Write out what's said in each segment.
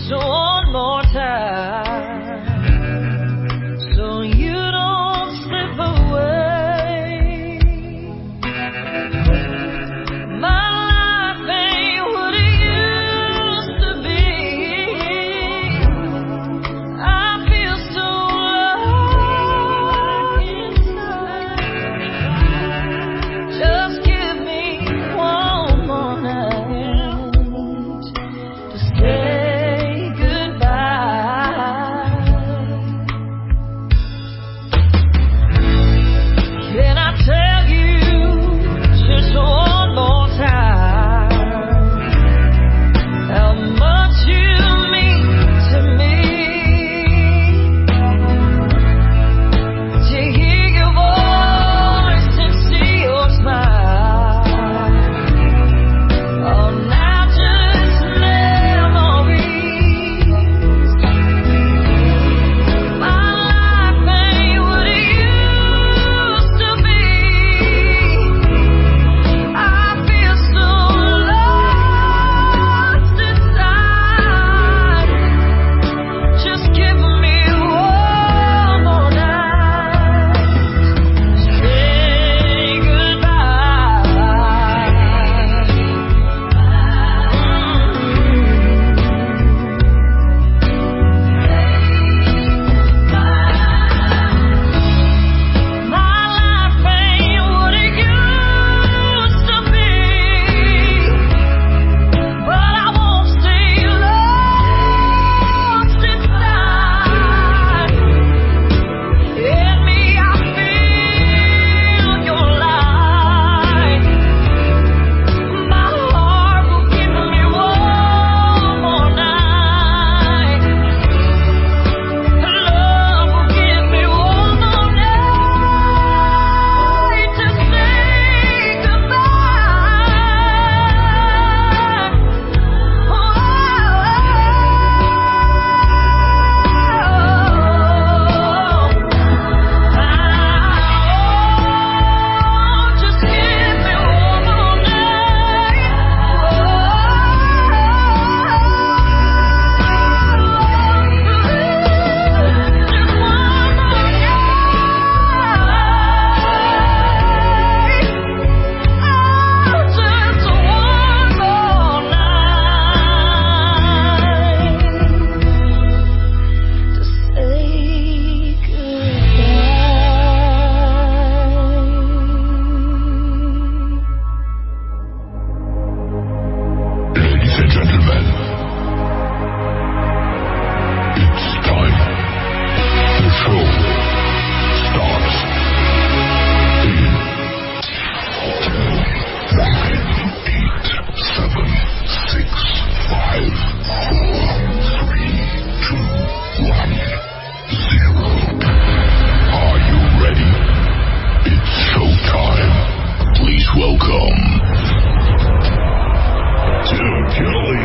just one more time, so you don't slip away. My life ain't what it used to be. I feel so low inside. Just give me one more night to say goodbye. Can I tell you just one more time how much you mean to me? To hear your voice and see your smile, oh, now just memories. My life ain't what it used to be. I feel so lost inside. Just give me one more night to say goodbye. My life ain't what it used to be, but I won't stay lost inside. In me I feel your light. My heart will give me one more night. Love will give me one more night to say goodbye. Just give me one more night. Just one more night. Just one more night to say goodbye. Ladies and gentlemen, it's time. The show starts in 10, 9, 8, 7, 6, 5, 4, 3, 2, 1, 0. Are you ready? It's showtime. Please welcome Tim Kelly.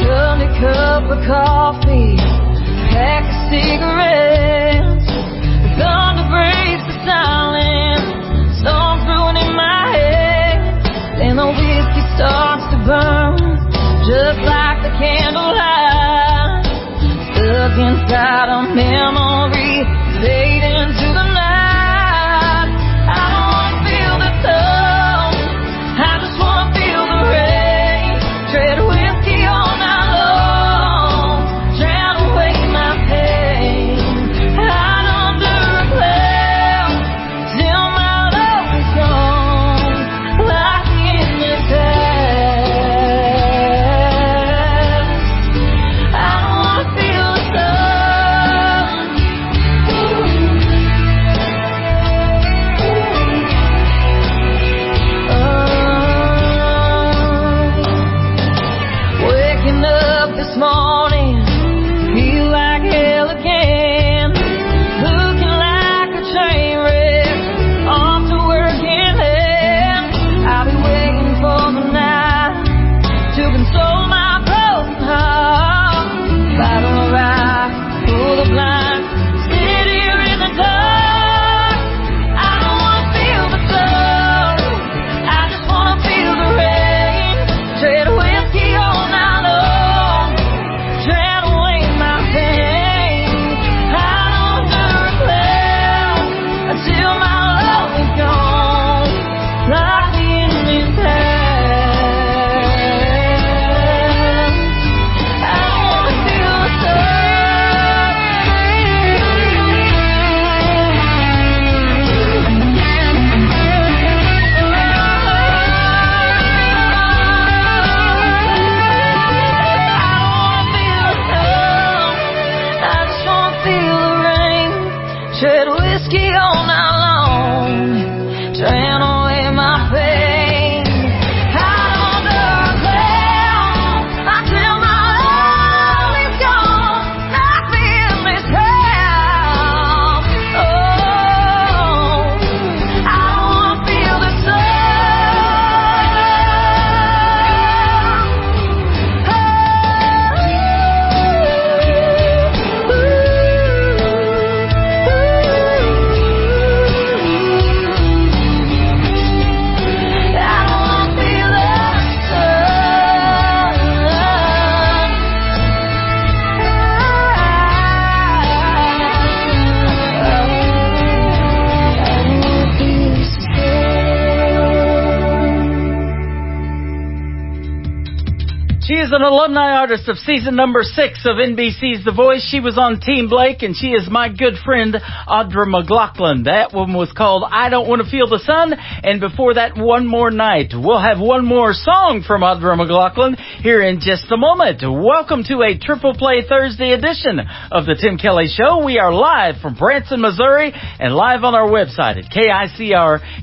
Sunny cup of coffee, pack of cigarettes. The thunder breaks the silence, storm's brewing in my head. Then the whiskey starts to burn, just like the candlelight. Stuck inside a memory, fade into the night. I don't wanna feel the thumb, I just wanna feel the rain. Tread whiskey all night long, drown away my pain. Hide under a cloud till my love is gone, like in the past. I don't wanna feel the sun. Waking up this morning, feel like hell again. Looking like a train wreck, off to work in hell. I'll be waiting for the night to console my broken heart. Bottle of rye, pull the blind, feel the rain, trade whiskey all night long, drain away my pain. Out on the ground, until my love is gone, knock me in this house. Oh, I don't wanna feel the sun. She is an alumni artist of season number 6 of NBC's The Voice. She was on Team Blake, and she is my good friend, Audra McLaughlin. That one was called I Don't Want to Feel the Sun, and before that, One More Night. We'll have one more song from Audra McLaughlin here in just a moment. Welcome to a Triple Play Thursday edition of The Tim Kelly Show. We are live from Branson, Missouri, and live on our website at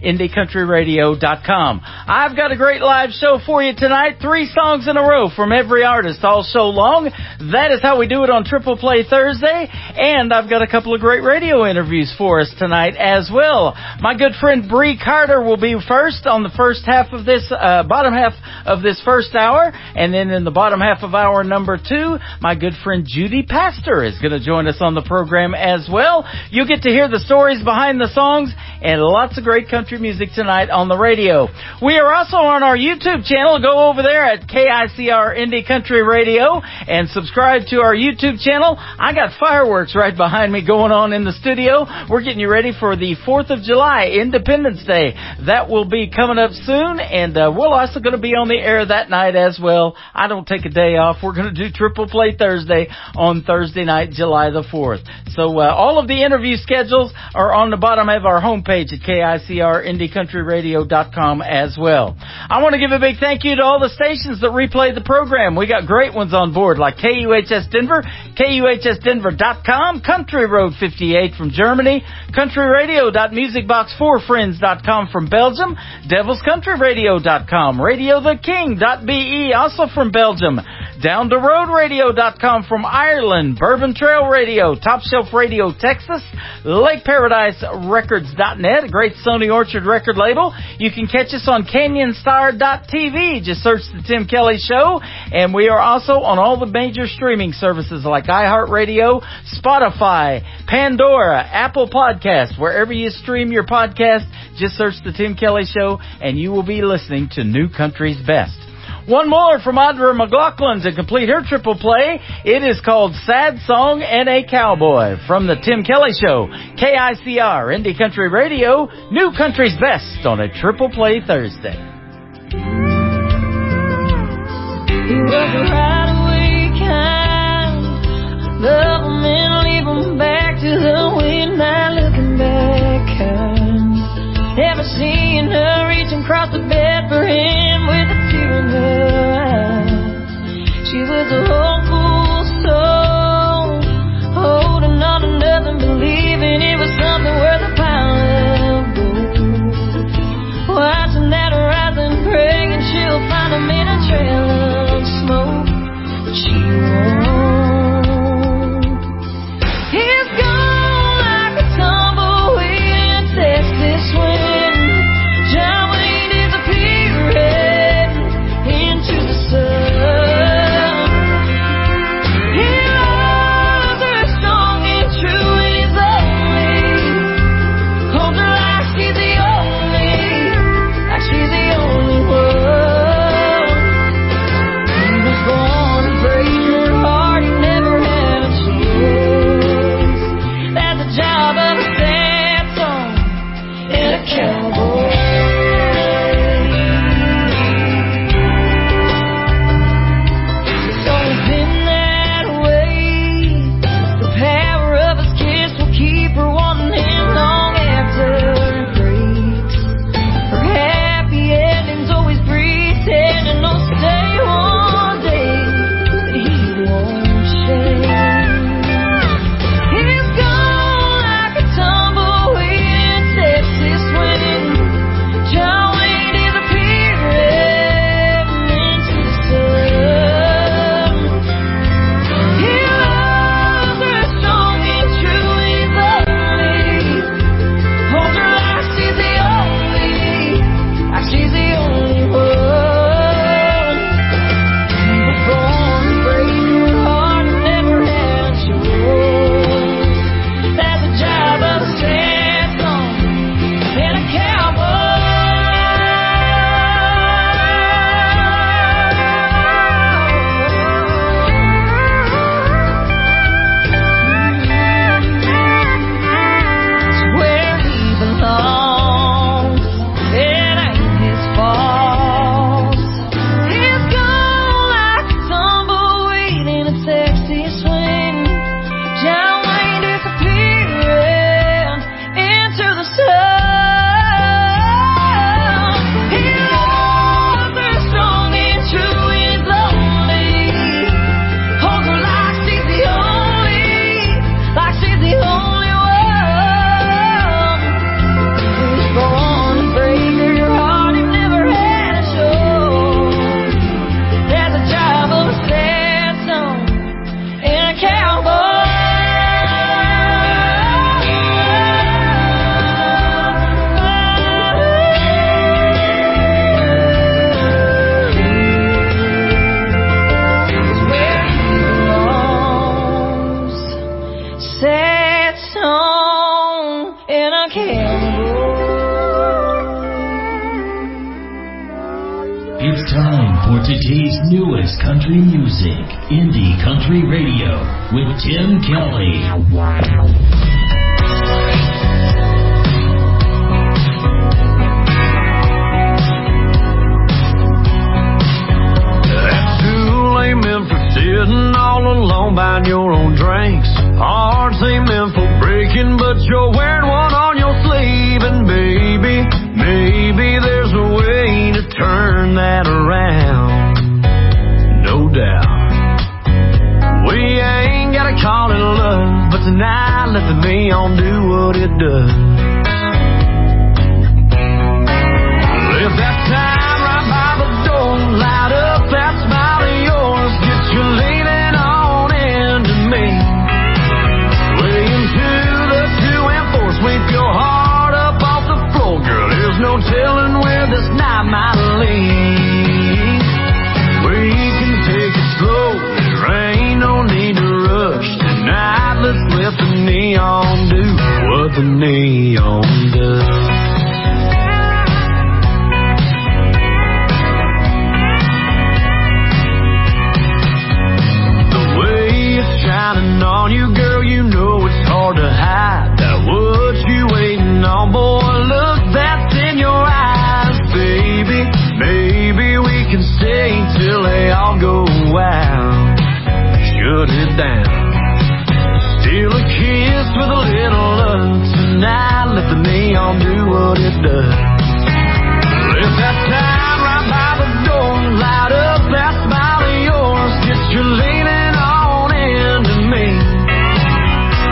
KICRIndieCountryRadio.com. I've got a great live show for you tonight. 3 songs in a row from every artist all show long. That is how we do it on Triple Play Thursday. And I've got a couple of great radio interviews for us tonight as well. My good friend Bree Carter will be first on the first half of this, bottom half of this first hour. And then in the bottom half of hour number 2, my good friend Judy Pastor is going to join us on the program as well. You'll get to hear the stories behind the songs and lots of great country music tonight on the radio. We are also on our YouTube channel. Go over there at KICR Indie Country Radio and subscribe to our YouTube channel. I got fireworks right behind me going on in the studio. We're getting you ready for the 4th of July, Independence Day. That will be coming up soon, and we're also going to be on the air that night as well. I don't take a day off. We're going to do Triple Play Thursday on Thursday night, July the 4th. So all of the interview schedules are on the bottom of our homepage at KICRIndieCountryRadio.com as well. I want to give a big thank you to all the stations that replay the program. We got great ones on board like KUHS Denver, KUHSDenver.com, Country Road 58 from Germany, CountryRadio.MusicBox4Friends.com from Belgium, DevilsCountryRadio.com, RadioTheKing.be also from Belgium, DownTheRoadRadio.com from Ireland, Bourbon Trail Radio, Top Shelf Radio Texas, LakeParadiseRecords.net, a great Sony Orchard record label. You can catch us on CanyonStar.tv. Just search The Tim Kelly Show. And we are also on all the major streaming services like iHeartRadio, Spotify, Pandora, Apple Podcasts. Wherever you stream your podcast, just search The Tim Kelly Show and you will be listening to New Country's Best. One more from Audra McLaughlin to complete her triple play. It is called Sad Song and a Cowboy from The Tim Kelly Show, KICR Indie Country Radio, New Country's Best on a Triple Play Thursday. He was a right-away kind, love him and leave him back to the wind, not looking back kind. Never seen her reaching across the bed for him with a tear in her eye. She was a hopeful soul, holding on to nothing, believing it was something worth a pile of gold. Watching that horizon, praying she'll find him in a trail of smoke, but she won't. He's gone like a tumbleweed in Texas wind. John Wayne is a then I can't go. It's time for today's newest country music, Indie Country Radio, with Tim Kelly. That's too lame for sitting all alone buying your own drinks. Hearts ain't meant for breaking, but you're wearing one on your sleeve. And baby, maybe there's a way to turn that around. No doubt. We ain't gotta call it love, but tonight let the neon do what it does. Let that time right by the door, light up that smile of yours, get you leaning on into me. Way into the 2 and 4, sweep your heart up off the floor, girl. There's no telling where this night might lead. We can take it slow, there ain't no need to rush. Tonight let's let the neon do what the neon does. Shining on you, girl, you know it's hard to hide. That what you waiting on, boy, look, that's in your eyes, baby. Maybe we can stay till they all go out. Shut it down. Steal a kiss with a little love tonight. Let the neon do what it does. Let that time right by the door, light up that smile of yours, get you leaning on into me.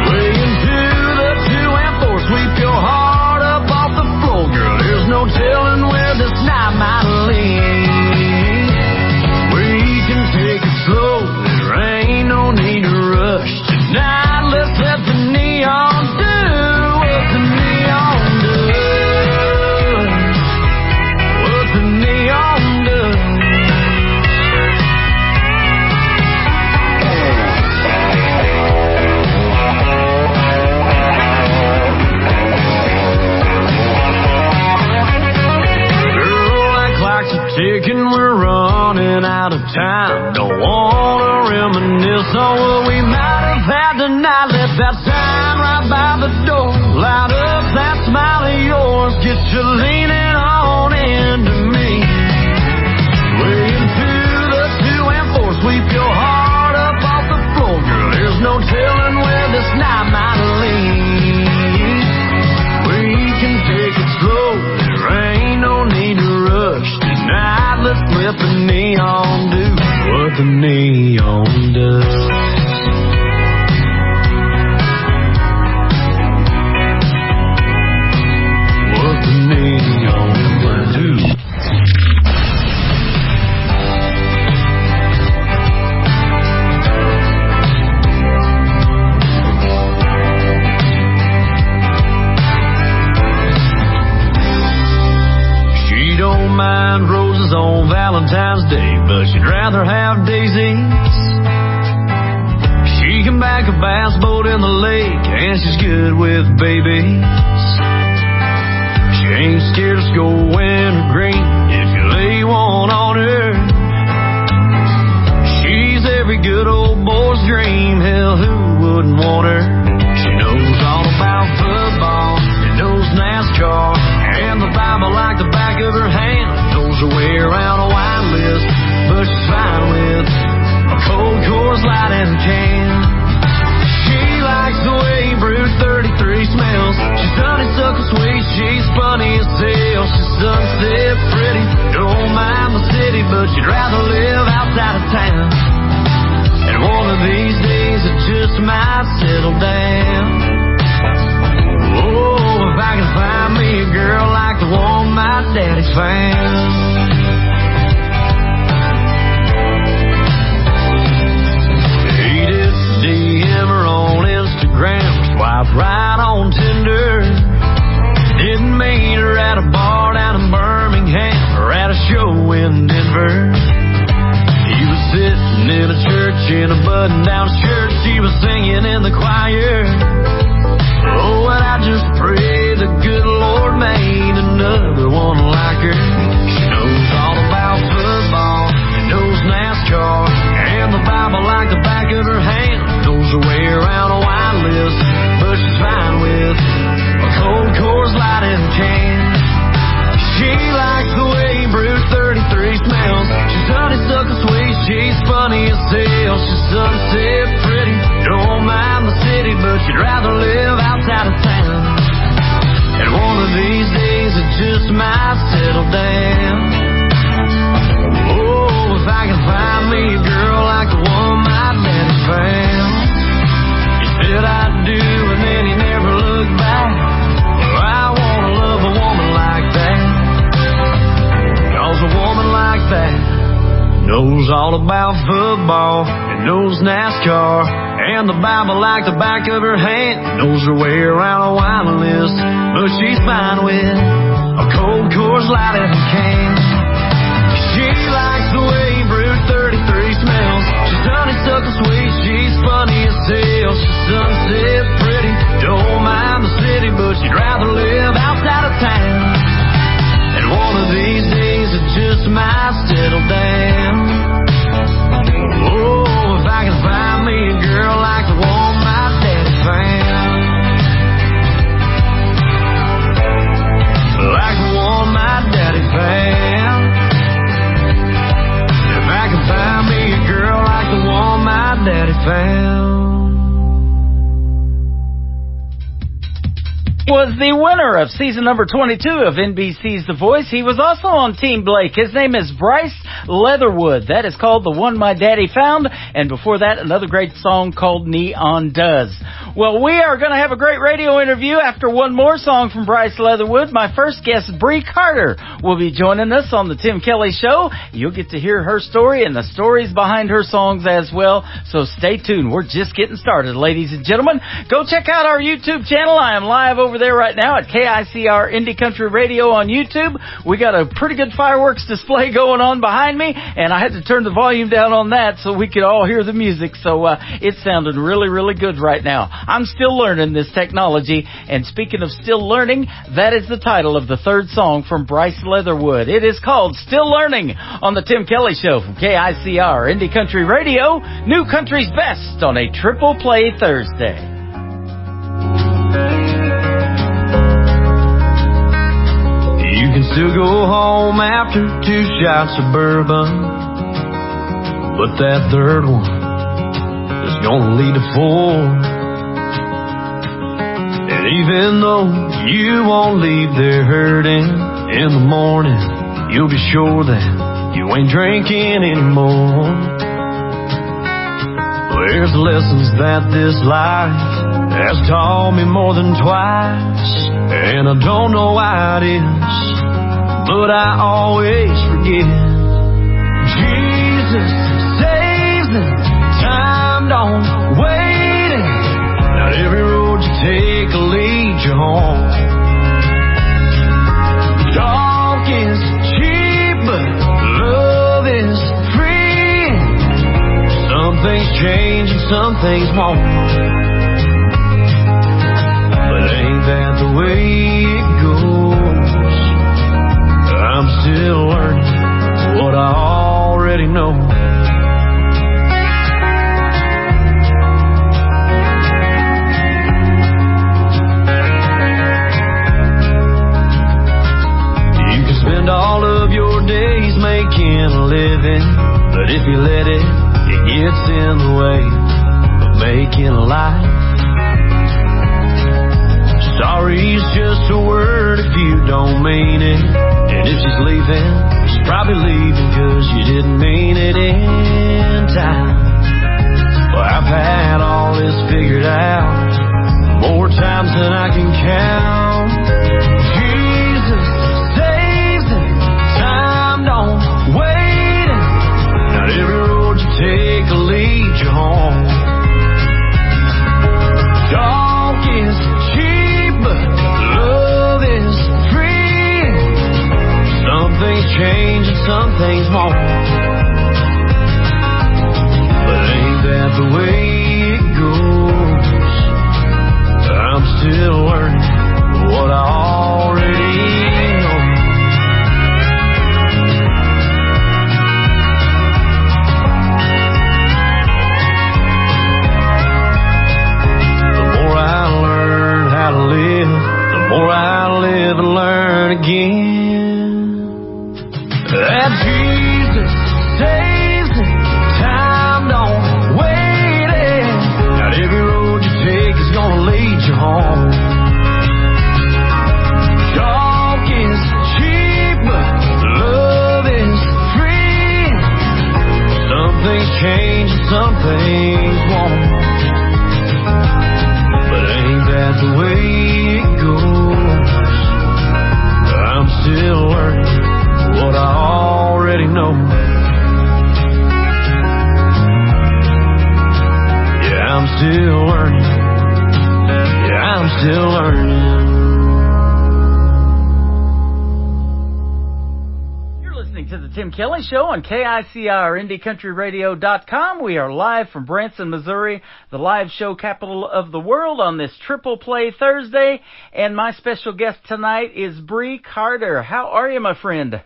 Way into the 2 and 4, sweep your heart up off the floor, girl. There's no telling where this night might lead. We can take it slow, there ain't no need to rush. Tonight let's let the neon do what the neon does. What the neon does. Ticking, we're running out of time. Don't wanna reminisce on what we might have had tonight. Let that sign right by the door, light up that smile of yours, get you leaning on into me. Way into the 2 and 4, sweep your heart up off the floor, girl. There's no telling where this night might lead. We can take it slow, there ain't no need to rush. Tonight let's let the neon do what the neon does. What the neon does. She don't mind roses on Valentine's Day, but she'd rather have daisies. She can back a bass boat in the lake, and she's good with babies. She ain't scared of scoring her green if you lay one on her. She's every good old boy's dream, hell, who wouldn't want her? She knows all about football, she knows NASCAR, and the Bible like the back of her hand. Knows her way around a wine list, but she's fine with a cold Coors Light in a can. She likes the way Brew 33 smells. She's honeysuckle sweet, she's funny as hell. She's sunset pretty, don't mind the city, but she'd rather live outside of town. And one of these days it just might settle down. Oh, if I can find me a girl like the one my daddy found. DM her on Instagram, swipe right on Tinder. Didn't meet her at a bar down in Birmingham or at a show in Denver. He was sitting in a church in a button-down shirt. She was singing in the choir. live outside of town. And one of these days I just might settle down. Oh, if I can find me a girl like the one my daddy found. He said I'd do, and then he never looked back. Well, I wanna love a woman like that, 'cause a woman like that knows all about football and knows NASCAR and the Bible like the back of her hand. Knows her way around a wine list, but she's fine with a cold Coors Light in a can. She likes the way Brute 33 smells. She's honeysuckle sweet, she's funny as hell. She's sunset pretty, don't mind the city, but she'd rather live outside of town. And one of these days I just might settle down. Oh, if I can find me a girl like the one my daddy found. Like the one my daddy found. If I can find me a girl like the one my daddy found. Was the winner of season number 22 of NBC's The Voice. He was also on Team Blake. His name is Bryce Leatherwood. That is called The One My Daddy Found. And before that, another great song called Neon Does. Well, we are going to have a great radio interview after one more song from Bryce Leatherwood. My first guest, Bree Carter, will be joining us on the Tim Kelly Show. You'll get to hear her story and the stories behind her songs as well. So stay tuned. We're just getting started, ladies and gentlemen. Go check out our YouTube channel. I am live over there right now at KICR Indie Country Radio on YouTube. We got a pretty good fireworks display going on behind me, and I had to turn the volume down on that so we could all hear the music. So it's sounding really, really good right now. I'm still learning this technology, and speaking of still learning, that is the title of the third song from Bryce Leatherwood. It is called Still Learning on the Tim Kelly Show from KICR Indie Country Radio, New Country's Best on a Triple Play Thursday. You can still go home after 2 shots of bourbon, but that third one is gonna lead to 4. And even though you won't leave there hurting in the morning, you'll be sure that you ain't drinking anymore. There's lessons that this life has taught me more than twice, and I don't know why it is, but I always forget. Jesus saves and time don't wait, and not every road you take will lead you home. Talk is cheap, but love is free. Some things change and some things won't, but ain't that the way it goes? I'm still learning what I already know. You can spend all of your days making a living, but if you let it gets in the way of making a life. Sorry's just a word if you don't mean it. And if she's leaving, she's probably leaving 'cause you didn't mean it in time. Well, I've had all this figured out more times than I can count. Jesus saves and time don't wait, and not every road you take will lead you home. Talk is cheap, but love is free. Some things change and some things won't, but ain't that the way it goes? I'm still learning what I already know. The more I learn how to live, the more I live and learn again. That Jesus some things won't. But ain't that the way it goes? I'm still learning what I already know. Yeah, I'm still learning. Yeah, I'm still learning. To the Tim Kelly Show on KICR, IndieCountryRadio.com. We are live from Branson, Missouri, the live show capital of the world on this Triple Play Thursday. And my special guest tonight is Bree Carter. How are you, my friend?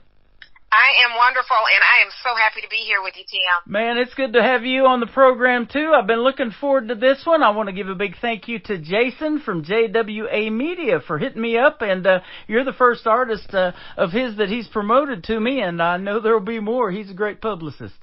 I am wonderful, and I am so happy to be here with you, Tim. Man, it's good to have you on the program, too. I've been looking forward to this one. I want to give a big thank you to Jason from JWA Media for hitting me up, and you're the first artist of his that he's promoted to me, and I know there will be more. He's a great publicist.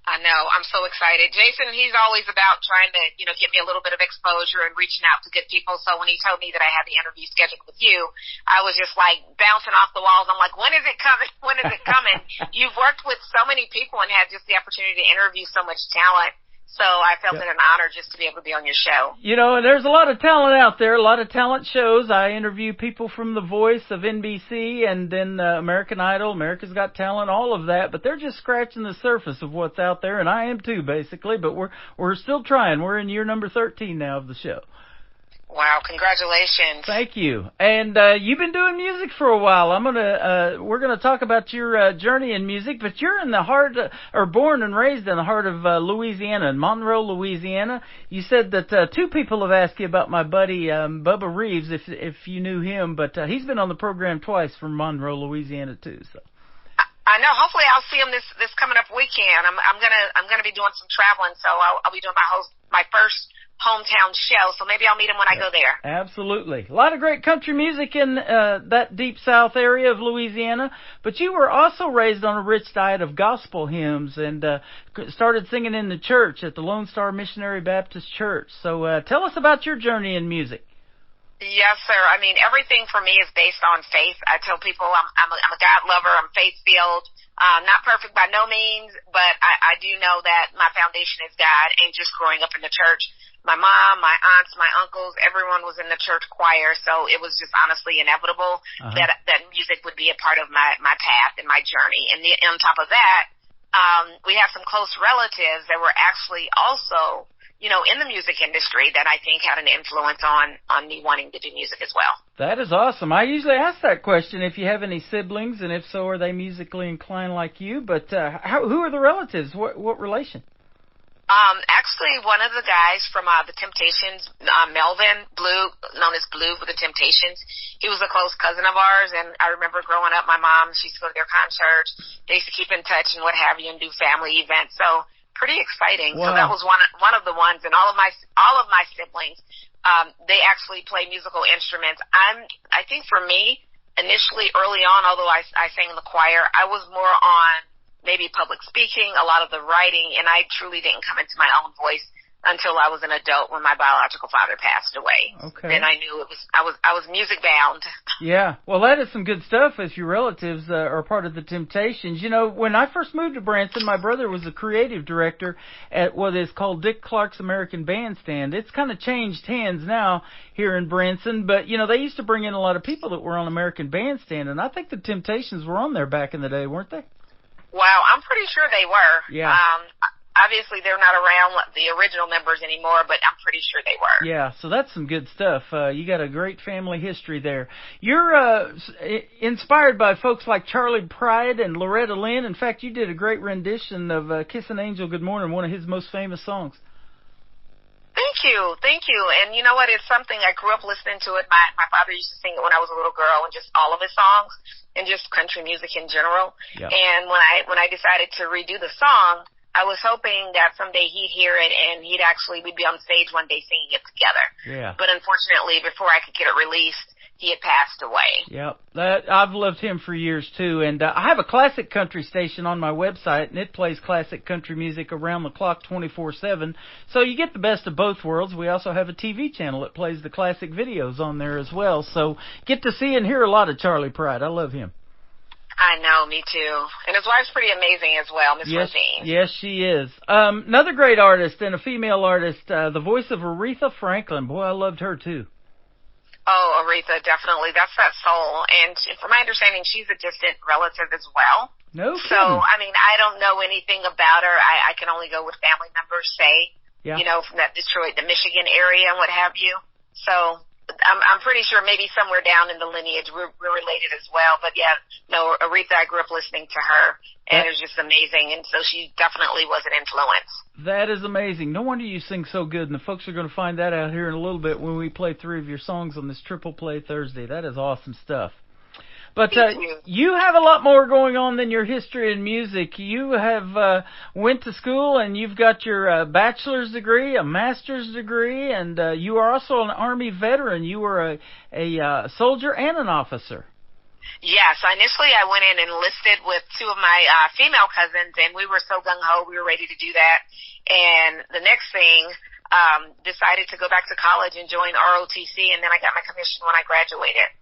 I know. I'm so excited. Jason, he's always about trying to, get me a little bit of exposure and reaching out to good people. So when he told me that I had the interview scheduled with you, I was just like bouncing off the walls. I'm like, when is it coming? When is it coming? You've worked with so many people and had just the opportunity to interview so much talent. So I felt it an honor just to be able to be on your show. And there's a lot of talent out there, a lot of talent shows. I interview people from The Voice of NBC and then American Idol, America's Got Talent, all of that. But they're just scratching the surface of what's out there, and I am too, basically. But we're still trying. We're in year number 13 now of the show. Wow, congratulations. Thank you. And you've been doing music for a while. We're gonna talk about your journey in music, but you're in the heart, or born and raised in the heart of Louisiana, in Monroe, Louisiana. You said that two people have asked you about my buddy Bubba Reeves, if you knew him, but he's been on the program twice from Monroe, Louisiana too. So. I know. Hopefully, I'll see him this coming up weekend. I'm gonna be doing some traveling, so I'll be doing my first hometown show, so maybe I'll meet him when I go there. Absolutely. A lot of great country music in that deep south area of Louisiana, but you were also raised on a rich diet of gospel hymns and started singing in the church at the Lone Star Missionary Baptist Church. So tell us about your journey in music. Yes, sir. I mean, everything for me is based on faith. I tell people I'm a God lover. I'm faith-filled. Not perfect by no means, but I do know that my foundation is God, and just growing up in the church. My mom, my aunts, my uncles, everyone was in the church choir, so it was just honestly inevitable that music would be a part of my path and my journey. And on top of that, we have some close relatives that were actually also, in the music industry that I think had an influence on me wanting to do music as well. That is awesome. I usually ask that question if you have any siblings, and if so, are they musically inclined like you? But who are the relatives? What relation? Actually, one of the guys from the Temptations, Melvin Blue, known as Blue for the Temptations, he was a close cousin of ours, and I remember growing up, my mom, she used to go to their concerts, they used to keep in touch and what have you, and do family events, so pretty exciting. Wow. So that was one of the ones, and all of my siblings, they actually play musical instruments. I think for me, initially, early on, although I sang in the choir, I was more on maybe public speaking, a lot of the writing, and I truly didn't come into my own voice until I was an adult when my biological father passed away. Okay. And I knew I was music bound. Yeah. Well, that is some good stuff if your relatives are part of the Temptations. When I first moved to Branson, my brother was a creative director at what is called Dick Clark's American Bandstand. It's kind of changed hands now here in Branson, but, they used to bring in a lot of people that were on American Bandstand, and I think the Temptations were on there back in the day, weren't they? Wow, I'm pretty sure they were. Yeah. Obviously, they're not around the original members anymore, but I'm pretty sure they were. Yeah, so that's some good stuff. You got a great family history there. You're inspired by folks like Charlie Pride and Loretta Lynn. In fact, you did a great rendition of Kiss an Angel Good Morning, one of his most famous songs. Thank you. And you know what? It's something I grew up listening to it. My father used to sing it when I was a little girl, and just all of his songs, and just country music in general. Yep. And when I decided to redo the song, I was hoping that someday he'd hear it and we'd be on stage one day singing it together. Yeah. But unfortunately, before I could get it released, he had passed away. Yep. I've loved him for years, too. And I have a classic country station on my website, and it plays classic country music around the clock 24/7. So you get the best of both worlds. We also have a TV channel that plays the classic videos on there as well. So get to see and hear a lot of Charlie Pride. I love him. I know, me too. And his wife's pretty amazing as well, Miss Rosine. Yes, she is. Another great artist and a female artist, the voice of Aretha Franklin. Boy, I loved her too. Oh, Aretha, definitely. That's that soul. And from my understanding, she's a distant relative as well. No kidding. So, I mean, I don't know anything about her. I can only go with family members say, you know, from that Detroit, the Michigan area and what have you. So I'm pretty sure maybe somewhere down in the lineage we're related as well. But yeah, no, Aretha, I grew up listening to her, and it was just amazing. And so she definitely was an influence. That is amazing. No wonder you sing so good, and the folks are going to find that out here in a little bit when we play 3 of your songs on this Triple Play Thursday. That is awesome stuff. But you have a lot more going on than your history in music. You have went to school, and you've got your bachelor's degree, a master's degree, and you are also an Army veteran. You were a soldier and an officer. Yes, initially I went in and enlisted with 2 of my female cousins, and we were so gung-ho, we were ready to do that. And the next thing, decided to go back to college and join ROTC, and then I got my commission when I graduated.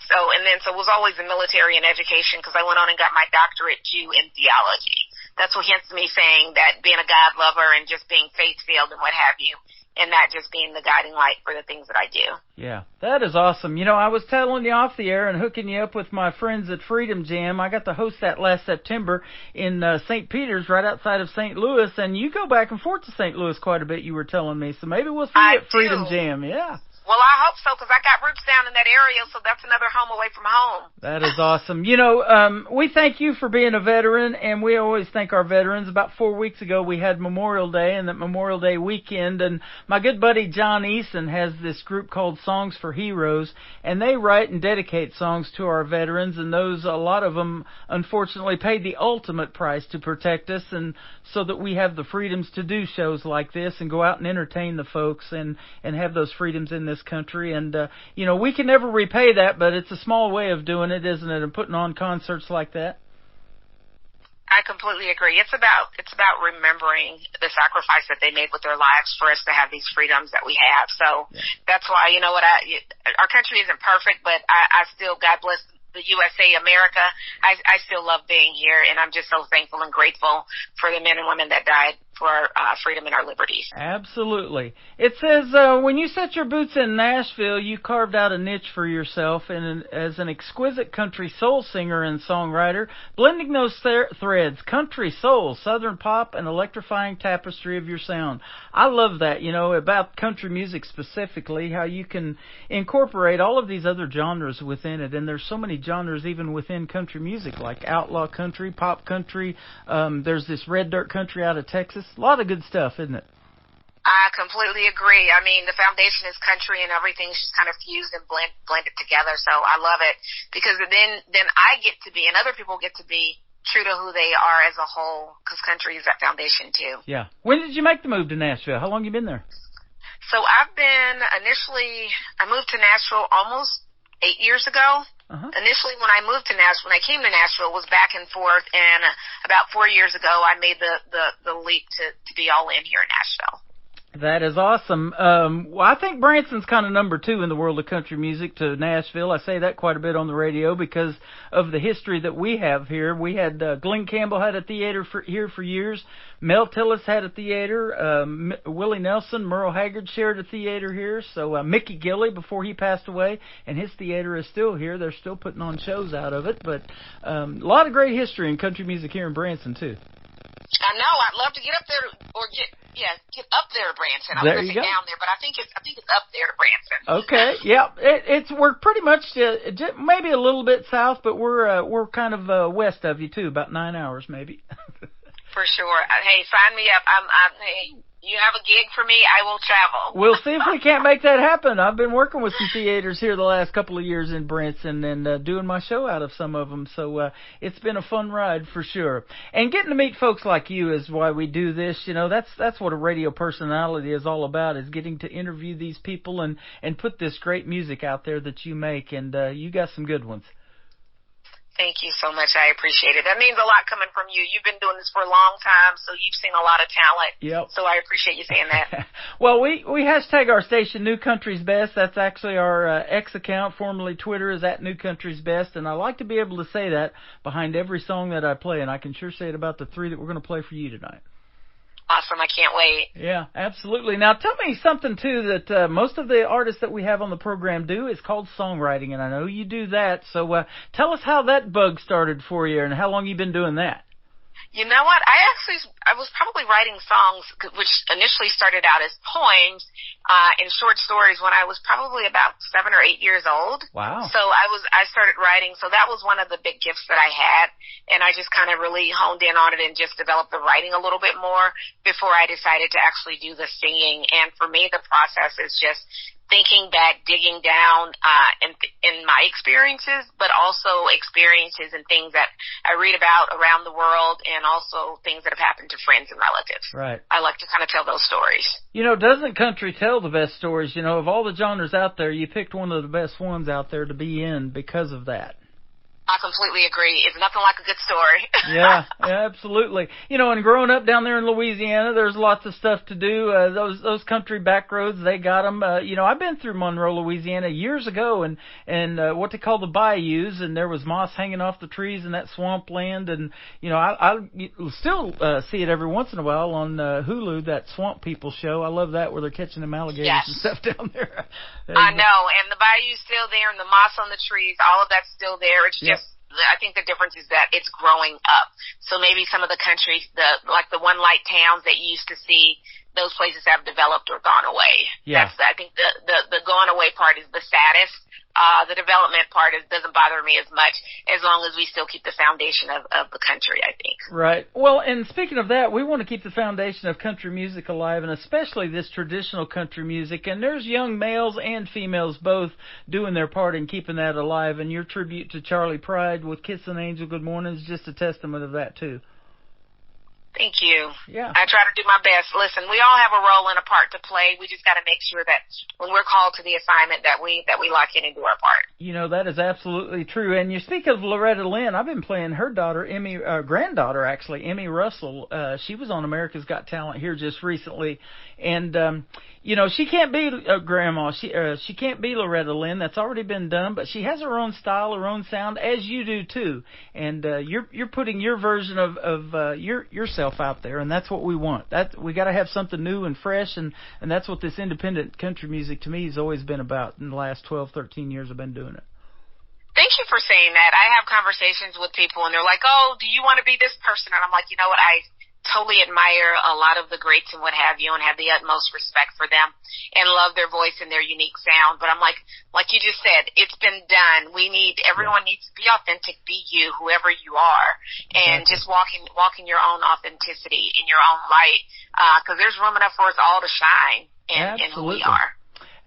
So it was always the military and education, because I went on and got my doctorate too in theology. That's what hence me saying that being a God lover and just being faith-filled and what have you, and that just being the guiding light for the things that I do. Yeah, that is awesome. You know, I was telling you off the air and hooking you up with my friends at Freedom Jam. I got to host that last September in St. Peter's, right outside of St. Louis, and you go back and forth to St. Louis quite a bit, you were telling me. So maybe we'll see you at Freedom Jam. Yeah. Well, I hope so, because I got roots down in that area, so that's another home away from home. That is awesome. You know, we thank you for being a veteran, and we always thank our veterans. About 4 weeks ago, we had Memorial Day and that Memorial Day weekend, and my good buddy John Eason has this group called Songs for Heroes, and they write and dedicate songs to our veterans, and those, a lot of them, unfortunately, paid the ultimate price to protect us, and so that we have the freedoms to do shows like this and go out and entertain the folks and have those freedoms in this country. And you know, we can never repay that, but it's a small way of doing it, isn't it, and putting on concerts like that? I completely agree. It's about remembering the sacrifice that they made with their lives for us to have these freedoms that we have. So that's why, you know what, our country isn't perfect, but I still, God bless the USA, America, I still love being here, and I'm just so thankful and grateful for the men and women that died for our freedom and our liberties. Absolutely. It says, when you set your boots in Nashville, you carved out a niche for yourself as an exquisite country soul singer and songwriter, blending those threads, country, soul, southern pop, and electrifying tapestry of your sound. I love that, you know, about country music specifically, how you can incorporate all of these other genres within it, and there's so many genres even within country music, like outlaw country, pop country, there's this red dirt country out of Texas. A lot of good stuff, isn't it? I completely agree. I mean, the foundation is country, and everything's just kind of fused and blended together. So I love it, because then I get to be, and other people get to be, true to who they are as a whole, because country is that foundation too. Yeah. When did you make the move to Nashville? How long have you been there? So I moved to Nashville almost 8 years ago. Initially, when I moved to Nashville, when I came to Nashville, was back and forth, and about 4 years ago, I made the leap to be all in here in Nashville. That is awesome. Well, I think Branson's kind of number 2 in the world of country music to Nashville. I say that quite a bit on the radio because of the history that we have here. We had Glenn Campbell had a theater here for years. Mel Tillis had a theater. Willie Nelson, Merle Haggard shared a theater here. So Mickey Gilley, before he passed away, and his theater is still here. They're still putting on shows out of it. But a lot of great history in country music here in Branson, too. I know. I'd love to get up there, or get up there to Branson. I was going to say down there, but I think it's up there to Branson. Okay. Yeah. We're pretty much maybe a little bit south, but we're kind of west of you too, about 9 hours maybe. For sure. Hey, sign me up. Hey, you have a gig for me, I will travel. We'll see if we can't make that happen. I've been working with some theaters here the last couple of years in Branson and doing my show out of some of them. So it's been a fun ride for sure. And getting to meet folks like you is why we do this. You know, that's what a radio personality is all about, is getting to interview these people and put this great music out there that you make. And you got some good ones. Thank you so much. I appreciate it. That means a lot coming from you. You've been doing this for a long time, so you've seen a lot of talent. Yep. So I appreciate you saying that. Well, we hashtag our station New Country's Best. That's actually our X account, formerly Twitter, is at New Country's Best. And I like to be able to say that behind every song that I play, and I can sure say it about the 3 that we're going to play for you tonight. Awesome. I can't wait. Yeah, absolutely. Now, tell me something, too, that most of the artists that we have on the program do. Is called songwriting, and I know you do that. So tell us how that bug started for you and how long you've been doing that. You know what? I was probably writing songs, which initially started out as poems and short stories when I was probably about 7 or 8 years old. Wow. So I started writing. So that was one of the big gifts that I had. And I just kind of really honed in on it and just developed the writing a little bit more before I decided to actually do the singing. And for me, the process is just thinking back, digging down in my experiences, but also experiences and things that I read about around the world and also things that have happened to friends and relatives. Right. I like to kind of tell those stories. You know, doesn't country tell the best stories? You know, of all the genres out there, you picked one of the best ones out there to be in because of that. I completely agree. It's nothing like a good story. Yeah, absolutely. You know, and growing up down there in Louisiana, there's lots of stuff to do. Those country back roads, they got them. You know, I've been through Monroe, Louisiana years ago, and what they call the bayous, and there was moss hanging off the trees in that swamp land, and you know, I still see it every once in a while on Hulu, that Swamp People show. I love that where they're catching them alligators and stuff down there. I know, and the bayou's still there, and the moss on the trees, all of that's still there. It's just. I think the difference is that it's growing up. So maybe some of the country, like the one light towns that you used to see, those places have developed or gone away. Yeah. I think the gone away part is the saddest. The development part doesn't bother me as much as long as we still keep the foundation of the country, I think. Right. Well, and speaking of that, we want to keep the foundation of country music alive, and especially this traditional country music. And there's young males and females both doing their part in keeping that alive. And your tribute to Charlie Pride with Kissin' Angel Good Morning is just a testament of that, too. Thank you. Yeah. I try to do my best. Listen, we all have a role and a part to play. We just got to make sure that when we're called to the assignment that we lock in and do our part. You know, that is absolutely true. And you speak of Loretta Lynn. I've been playing her daughter, granddaughter actually, Emmy Russell. She was on America's Got Talent here just recently. And, you know, she can't be grandma. She can't be Loretta Lynn. That's already been done. But she has her own style, her own sound, as you do too. And you're putting your version of yourself out there, and that's what we want. We got to have something new and fresh, and that's what this independent country music to me has always been about. In the last 12, 13 years, I've been doing it. Thank you for saying that. I have conversations with people, and they're like, "Oh, do you want to be this person?" And I'm like, you know what, I totally admire a lot of the greats and what have you, and have the utmost respect for them and love their voice and their unique sound. But I'm like you just said, it's been done. Everyone needs to be authentic, be you, whoever you are, and just walk in your own authenticity, in your own light, because there's room enough for us all to shine in who we are.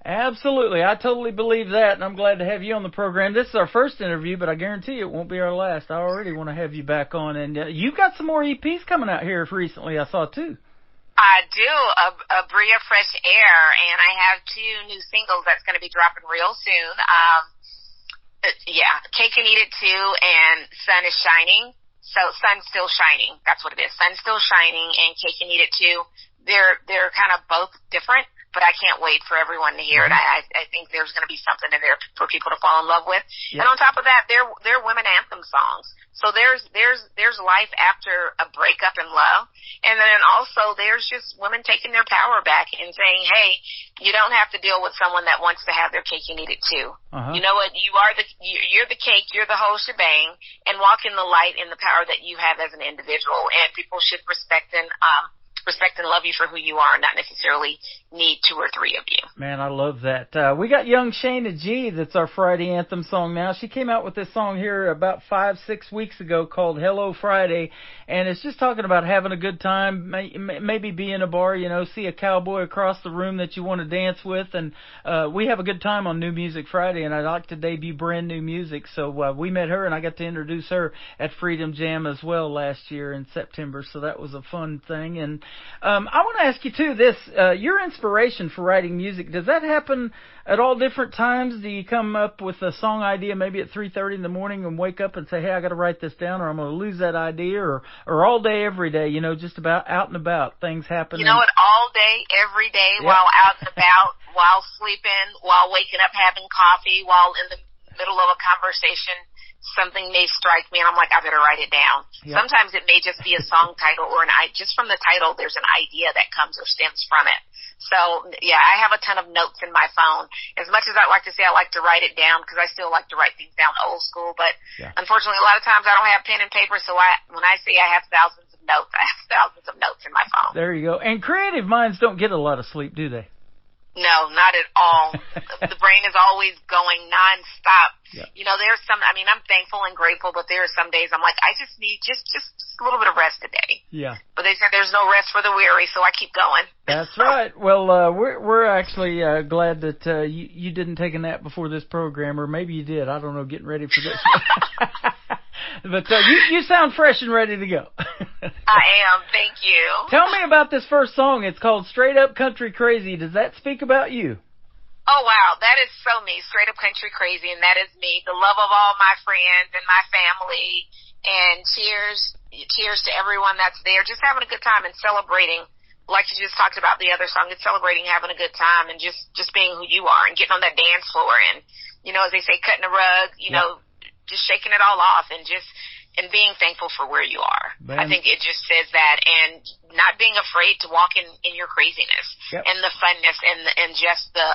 Absolutely. I totally believe that, and I'm glad to have you on the program. This is our first interview, but I guarantee you it won't be our last. I already want to have you back on, and you've got some more EPs coming out here recently, I saw, too. I do, a Bria Fresh Air, and I have 2 new singles that's going to be dropping real soon. Cake and Eat It Too, and Sun is Shining. So Sun's Still Shining, that's what it is. Sun's Still Shining and Cake and Eat It Too. They're kind of both different, but I can't wait for everyone to hear it. I think there's going to be something in there for people to fall in love with. Yep. And on top of that, they're women anthem songs. So there's life after a breakup in love. And then also there's just women taking their power back and saying, hey, you don't have to deal with someone that wants to have their cake and eat it too. You know what? You're the cake, you're the whole shebang, and walk in the light and the power that you have as an individual. And people should respect and love you for who you are, not necessarily need 2 or 3 of you. Man, I love that. We got young Shayna G. That's our Friday anthem song now. She came out with this song here about 5-6 weeks ago called Hello Friday, and it's just talking about having a good time, maybe be in a bar, you know, see a cowboy across the room that you want to dance with, and we have a good time on New Music Friday, and I like to debut brand new music, so we met her, and I got to introduce her at Freedom Jam as well last year in September, so that was a fun thing, and I want to ask you too. This your inspiration for writing music, does that happen at all different times? Do you come up with a song idea maybe at 3:30 in the morning and wake up and say, "Hey, I got to write this down, or I'm going to lose that idea," or all day, every day? You know, just about out and about, things happen. You know what? All day, every day, while out and about, while sleeping, while waking up, having coffee, while in the middle of a conversation, something may strike me, and I'm like, I better write it down. Yep. Sometimes it may just be a song title, or just from the title, there's an idea that comes or stems from it. So, yeah, I have a ton of notes in my phone. As much as I like to say I like to write it down, because I still like to write things down old school, but unfortunately, a lot of times I don't have pen and paper, so when I say I have thousands of notes, I have thousands of notes in my phone. There you go. And creative minds don't get a lot of sleep, do they? No, not at all. The brain is always going nonstop. Yep. You know, I'm thankful and grateful, but there are some days I'm like, I just need just a little bit of rest today. Yeah. But they said there's no rest for the weary, so I keep going. That's right. Well, we're actually glad that you didn't take a nap before this program, or maybe you did. I don't know, getting ready for this. But you sound fresh and ready to go. I am. Thank you. Tell me about this first song. It's called Straight Up Country Crazy. Does that speak about you? Oh, wow. That is so me. Straight Up Country Crazy, and that is me. The love of all my friends and my family. And cheers to everyone that's there. Just having a good time and celebrating. Like you just talked about the other song, it's celebrating having a good time and just being who you are and getting on that dance floor and, you know, as they say, cutting a rug, you know, just shaking it all off and being thankful for where you are. Man. I think it just says that, and not being afraid to walk in your craziness and the funness and just the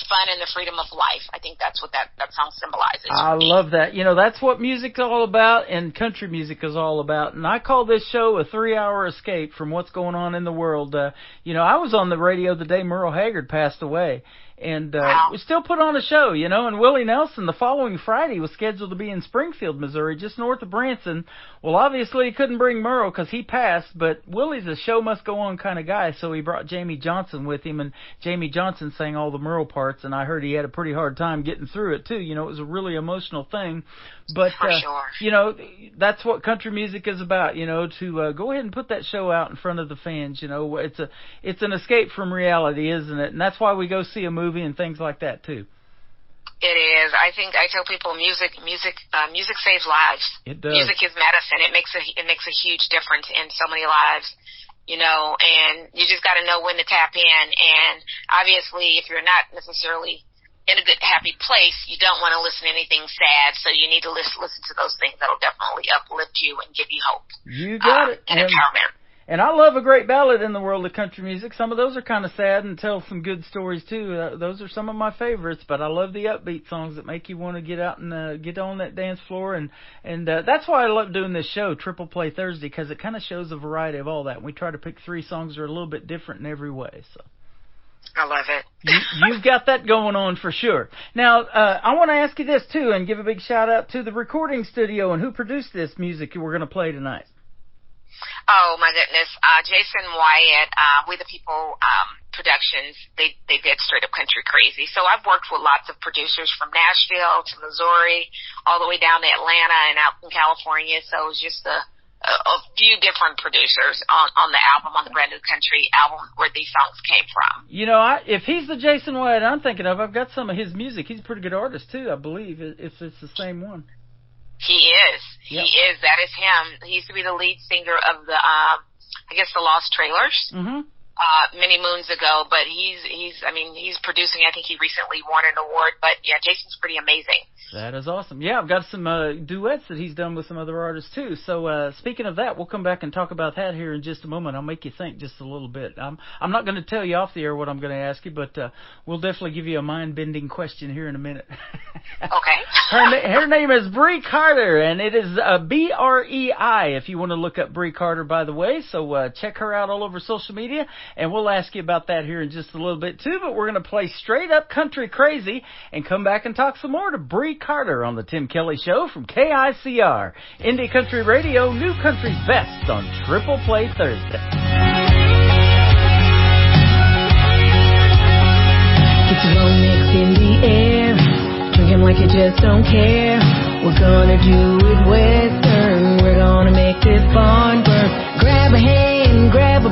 fun and the freedom of life. I think that's what that song symbolizes. I love that. You know, that's what music's all about, and country music is all about. And I call this show a 3-hour escape from what's going on in the world. You know, I was on the radio the day Merle Haggard passed away. And we still put on a show, you know, and Willie Nelson the following Friday was scheduled to be in Springfield, Missouri, just north of Branson. Well, obviously he couldn't bring Merle because he passed, but Willie's a show must go on kind of guy, so he brought Jamie Johnson with him, and Jamie Johnson sang all the Merle parts, and I heard he had a pretty hard time getting through it, too. You know, it was a really emotional thing. But, you know, that's what country music is about, you know, to go ahead and put that show out in front of the fans, you know. It's an escape from reality, isn't it? And that's why we go see a movie and things like that, too. It is. I tell people music saves lives. It does. Music is medicine. It makes a huge difference in so many lives, you know, and you just got to know when to tap in. And obviously, if you're not necessarily in a good, happy place, you don't want to listen to anything sad, so you need to listen to those things that'll definitely uplift you and give you hope. You got it. And empowerment. And I love a great ballad in the world of country music. Some of those are kind of sad and tell some good stories, too. Those are some of my favorites, but I love the upbeat songs that make you want to get out and get on that dance floor. And that's why I love doing this show, Triple Play Thursday, because it kind of shows a variety of all that. We try to pick 3 songs that are a little bit different in every way, so. I love it. You've got that going on for sure. Now, I want to ask you this, too, and give a big shout-out to the recording studio and who produced this music we're going to play tonight. Oh, my goodness. Jason Wyatt, We the People Productions, they did Straight Up Country Crazy. So I've worked with lots of producers from Nashville to Missouri, all the way down to Atlanta and out in California. So it was just a few different producers on the album, on the Brand New Country album, where these songs came from. You know, if he's the Jason Wyatt I'm thinking of, I've got some of his music. He's a pretty good artist, too, I believe, if it's the same one. He is. Yep. He is. That is him. He used to be the lead singer of the, the Lost Trailers, many moons ago. But he's producing. I think he recently won an award. But yeah, Jason's pretty amazing. That is awesome. Yeah, I've got some duets that he's done with some other artists too. So speaking of that, we'll come back and talk about that here in just a moment. I'll make you think just a little bit. I'm not going to tell you off the air what I'm going to ask you, but we'll definitely give you a mind-bending question here in a minute. Okay. Her name is Bree Carter, and it is B-R-E-I if you want to look up Bree Carter, by the way. So check her out all over social media, and we'll ask you about that here in just a little bit too. But we're going to play Straight Up Country Crazy and come back and talk some more to Bree Carter on the Tim Kelly Show from KICR. Indie Country Radio, New Country's Best on Triple Play Thursday. Get your own mix in the air, drinking like you just don't care. We're gonna do it Western, we're gonna make this barn burn. Grab a hand, grab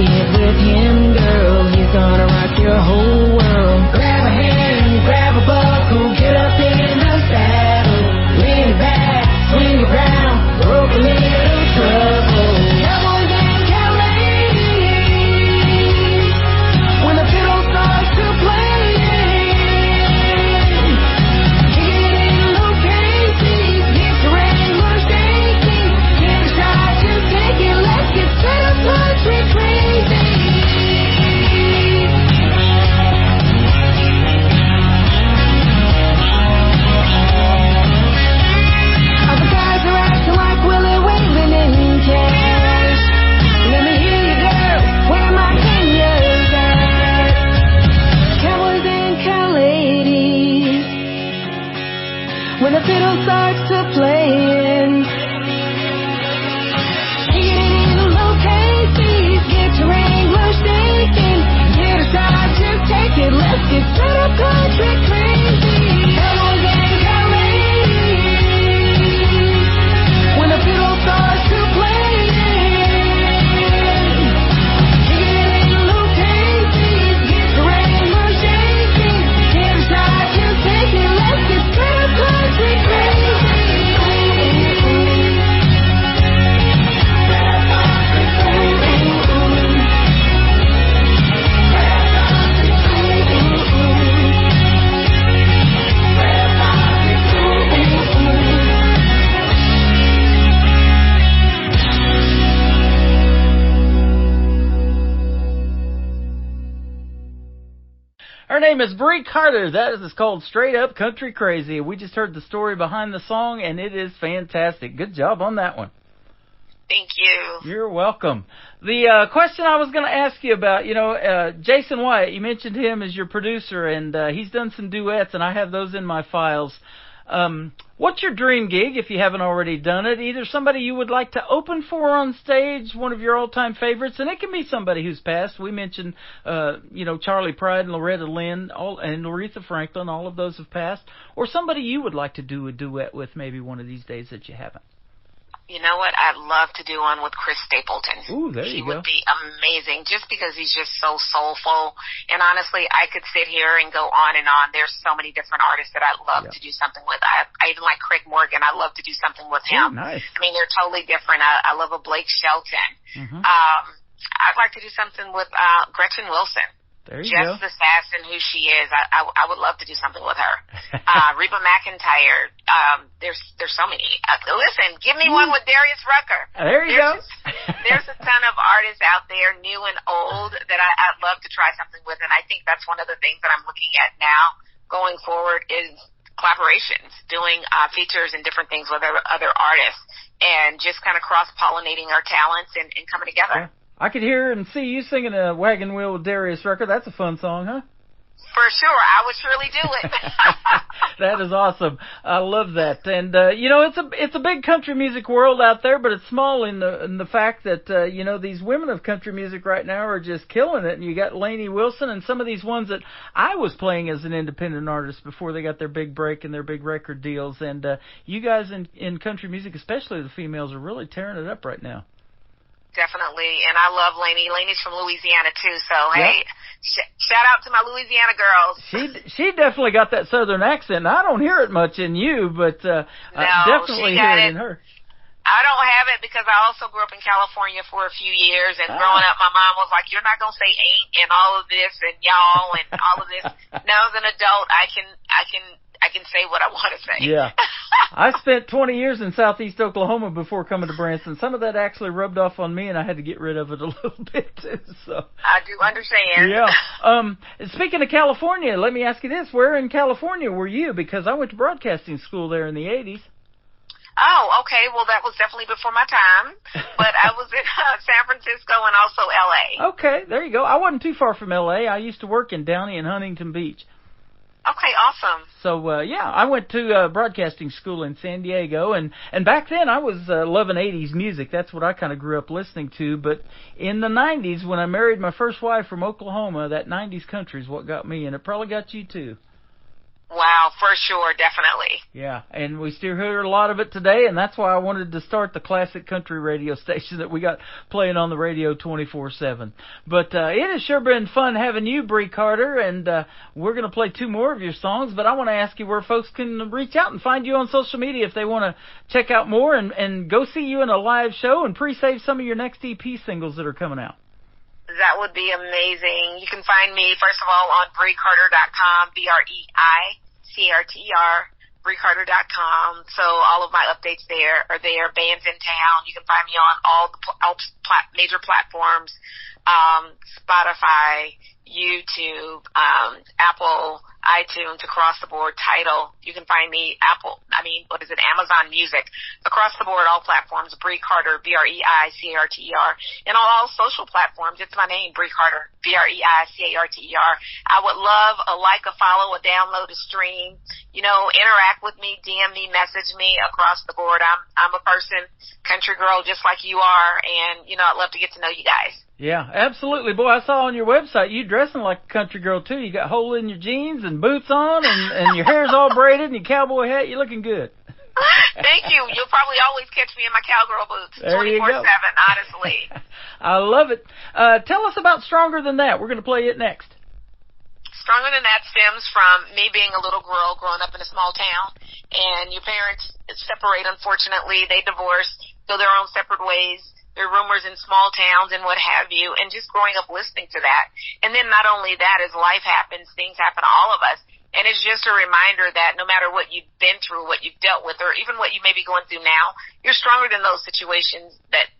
get with him, girl. He's gonna rock your whole world. Grab a hand, grab a buckle, get up in the saddle. Lean it back, swing around, broke a little trouble. Cowboys and cowladies, when the fiddle starts to play. Kick it in low cases, hit the regular shaking. Get a shot, just take it, let's get straight up country crazy. Other guys are acting like Willie Wayman in cash. Let me hear you, girl, where my Kenya's at. Cowboys and cowladies, when the fiddle starts to playing. Kick it in low cases, get your Wrangler shaking. Get a shot, just take it, let's get straight up country crazy. Cowboys and cowladies, when the fiddle starts to play. Kick it in low cases, get your Wrangler shaking. Get a shot, just take it, let's get straight up country crazy. Her name is Bree Carter. That is called Straight Up Country Crazy. We just heard the story behind the song, and it is fantastic. Good job on that one. Thank you. You're welcome. The question I was going to ask you about, Jason Wyatt, you mentioned him as your producer, and he's done some duets, and I have those in my files. What's your dream gig, if you haven't already done it? Either somebody you would like to open for on stage, one of your all-time favorites, and it can be somebody who's passed. We mentioned, Charlie Pride and Loretta Lynn and Aretha Franklin. All of those have passed. Or somebody you would like to do a duet with maybe one of these days that you haven't. You know what? I'd love to do one with Chris Stapleton. Ooh, there you go. He would be amazing just because he's just so soulful. And honestly, I could sit here and go on and on. There's so many different artists that I'd love to do something with. I even like Craig Morgan. I'd love to do something with him. Ooh, nice. I mean, they're totally different. I love a Blake Shelton. Mm-hmm. I'd like to do something with Gretchen Wilson. There you Just go. the sass and who she is. I would love to do something with her. Reba McEntire. There's so many. Listen, give me one with Darius Rucker. There you go. There's a ton of artists out there, new and old, that I'd love to try something with, and I think that's one of the things that I'm looking at now going forward is collaborations, doing features and different things with other artists, and just kind of cross-pollinating our talents and coming together. Yeah. I could hear and see you singing a Wagon Wheel with Darius Rucker. That's a fun song, huh? For sure. I would surely do it. That is awesome. I love that. And, it's a big country music world out there, but it's small in the fact that, these women of country music right now are just killing it. And you got Lainey Wilson and some of these ones that I was playing as an independent artist before they got their big break and their big record deals. And, you guys in country music, especially the females, are really tearing it up right now. Definitely, and I love Lainey. Lainey's from Louisiana, too, so, hey, shout out to my Louisiana girls. She definitely got that southern accent. I don't hear it much in you, but I definitely hear it in her. I don't have it because I also grew up in California for a few years, and growing up, my mom was like, you're not going to say ain't and all of this and y'all and all of this. Now, as an adult, I can say what I want to say. Yeah. I spent 20 years in southeast Oklahoma before coming to Branson. Some of that actually rubbed off on me, and I had to get rid of it a little bit, too. So I do understand. Yeah. Speaking of California, let me ask you this. Where in California were you? Because I went to broadcasting school there in the 80s. Oh, okay. Well, that was definitely before my time. But I was in San Francisco and also L.A. Okay, there you go. I wasn't too far from L.A. I used to work in Downey and Huntington Beach. Okay, awesome. So, I went to broadcasting school in San Diego, and back then I was loving 80s music. That's what I kind of grew up listening to. But in the 90s, when I married my first wife from Oklahoma, that 90s country is what got me, and it probably got you too. Wow, for sure, definitely. Yeah, and we still hear a lot of it today, and that's why I wanted to start the classic country radio station that we got playing on the radio 24/7. But it has sure been fun having you, Bree Carter, and we're going to play 2 more of your songs, but I want to ask you where folks can reach out and find you on social media if they want to check out more and go see you in a live show and pre-save some of your next EP singles that are coming out. That would be amazing. You can find me, first of all, on BreeCarter.com, BREICRTER, BreeCarter.com. So all of my updates there are there. Bands in town. You can find me on all the major platforms, Spotify, YouTube, Apple, iTunes, across the board, Tidal. You can find me Amazon Music, across the board, all platforms, Bree Carter, BREICRTER, and on all social platforms. It's my name, Bree Carter, BREICRTER. I would love a like, a follow, a download, a stream. Interact with me, DM me, message me across the board. I'm a person, country girl, just like you are, and I'd love to get to know you guys. Yeah, absolutely. Boy, I saw on your website you dressing like a country girl, too. You got hole in your jeans and boots on, and your hair's all braided and your cowboy hat. You're looking good. Thank you. You'll probably always catch me in my cowgirl boots 24/7, honestly. I love it. Tell us about Stronger Than That. We're going to play it next. Stronger Than That stems from me being a little girl growing up in a small town, and your parents separate, unfortunately. They divorce, go their own separate ways. There are rumors in small towns and what have you, and just growing up listening to that. And then not only that, as life happens, things happen to all of us. And it's just a reminder that no matter what you've been through, what you've dealt with, or even what you may be going through now, you're stronger than those situations that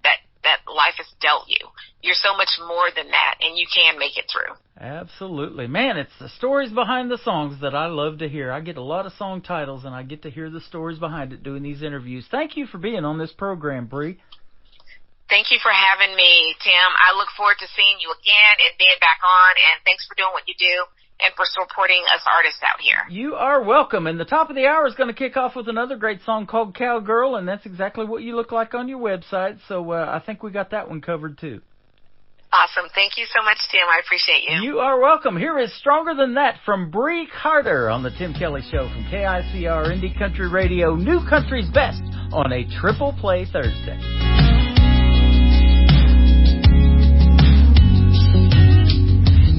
life has dealt you. You're so much more than that, and you can make it through. Absolutely. Man, it's the stories behind the songs that I love to hear. I get a lot of song titles, and I get to hear the stories behind it doing these interviews. Thank you for being on this program, Bree. Thank you for having me, Tim. I look forward to seeing you again and being back on, and thanks for doing what you do and for supporting us artists out here. You are welcome. And the top of the hour is going to kick off with another great song called Cowgirl, and that's exactly what you look like on your website, so I think we got that one covered too. Awesome. Thank you so much, Tim. I appreciate you. You are welcome. Here is Stronger Than That from Bree Carter on the Tim Kelly Show from KICR Indie Country Radio, New Country's Best on a Triple Play Thursday.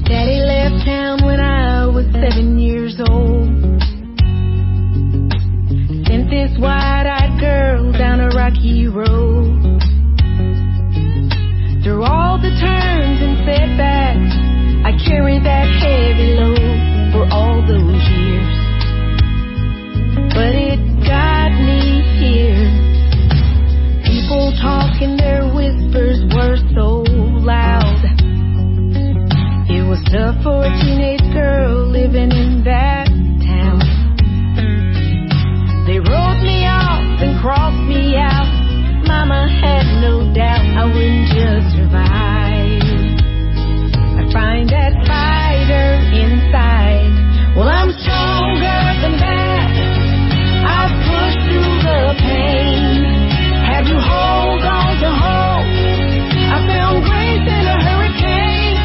Daddy left town when I was 7 years old. Sent this wide-eyed girl down a rocky road. Through all the turns and setbacks, I carried that heavy load for all those years. But it got me here. People talking, their whispers were so loud. It was tough for a teenage girl living in that town. They wrote me off and crossed me out. Mama had no doubt I wouldn't just survive. I find that fighter inside. Well, I'm stronger than that. I've pushed through the pain. Had to hold on to hope. I found grace in a hurricane.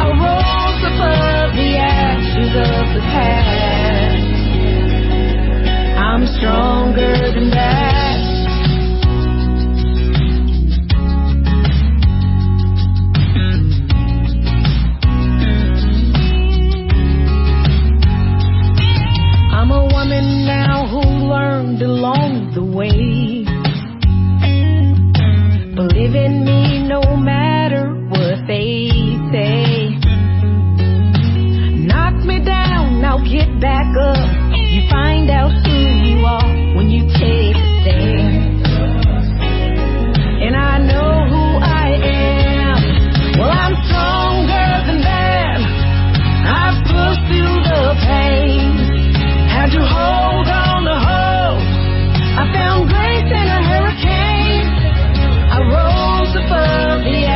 I rose above the ashes of the past. I'm stronger than that. I'm a woman now who learned along the way. Believe in me no matter what they say. Knock me down, now get back up. You find out who you are when you take a stand. And I know who I am. Well, I'm stronger than that. I've pushed through the pain. Had to hold on to hope. I found grace in a hurricane. I rose above the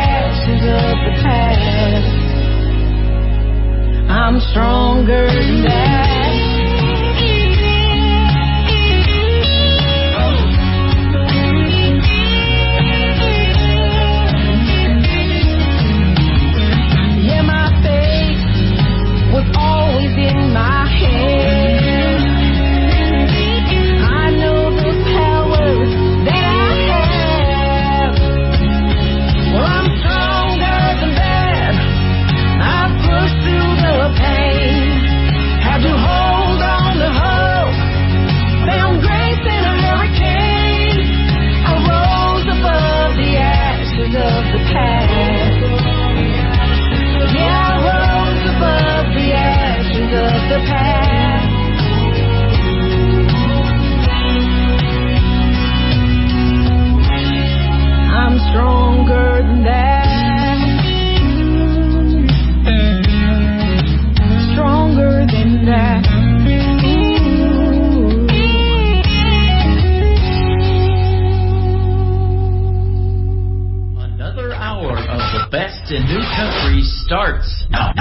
best in new country starts now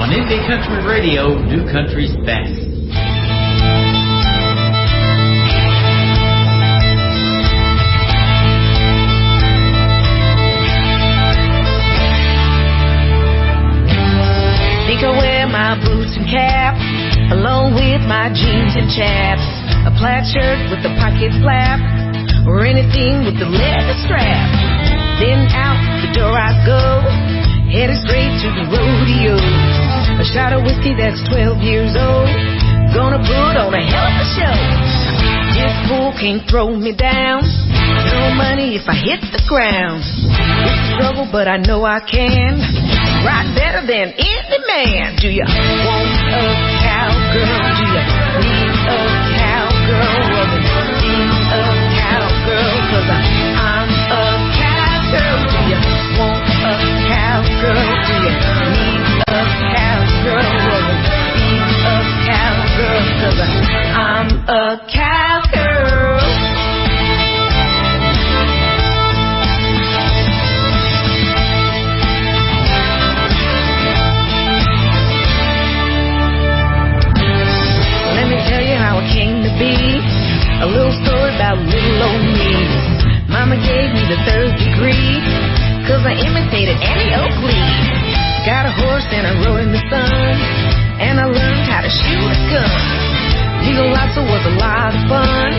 on Indie Country Radio, New Country's Best. Think I wear my boots and cap, along with my jeans and chaps, a plaid shirt with the pocket flap, or anything with the leather strap. Then out the door I go, headed straight to the rodeo. A shot of whiskey that's 12 years old, gonna put on a hell of a show. This fool can't throw me down, no money if I hit the ground. It's a struggle, but I know I can ride better than any man. Do you want a cowgirl? Do you need a cowgirl? Well, then need a cowgirl, 'cause I'm a cowgirl. Do you want a cowgirl? Do you need a cowgirl? Well, then need a cowgirl, 'cause I'm a cowgirl. Let me tell you how it came to be. A little story about little old me. Mama gave me the 3rd degree, 'cause I imitated Annie Oakley. Got a horse and I rode in the sun, and I learned how to shoot a gun. Legal Lobster was a lot of fun.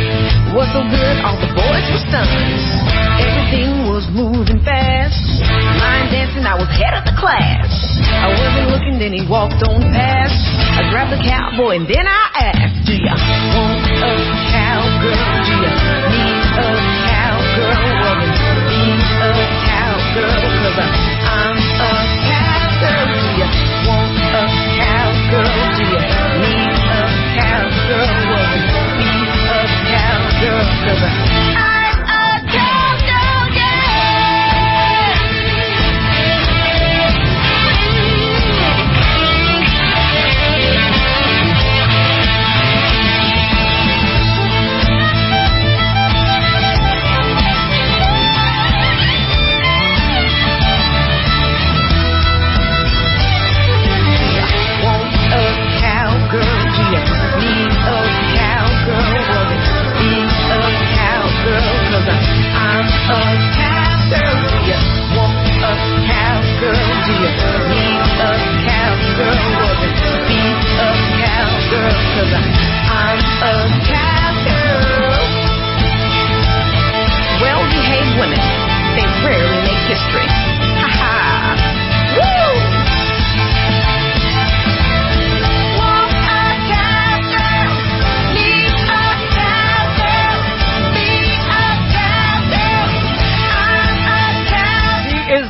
Was so good, all the boys were stunned. Everything was moving fast. Line dancing, I was head of the class. I wasn't looking, then he walked on past. I grabbed the cowboy and then I asked, do ya want a cowgirl? Do ya need a cowgirl? Well, then need a cowgirl, 'cause I'm a cowgirl. Do ya want a cowgirl? Do ya need a cowgirl? Well, then need a cowgirl, 'cause I'm a cowgirl, yeah!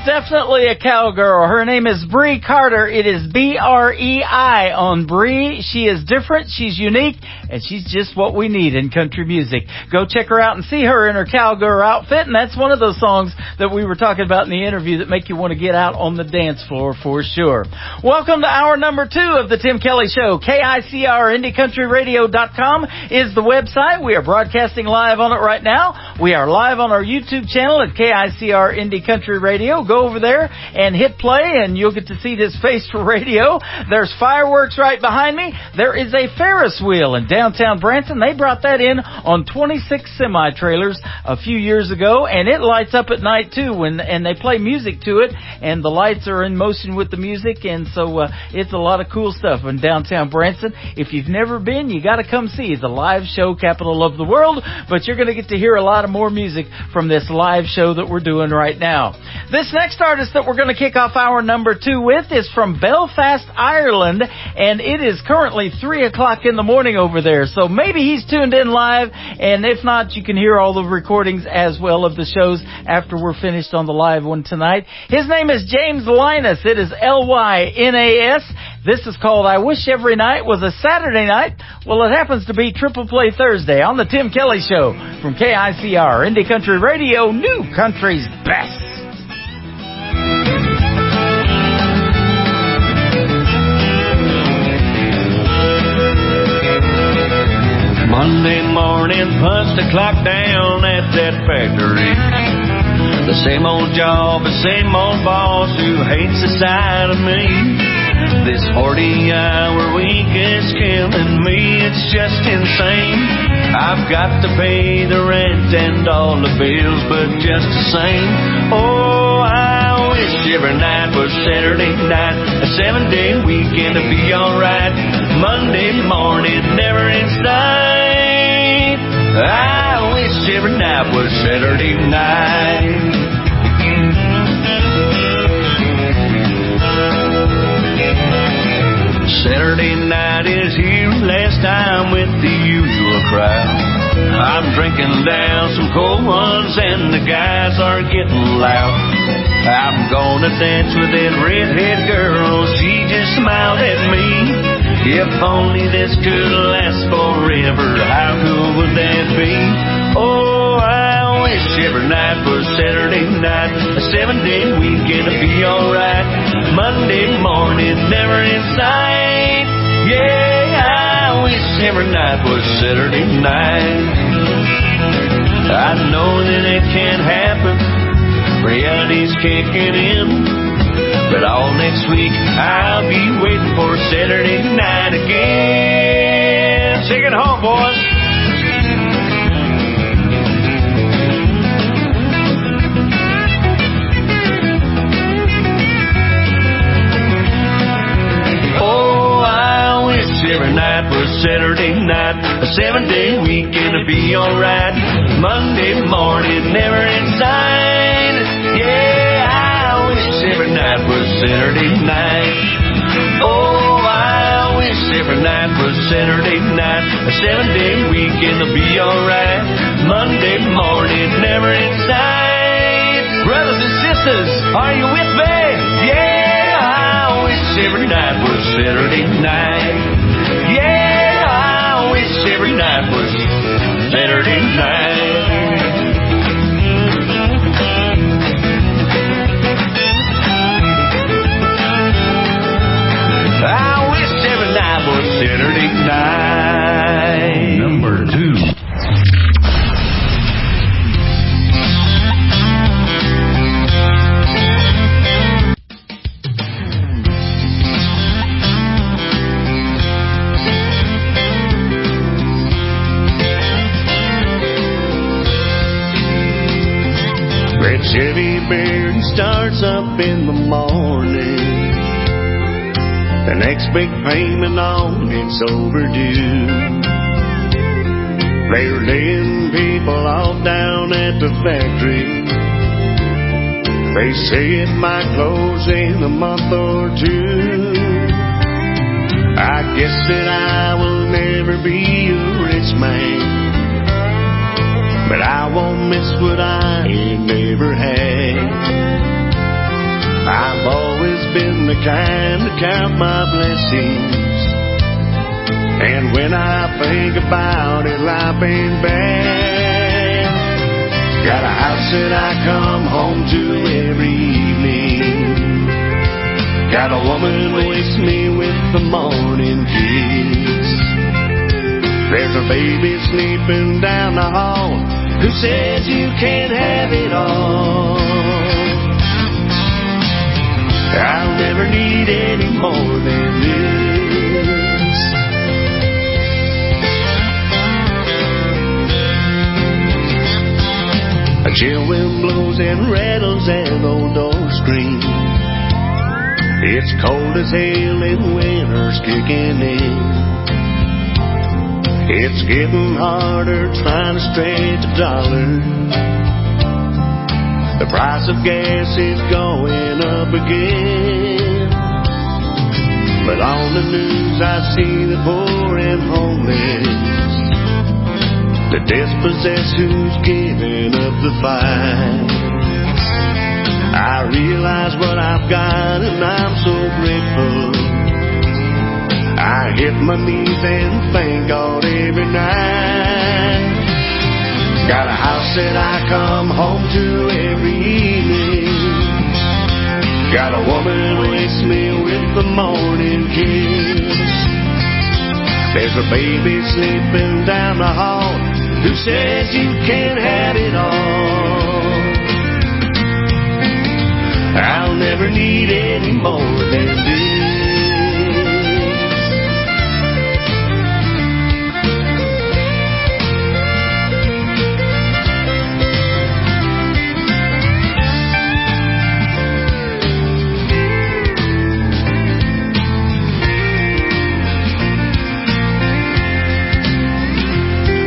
Definitely a cowgirl. Her name is Bree Carter. It is B-R-E-I on Bree. She is different, she's unique, and she's just what we need in country music. Go check her out and see her in her cowgirl outfit, and that's one of those songs that we were talking about in the interview that make you want to get out on the dance floor for sure. Welcome to hour number 2 of the Tim Kelly Show. KICR IndieCountryRadio.com is the website. We are broadcasting live on it right now. We are live on our YouTube channel at KICR Indie Country Radio. Go over there and hit play, and you'll get to see this face for radio. There's fireworks right behind me. There is a Ferris wheel in downtown Branson. They brought that in on 26 semi-trailers a few years ago, and it lights up at night too, and they play music to it, and the lights are in motion with the music, and so it's a lot of cool stuff in downtown Branson. If you've never been, you got to come see. It's a live show, capital of the world, but you're going to get to hear a lot of more music from this live show that we're doing right now. This next artist that we're going to kick off hour number 2 with is from Belfast, Ireland, and it is currently 3 o'clock in the morning over there, so maybe he's tuned in live, and if not, you can hear all the recordings as well of the shows after we're finished on the live one tonight. His name is James Linus. It is Lynas. This is called I Wish Every Night Was a Saturday Night. Well, it happens to be Triple Play Thursday on the Tim Kelly Show from KICR Indie Country Radio, New Country's Best. Monday morning, punched the clock down at that factory. The Same old job, the same old boss who hates the sight of me. This 40-hour week is killing me, it's just insane. I've got to pay the rent and all the bills, but just the same, oh, I wish every night was Saturday night, a 7-day weekend to be alright. Monday morning, never in sight. I wish every night was Saturday night. Saturday night is here, last time with the usual crowd. I'm drinking down some cold ones and the guys are getting loud. I'm gonna dance with that redhead girl, she just smiled at me. If only this could last forever, how cool would that be? Oh, I wish every night was Saturday night, a 7-day weekend to be alright. Monday morning, never in sight. Yeah, I wish every night was Saturday night. I know that it can't happen, reality's kicking in, but all next week I'll be waiting for Saturday night again. Take it home, boys. Every night was Saturday night, a 7-day weekend to be alright. Monday morning, never in sight. Yeah, I wish every night was Saturday night. Oh, I wish every night was Saturday night, a 7-day weekend to be alright. Monday morning, never in sight. Brothers and sisters, are you with me? Yeah, I wish every night was Saturday night. Yeah, I wish every night was Saturday night. I wish every night was Saturday night. Number 2. Chevy Beard starts up in the morning. The next big payment on it's overdue. They're laying people off down at the factory. They say it might close in a month or two. I guess that I will never be a rich man, but I won't miss what I ain't never had. I've always been the kind to count my blessings, and when I think about it, life ain't bad. Got a house that I come home to every evening. Got a woman who wakes me with the morning kiss. There's a baby sleeping down the hall who says you can't have it all. I'll never need any more than this. A chill wind blows and rattles an old door screen. It's cold as hell and winter's kicking in. It's getting harder trying to stretch a dollar. The price of gas is going up again. But on the news I see the poor and homeless, the dispossessed who's giving up the fight. I realize what I've got and I'm so grateful. I hit my knees and thank God every night. Got a house that I come home to every evening. Got a woman who wakes me with the morning kiss. There's a baby sleeping down the hall who says you can't have it all. never need any more than this.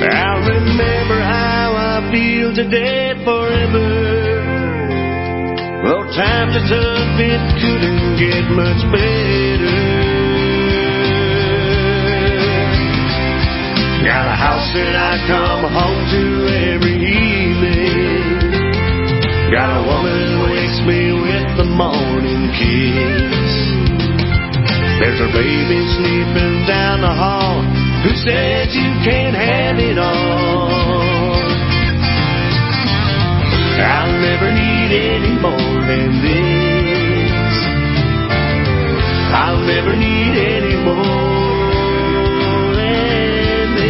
I remember how I feel today forever. Well, times are tough, it couldn't get much better. Got a house that I come home to every evening. Got a woman who wakes me with the morning kiss. There's a baby sleeping down the hall who says you can't have it all. I'll never need any more than this. I'll never need any more than this.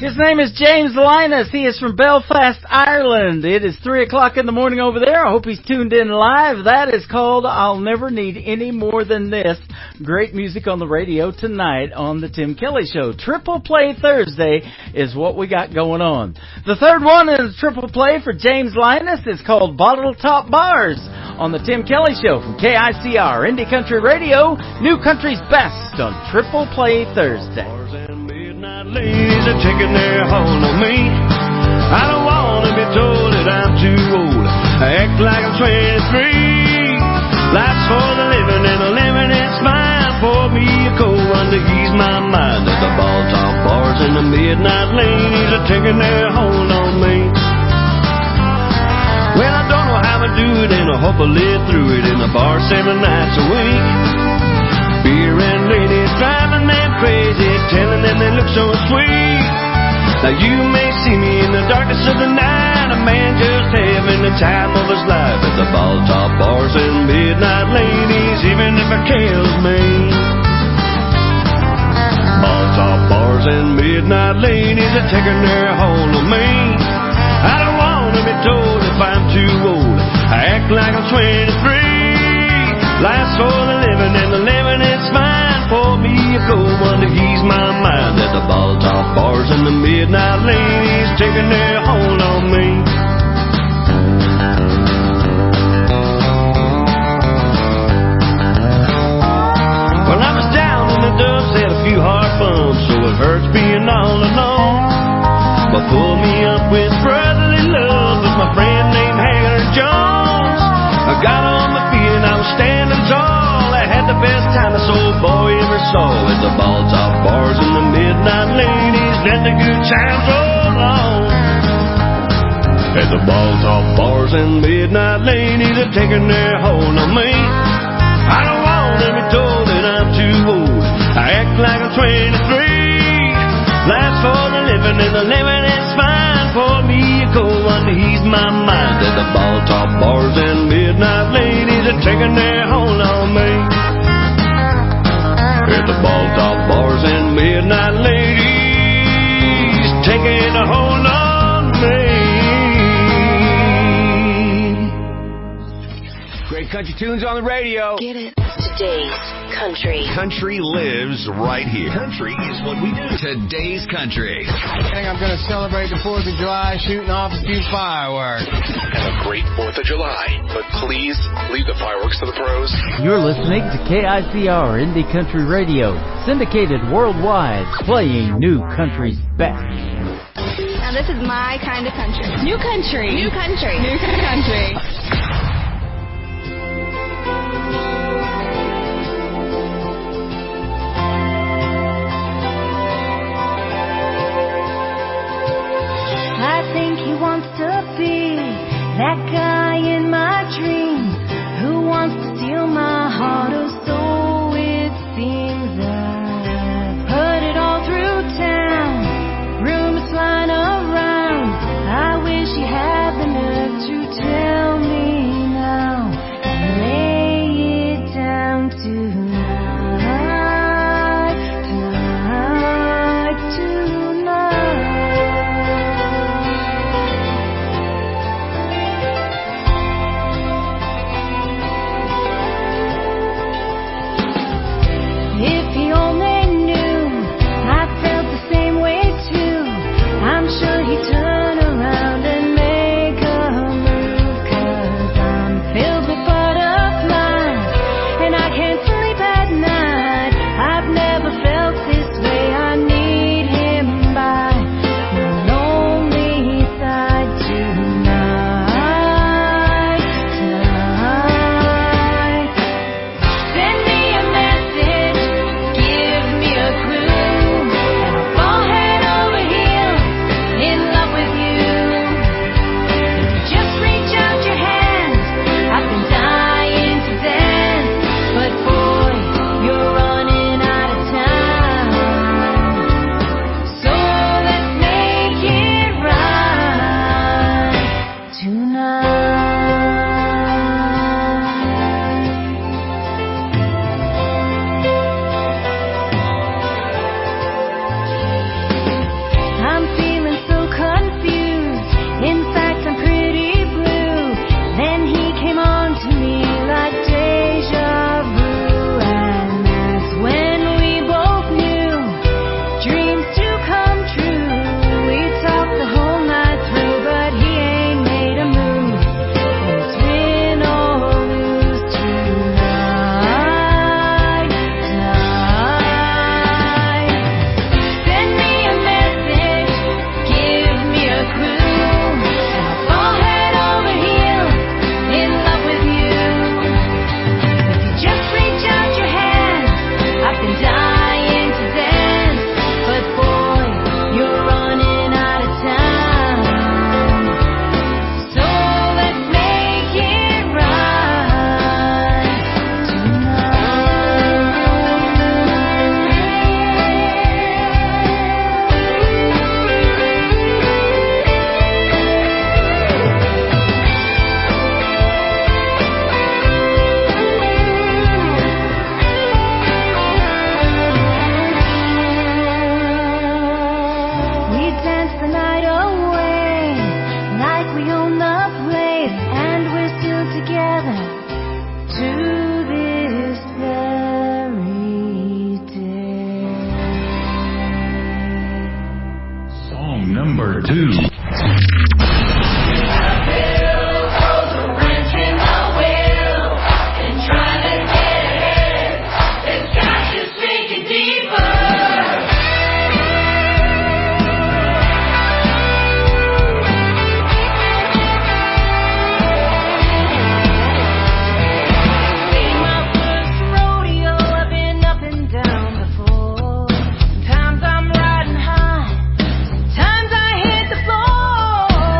His name is James Linus. He is from Belfast, Ireland. It is 3 o'clock in the morning over there. I hope he's tuned in live. That is called I'll Never Need Any More Than This. Great music on the radio tonight on the Tim Kelly Show. Triple Play Thursday is what we got going on. The third one is Triple Play for James Linus. It's called Bottle Top Bars on the Tim Kelly Show from KICR, Indie Country Radio, New Country's Best on Triple Play Thursday. Ladies are taking their hold on me. I don't want to be told that I'm too old. I act like I'm 23. Life's for the living and the living is fine. Pour me a cold one to ease my mind. At the ball top bars and the midnight ladies are taking their hold on me. Well, I don't know how to do it and I hope I live through it in the bar 7 nights a week. Beer and ladies driving them crazy, telling them they look so sweet. Now you may see me in the darkness of the night, a man just having the time of his life. At the ball top bars and midnight ladies, even if it kills me. Ball top bars and midnight ladies are taking their hold on me. I don't want to be told if I'm too old. I act like I'm 23. Life's for the living and the living is fine. Pour me a cold one to ease my mind. At the ball top bars and the midnight ladies taking their hold on me. Well, I was down in the dumps, had a few hard bumps, so it hurts being all alone. But pull me up with brotherly love was my friend named Haggard Jones. I got on my feet and I was standing tall. I had the best time this old boy ever saw. At the ball top bars and the midnight ladies, let the good times roll on. At the ball top bars and midnight ladies are taking their hold on me. I don't want to be told that I'm too old. I act like I'm 23. Life's for the living and the living is fine. Pour me a cold one to ease my mind. At the ball top bars and midnight ladies are taking their hold on me. At the ball top bars and midnight ladies taking a hold on me. Great country tunes on the radio. Get it? Today's country. Country lives right here. Country is what we do. Today's country. I think I'm going to celebrate the 4th of July shooting off a few fireworks. Have a great 4th of July, but please leave the fireworks to the pros. You're listening to KICR Indie Country Radio, syndicated worldwide, playing New Country's best. Now this is my kind of country. New country. New country. New country. I think he wants to be that guy in my dreams who wants to steal my heart or so it seems. I've heard it all through town, rumors flying around. I wish he had Times I'm riding high, times I hit the floor.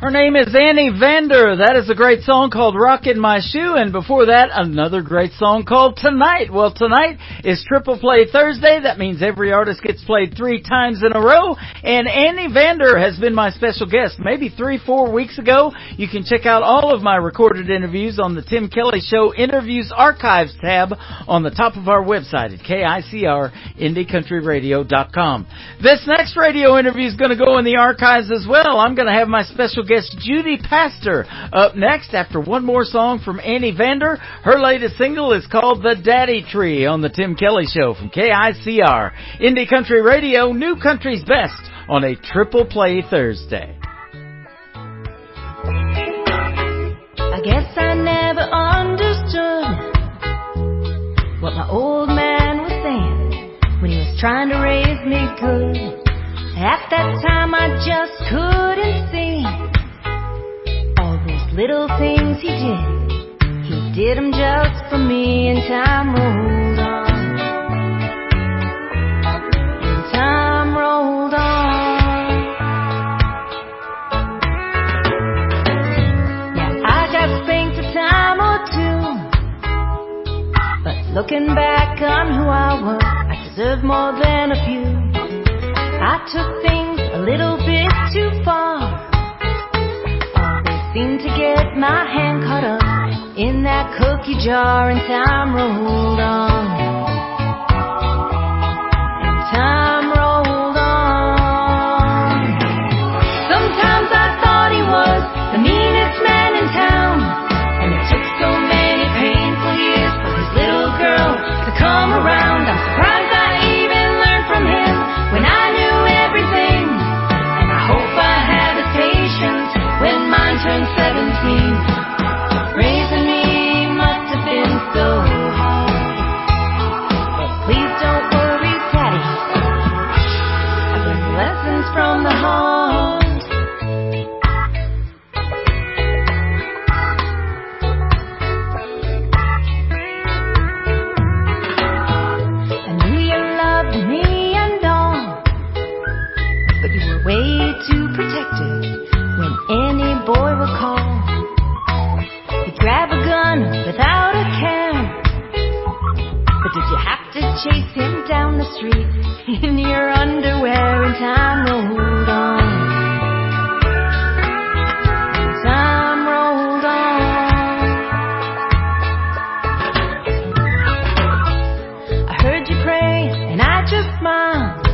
Her name is Annie Vander. That is a great song called Rockin' My Shoe. And before that, another great song called Tonight. Well, tonight is Triple Play Thursday. That means every artist gets played 3 times in a row. And Annie Vander has been my special guest maybe 3-4 weeks ago. You can check out all of my recorded interviews on the Tim Kelly Show Interviews Archives tab on the top of our website at KICR-IndieCountryRadio.com. This next radio interview is going to go in the archives as well. I'm going to have my special guest Judy Pastor up next after one more song from Annie Vander. Her latest single is called The Daddy Tree on the Tim Kelly Show from KICR. Indie Country Radio, New Country's Best on a Triple Play Thursday. I guess I never understood what my old man was saying when he was trying to raise me good. At that time I just couldn't see all those little things he did them just for me. And time rolled on, and time rolled on. Yeah, I got spanked a time or two, but looking back on who I was, I deserved more than a few. I took things a little bit too far. Always seemed to get my hand caught up in that cookie jar, and time rolled on, and time rolled on. Sometimes I thought he was the meanest man in town, and it took so many painful years for his little girl to come around. I'm surprised I even learned from him when I knew everything, and I hope I had his patience when mine turned 17. Raising me must have been so hard, but please don't worry, Daddy, I've learned lessons from the heart. I knew you loved me and all, but you were way too protective when any boy would call. You'd grab a gun without a care, but did you have to chase him down the street in your underwear? And time rolled on, and time rolled on. I heard you pray and I just smiled,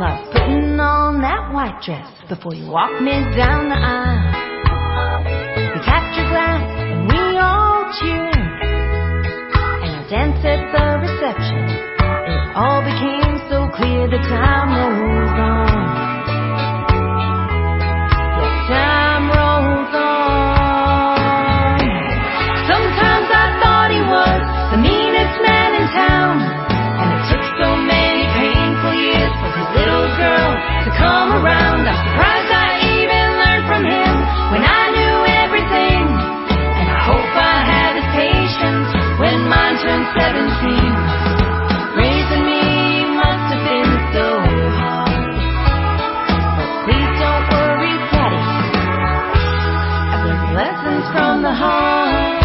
like putting on that white dress before you walked me down the aisle. You tapped your glass and we all cheered, and I danced at the reception. It all became so clear, the time rolls on. Yeah, time rolls on. Sometimes I thought he was the meanest man in town, and it took so many painful years for his little girl to come around. I'm surprised I even learned from him when I knew everything, and I hope I had his patience when mine turned 17. Raising me must have been so hard, but please don't worry, Daddy, I've learned lessons from the heart.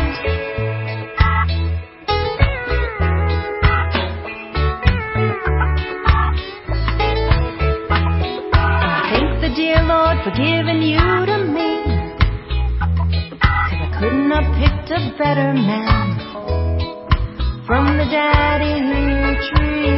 And I thank the dear Lord for giving you to me, 'cause I couldn't have picked a better man from the daddy tree.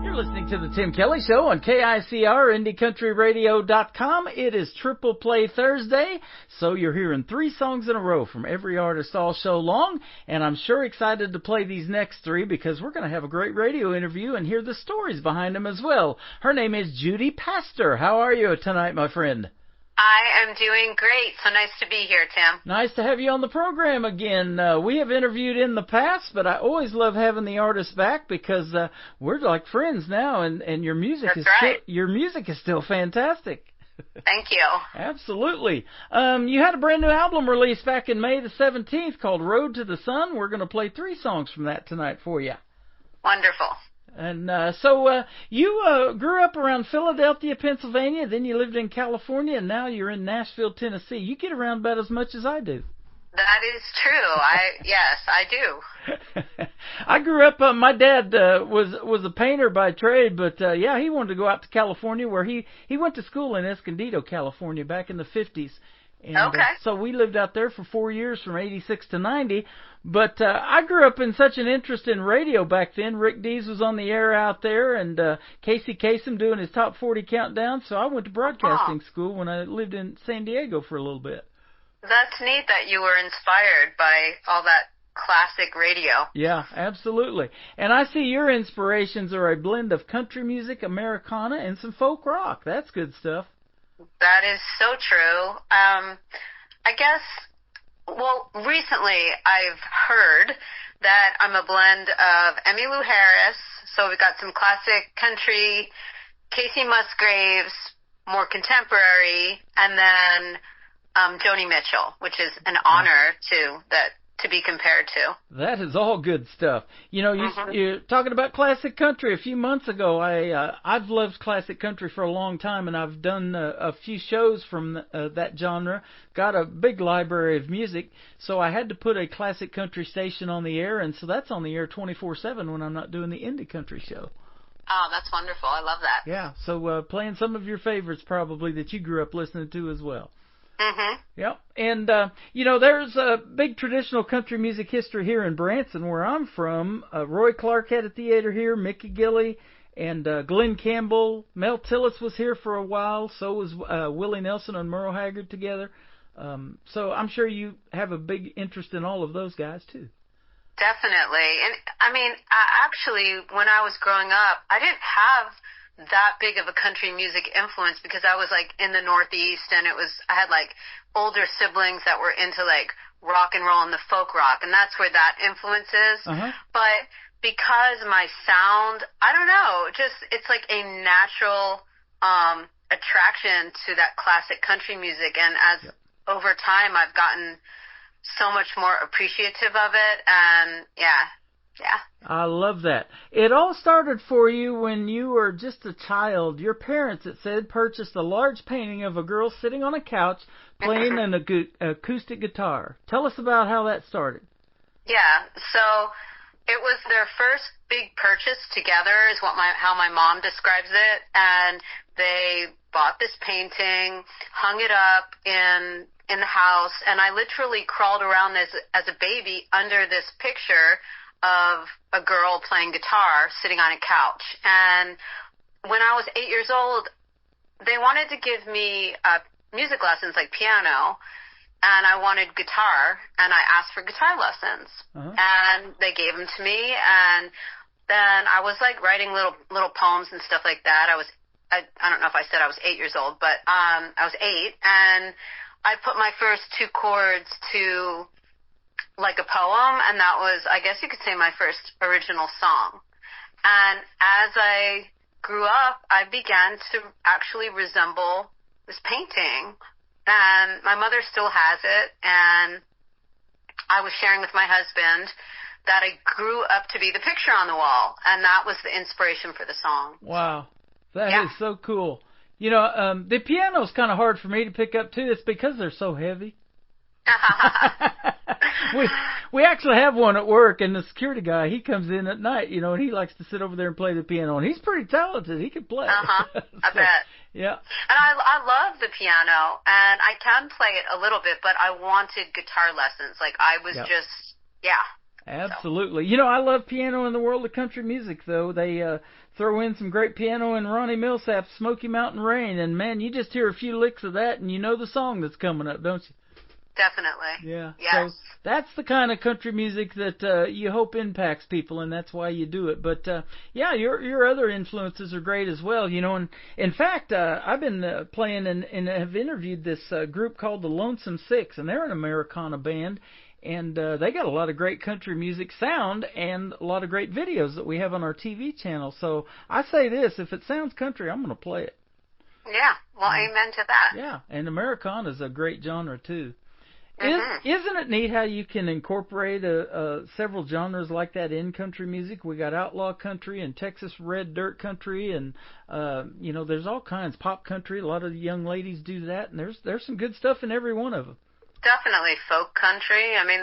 You're listening to the Tim Kelly Show on KICR, IndieCountryRadio.com. It is Triple Play Thursday, so you're hearing 3 songs in a row from every artist all show long, and I'm sure excited to play these next 3 because we're going to have a great radio interview and hear the stories behind them as well. Her name is Judy Pastor. How are you tonight, my friend? I am doing great. So nice to be here, Tim. Nice to have you on the program again. We have interviewed in the past, but I always love having the artists back because we're like friends now, and your music That's right. your music is still fantastic. Thank you. Absolutely. You had a brand new album released back in May the 17th called Road to the Sun. We're going to play 3 songs from that tonight for you. Wonderful. And so you grew up around Philadelphia, Pennsylvania, then you lived in California, and now you're in Nashville, Tennessee. You get around about as much as I do. That is true. Yes, I do. I grew up. My dad was a painter by trade, but yeah, he wanted to go out to California, where he went to school in Escondido, California, back in the 50s. And, okay. So we lived out there for 4 years, from 86 to 90. But I grew up in such an interest in radio back then. Rick Dees was on the air out there, and Casey Kasem doing his top 40 countdown. So I went to broadcasting school when I lived in San Diego for a little bit. That's neat that you were inspired by all that classic radio. Yeah, absolutely. And I see your inspirations are a blend of country music, Americana, and some folk rock. That's good stuff. That is so true. I guess, well, recently I've heard that I'm a blend of Emmylou Harris, so we've got some classic country, Casey Musgraves, more contemporary, and then Joni Mitchell, which is an honor to be compared to. That is all good stuff. You know, you're talking about classic country. A few months ago, I've loved classic country for a long time, and I've done a few shows from that genre. Got a big library of music, so I had to put a classic country station on the air, and so that's on the air 24/7 when I'm not doing the indie country show. Oh, that's wonderful. I love that. Yeah, so playing some of your favorites probably that you grew up listening to as well. Mm-hmm. Yep. And, you know, there's a big traditional country music history here in Branson, where I'm from. Roy Clark had a theater here, Mickey Gilley, and Glenn Campbell. Mel Tillis was here for a while. So was Willie Nelson and Merle Haggard together. So I'm sure you have a big interest in all of those guys, too. Definitely. And, I mean, actually, when I was growing up, I didn't have that big of a country music influence because I was like in the Northeast, and I had like older siblings that were into like rock and roll and the folk rock, and that's where that influence is. But because my sound, I don't know, it's like a natural attraction to that classic country music, and as over time I've gotten so much more appreciative of it, and yeah. I love that. It all started for you when you were just a child. Your parents, it said, purchased a large painting of a girl sitting on a couch playing an acoustic guitar. Tell us about how that started. Yeah, so it was their first big purchase together is how my mom describes it, and they bought this painting, hung it up in the house, and I literally crawled around as a baby under this picture of a girl playing guitar sitting on a couch. And when I was 8 years old, they wanted to give me music lessons like piano, and I wanted guitar, and I asked for guitar lessons. And they gave them to me, and then I was like writing little poems and stuff like that. I don't know if I said I was 8 years old, but I was 8, and I put my first 2 chords to like a poem, and that was, I guess you could say, my first original song. And as I grew up, I began to actually resemble this painting, and my mother still has it, and I was sharing with my husband that I grew up to be the picture on the wall, and that was the inspiration for the song. Wow, that is so cool. You know, the piano's kind of hard for me to pick up, too. It's because they're so heavy. We actually have one at work, and the security guy, he comes in at night, you know, and he likes to sit over there and play the piano, and he's pretty talented. He can play. I bet. Yeah. And I love the piano, and I can play it a little bit, but I wanted guitar lessons. Like, I was just, Absolutely. So. You know, I love piano in the world of country music, though. They throw in some great piano in Ronnie Millsap's Smoky Mountain Rain, and, man, you just hear a few licks of that, and you know the song that's coming up, don't you? Definitely. Yeah. Yes. So that's the kind of country music that you hope impacts people, and that's why you do it. But yeah, your other influences are great as well. You know, and in fact, I've been playing and have interviewed this group called the Lonesome Six, and they're an Americana band, and they got a lot of great country music sound and a lot of great videos that we have on our TV channel. So I say this: if it sounds country, I'm going to play it. Yeah, well, amen to that. Yeah, and Americana is a great genre, too. Mm-hmm. Isn't it neat how you can incorporate several genres like that in country music? We got outlaw country and Texas red dirt country, and there's all kinds, pop country. A lot of the young ladies do that, and there's some good stuff in every one of them. Definitely folk country. I mean,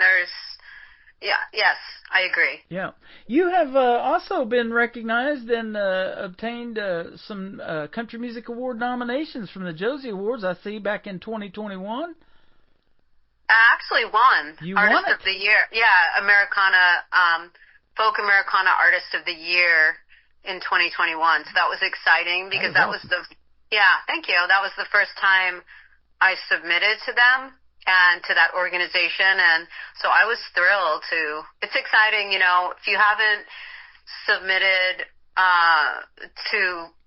yes, I agree. Yeah. You have also been recognized and obtained some Country Music Award nominations from the Josie Awards, I see, back in 2021. I actually won. You Artist won it? of the Year. Yeah, Americana, Folk Americana Artist of the Year in 2021. So that was exciting because that was thank you. That was the first time I submitted to them and to that organization. And so I was thrilled it's exciting, if you haven't submitted,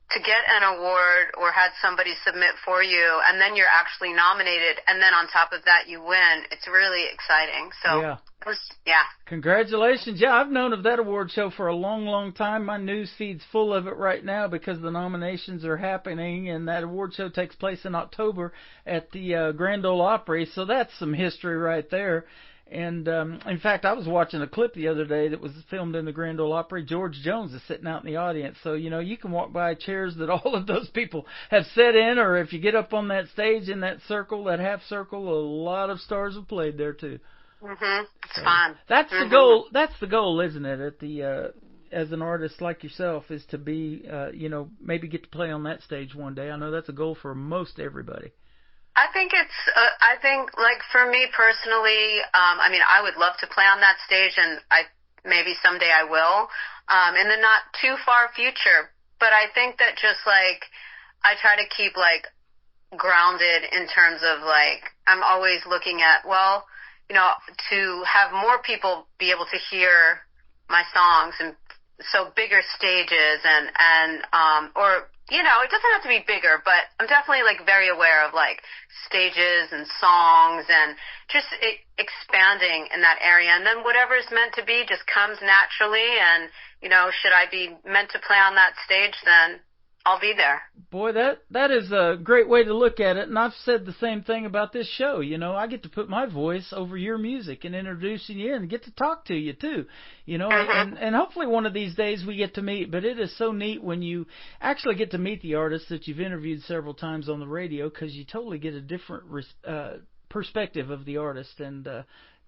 to get an award or had somebody submit for you, and then you're actually nominated, and then on top of that you win, it's really exciting. So, Congratulations. Yeah, I've known of that award show for a long, long time. My news feed's full of it right now because the nominations are happening, and that award show takes place in October at the Grand Ole Opry, so that's some history right there. And, in fact, I was watching a clip the other day that was filmed in the Grand Ole Opry. George Jones is sitting out in the audience. So, you can walk by chairs that all of those people have sat in, or if you get up on that stage in that circle, that half circle, a lot of stars have played there, too. Mm-hmm. It's fun. That's the goal. That's the goal, isn't it? As an artist like yourself, is to be, maybe get to play on that stage one day. I know that's a goal for most everybody. I think like for me personally, I would love to play on that stage, and maybe someday I will, in the not too far future. But I think that just like, I try to keep like grounded in terms of like, I'm always looking at, to have more people be able to hear my songs, and so bigger stages it doesn't have to be bigger, but I'm definitely like very aware of like stages and songs and just expanding in that area. And then whatever's meant to be just comes naturally. And, should I be meant to play on that stage, then I'll be there. Boy, that is a great way to look at it, and I've said the same thing about this show. I get to put my voice over your music and introducing you and get to talk to you too. And hopefully one of these days we get to meet, but it is so neat when you actually get to meet the artists that you've interviewed several times on the radio, because you totally get a different perspective of the artist, and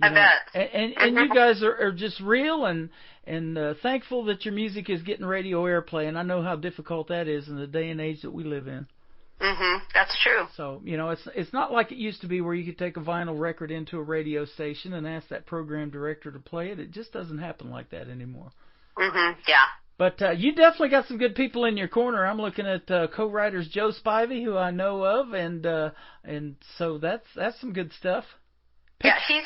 I bet. And you guys are just real and thankful that your music is getting radio airplay, and I know how difficult that is in the day and age that we live in. That's true. So, it's not like it used to be where you could take a vinyl record into a radio station and ask that program director to play it. It just doesn't happen like that anymore. Yeah. But you definitely got some good people in your corner. I'm looking at co-writers Joe Spivey, who I know of, and so that's some good stuff. Yeah, he's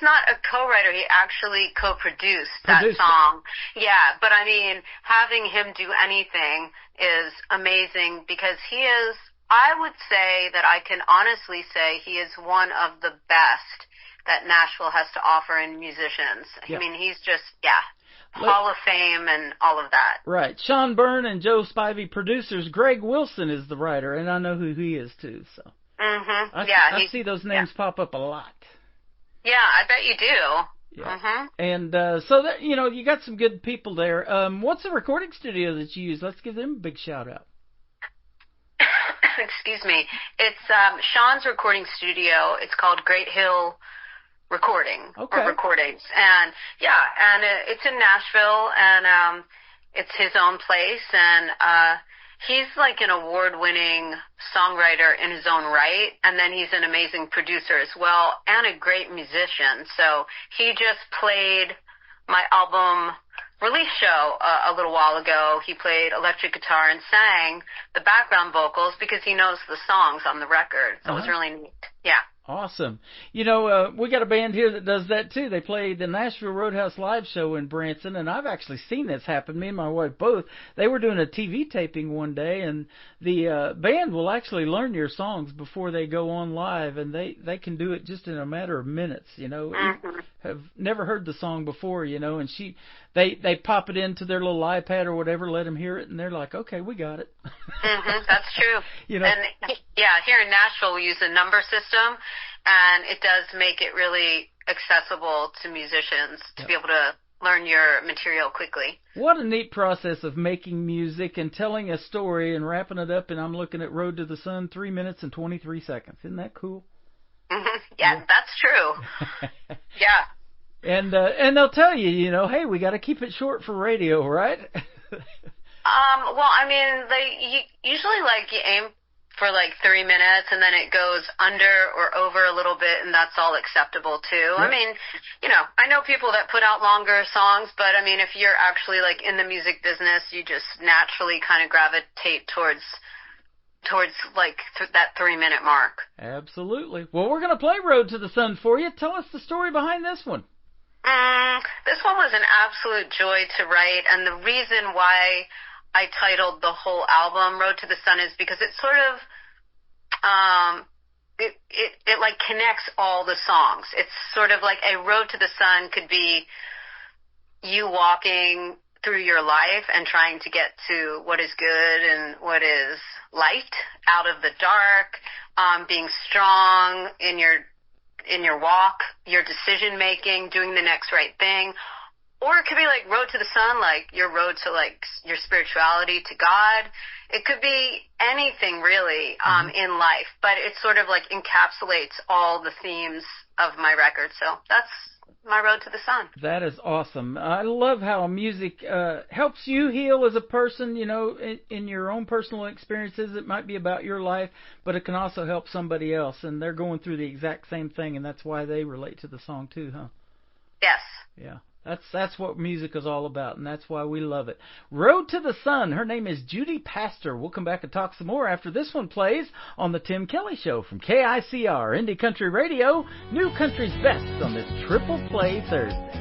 not a co-writer. He actually co-produced that song. Yeah, but having him do anything is amazing because I would say that I can honestly say he is one of the best that Nashville has to offer in musicians. Yeah. He's just, Hall of Fame and all of that. Right. Sean Byrne and Joe Spivey producers. Greg Wilson is the writer, and I know who he is too, so. I see those names pop up a lot. Yeah, I bet you do. Yeah. And so that you got some good people there. What's the recording studio that you use? Let's give them a big shout out. Excuse me. It's Sean's recording studio. It's called Great Hill Recording or Recordings, and it's in Nashville, and it's his own place, and he's like an award-winning songwriter in his own right, and then he's an amazing producer as well, and a great musician. So he just played my album release show a little while ago. He played electric guitar and sang the background vocals because he knows the songs on the record. So it was really neat. Yeah. Awesome. You know, we got a band here that does that too. They play the Nashville Roadhouse live show in Branson, and I've actually seen this happen. Me and my wife both. They were doing a TV taping one day, and the band will actually learn your songs before they go on live, and they can do it just in a matter of minutes. You know, have never heard the song before, you know, and they pop it into their little iPad or whatever, let them hear it, and they're like, okay, we got it. That's true. You know, and yeah, here in Nashville we use a number system, and it does make it really accessible to musicians to be able to learn your material quickly. What a neat process of making music and telling a story and wrapping it up, and I'm looking at Road to the Sun, 3 minutes and 23 seconds. Isn't that cool? Yeah, that's true. Yeah. And they'll tell you, you know, hey, we got to keep it short for radio, right? Well, I mean, they usually like you aim for like 3 minutes, and then it goes under or over a little bit, and that's all acceptable too. Yeah. I mean, you know, I know people that put out longer songs, but I mean, if you're actually like in the music business, you just naturally kind of gravitate towards like that 3 minute mark. Absolutely. Well, we're going to play Road to the Sun for you. Tell us the story behind this one. This one was an absolute joy to write, and the reason why I titled the whole album Road to the Sun is because it sort of it like connects all the songs. It's sort of like a road to the sun could be you walking through your life and trying to get to what is good and what is light out of the dark, being strong in your walk, your decision making, doing the next right thing. Or it could be like road to the sun, like your road to like your spirituality to God. It could be anything really in life, but it sort of like encapsulates all the themes of my record. So that's my road to the sun. That is awesome. I love how music helps you heal as a person, you know, in your own personal experiences. It might be about your life, but it can also help somebody else, and they're going through the exact same thing, and that's why they relate to the song too, huh? Yes. Yeah. That's what music is all about, and that's why we love it. Road to the Sun. Her name is Judy Pastor. We'll come back and talk some more after this one plays on the Tim Kelly Show from KICR, Indie Country Radio, New Country's Best on this Triple Play Thursday.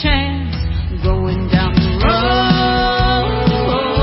Chance going down the road.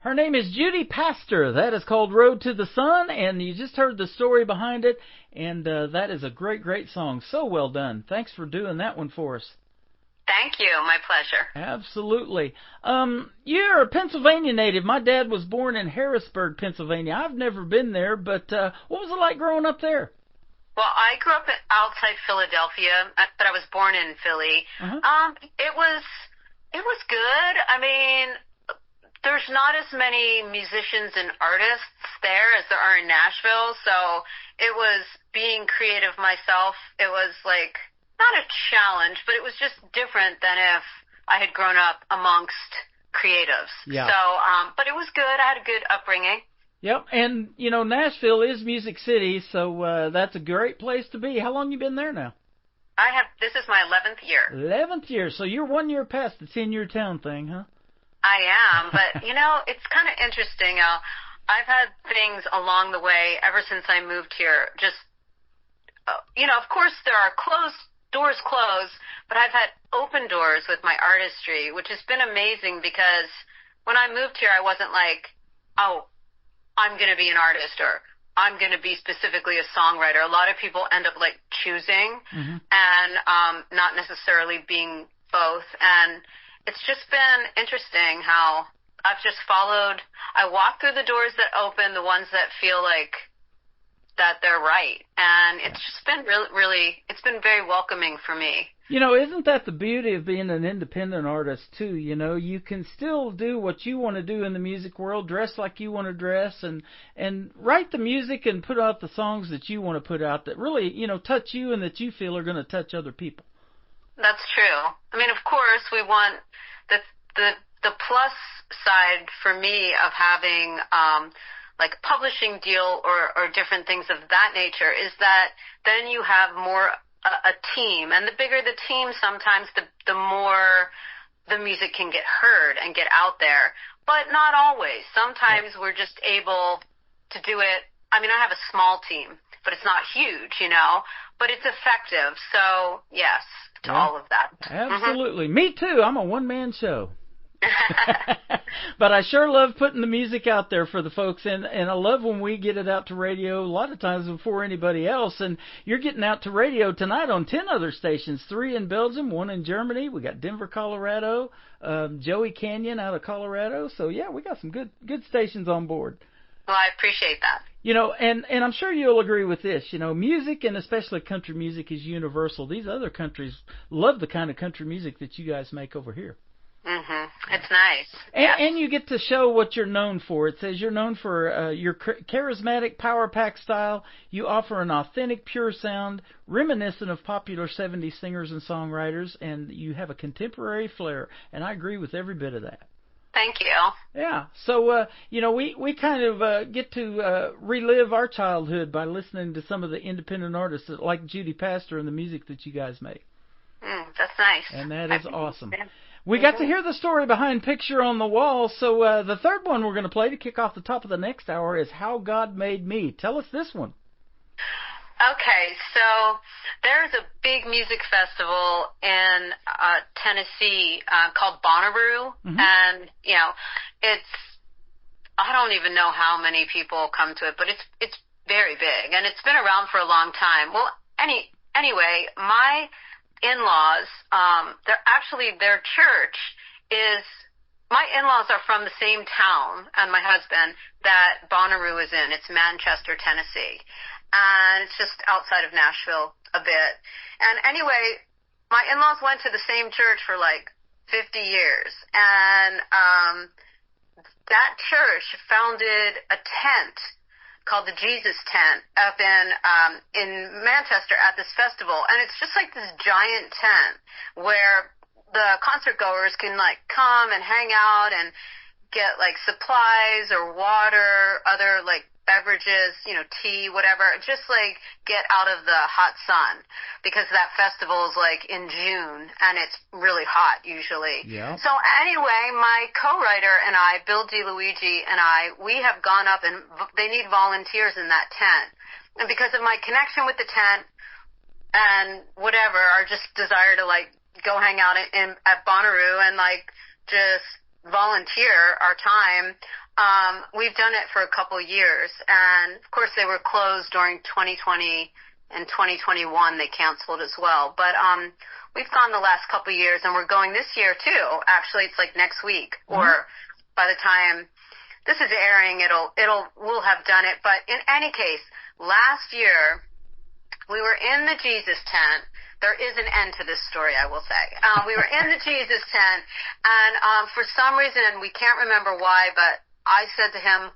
Her name is Judy Pastor. That is called Road to the Sun, and you just heard the story behind it, and that is a great, great song. So well done. Thanks for doing that one for us. Thank you. My pleasure. Absolutely. You're a Pennsylvania native. My dad was born in Harrisburg, Pennsylvania. I've never been there, but what was it like growing up there? Well, I grew up outside Philadelphia, but I was born in Philly. It was good. I mean, there's not as many musicians and artists there as there are in Nashville, so it was being creative myself. It was like not a challenge, but it was just different than if I had grown up amongst creatives. Yeah. So, but it was good. I had a good upbringing. Yep, and, you know, Nashville is Music City, so that's a great place to be. How long you been there now? This is my 11th year. 11th year, so you're 1 year past the 10-year town thing, huh? I am, but, you know, it's kind of interesting. I've had things along the way ever since I moved here. Just, you know, of course there are doors closed, but I've had open doors with my artistry, which has been amazing because when I moved here, I wasn't like, oh, I'm going to be an artist or I'm going to be specifically a songwriter. A lot of people end up like choosing and not necessarily being both. And it's just been interesting how I've just followed. I walk through the doors that open, the ones that feel like that they're right. And it's just been really, it's been very welcoming for me. You know, isn't that the beauty of being an independent artist, too? You know, you can still do what you want to do in the music world, dress like you want to dress, and write the music and put out the songs that you want to put out that really, you know, touch you and that you feel are going to touch other people. That's true. I mean, of course, we want the plus side for me of having like a publishing deal or different things of that nature is that then you have more a team, and the bigger the team, sometimes the more the music can get heard and get out there, but not always. Sometimes we're just able to do it. I mean, I have a small team, but it's not huge, you know, but it's effective. So yes, to all of that. Absolutely. Me too. I'm a one-man show. But I sure love putting the music out there for the folks, and I love when we get it out to radio a lot of times before anybody else. And you're getting out to radio tonight on 10 other stations, 3 in Belgium, 1 in Germany. We got Denver, Colorado, Joey Canyon out of Colorado. So yeah, we got some good stations on board. Well, I appreciate that. You know, and I'm sure you'll agree with this. You know, music, and especially country music, is universal. These other countries love the kind of country music that you guys make over here. It's nice. And you get to show what you're known for. It says you're known for your charismatic power pack style. You offer an authentic, pure sound, reminiscent of popular 70s singers and songwriters, and you have a contemporary flair. And I agree with every bit of that. Thank you. Yeah. So, you know, we kind of get to relive our childhood by listening to some of the independent artists like Judy Pastor and the music that you guys make. That's nice. And that is awesome. We got to hear the story behind Picture on the Wall, so the third one we're going to play to kick off the top of the next hour is How God Made Me. Tell us this one. Okay, so there's a big music festival in Tennessee called Bonnaroo, and, you know, I don't even know how many people come to it, but it's very big, and it's been around for a long time. Well, anyway, my in-laws, their church is, my in-laws are from the same town, and my husband, that Bonnaroo is in. It's Manchester, Tennessee. And it's just outside of Nashville a bit. And anyway, my in-laws went to the same church for like 50 years. And that church founded a tent called the Jesus Tent up in Manchester at this festival. And it's just like this giant tent where the concert goers can like come and hang out and get like supplies or water, other like beverages, you know, tea, whatever, just like get out of the hot sun, because that festival is like in June and it's really hot usually. Yeah. So anyway, my co-writer and I, Bill DeLuigi and we have gone up, and they need volunteers in that tent. And because of my connection with the tent and whatever, our just desire to like go hang out at Bonnaroo and like just volunteer our time, We've done it for a couple years, and of course they were closed during 2020 and 2021. They canceled as well, but we've gone the last couple years, and we're going this year too. Actually, it's like next week, or by the time this is airing, we'll have done it. But in any case, last year we were in the Jesus tent. There is an end to this story, I will say. We were in the Jesus tent, and for some reason, and we can't remember why, but I said to him,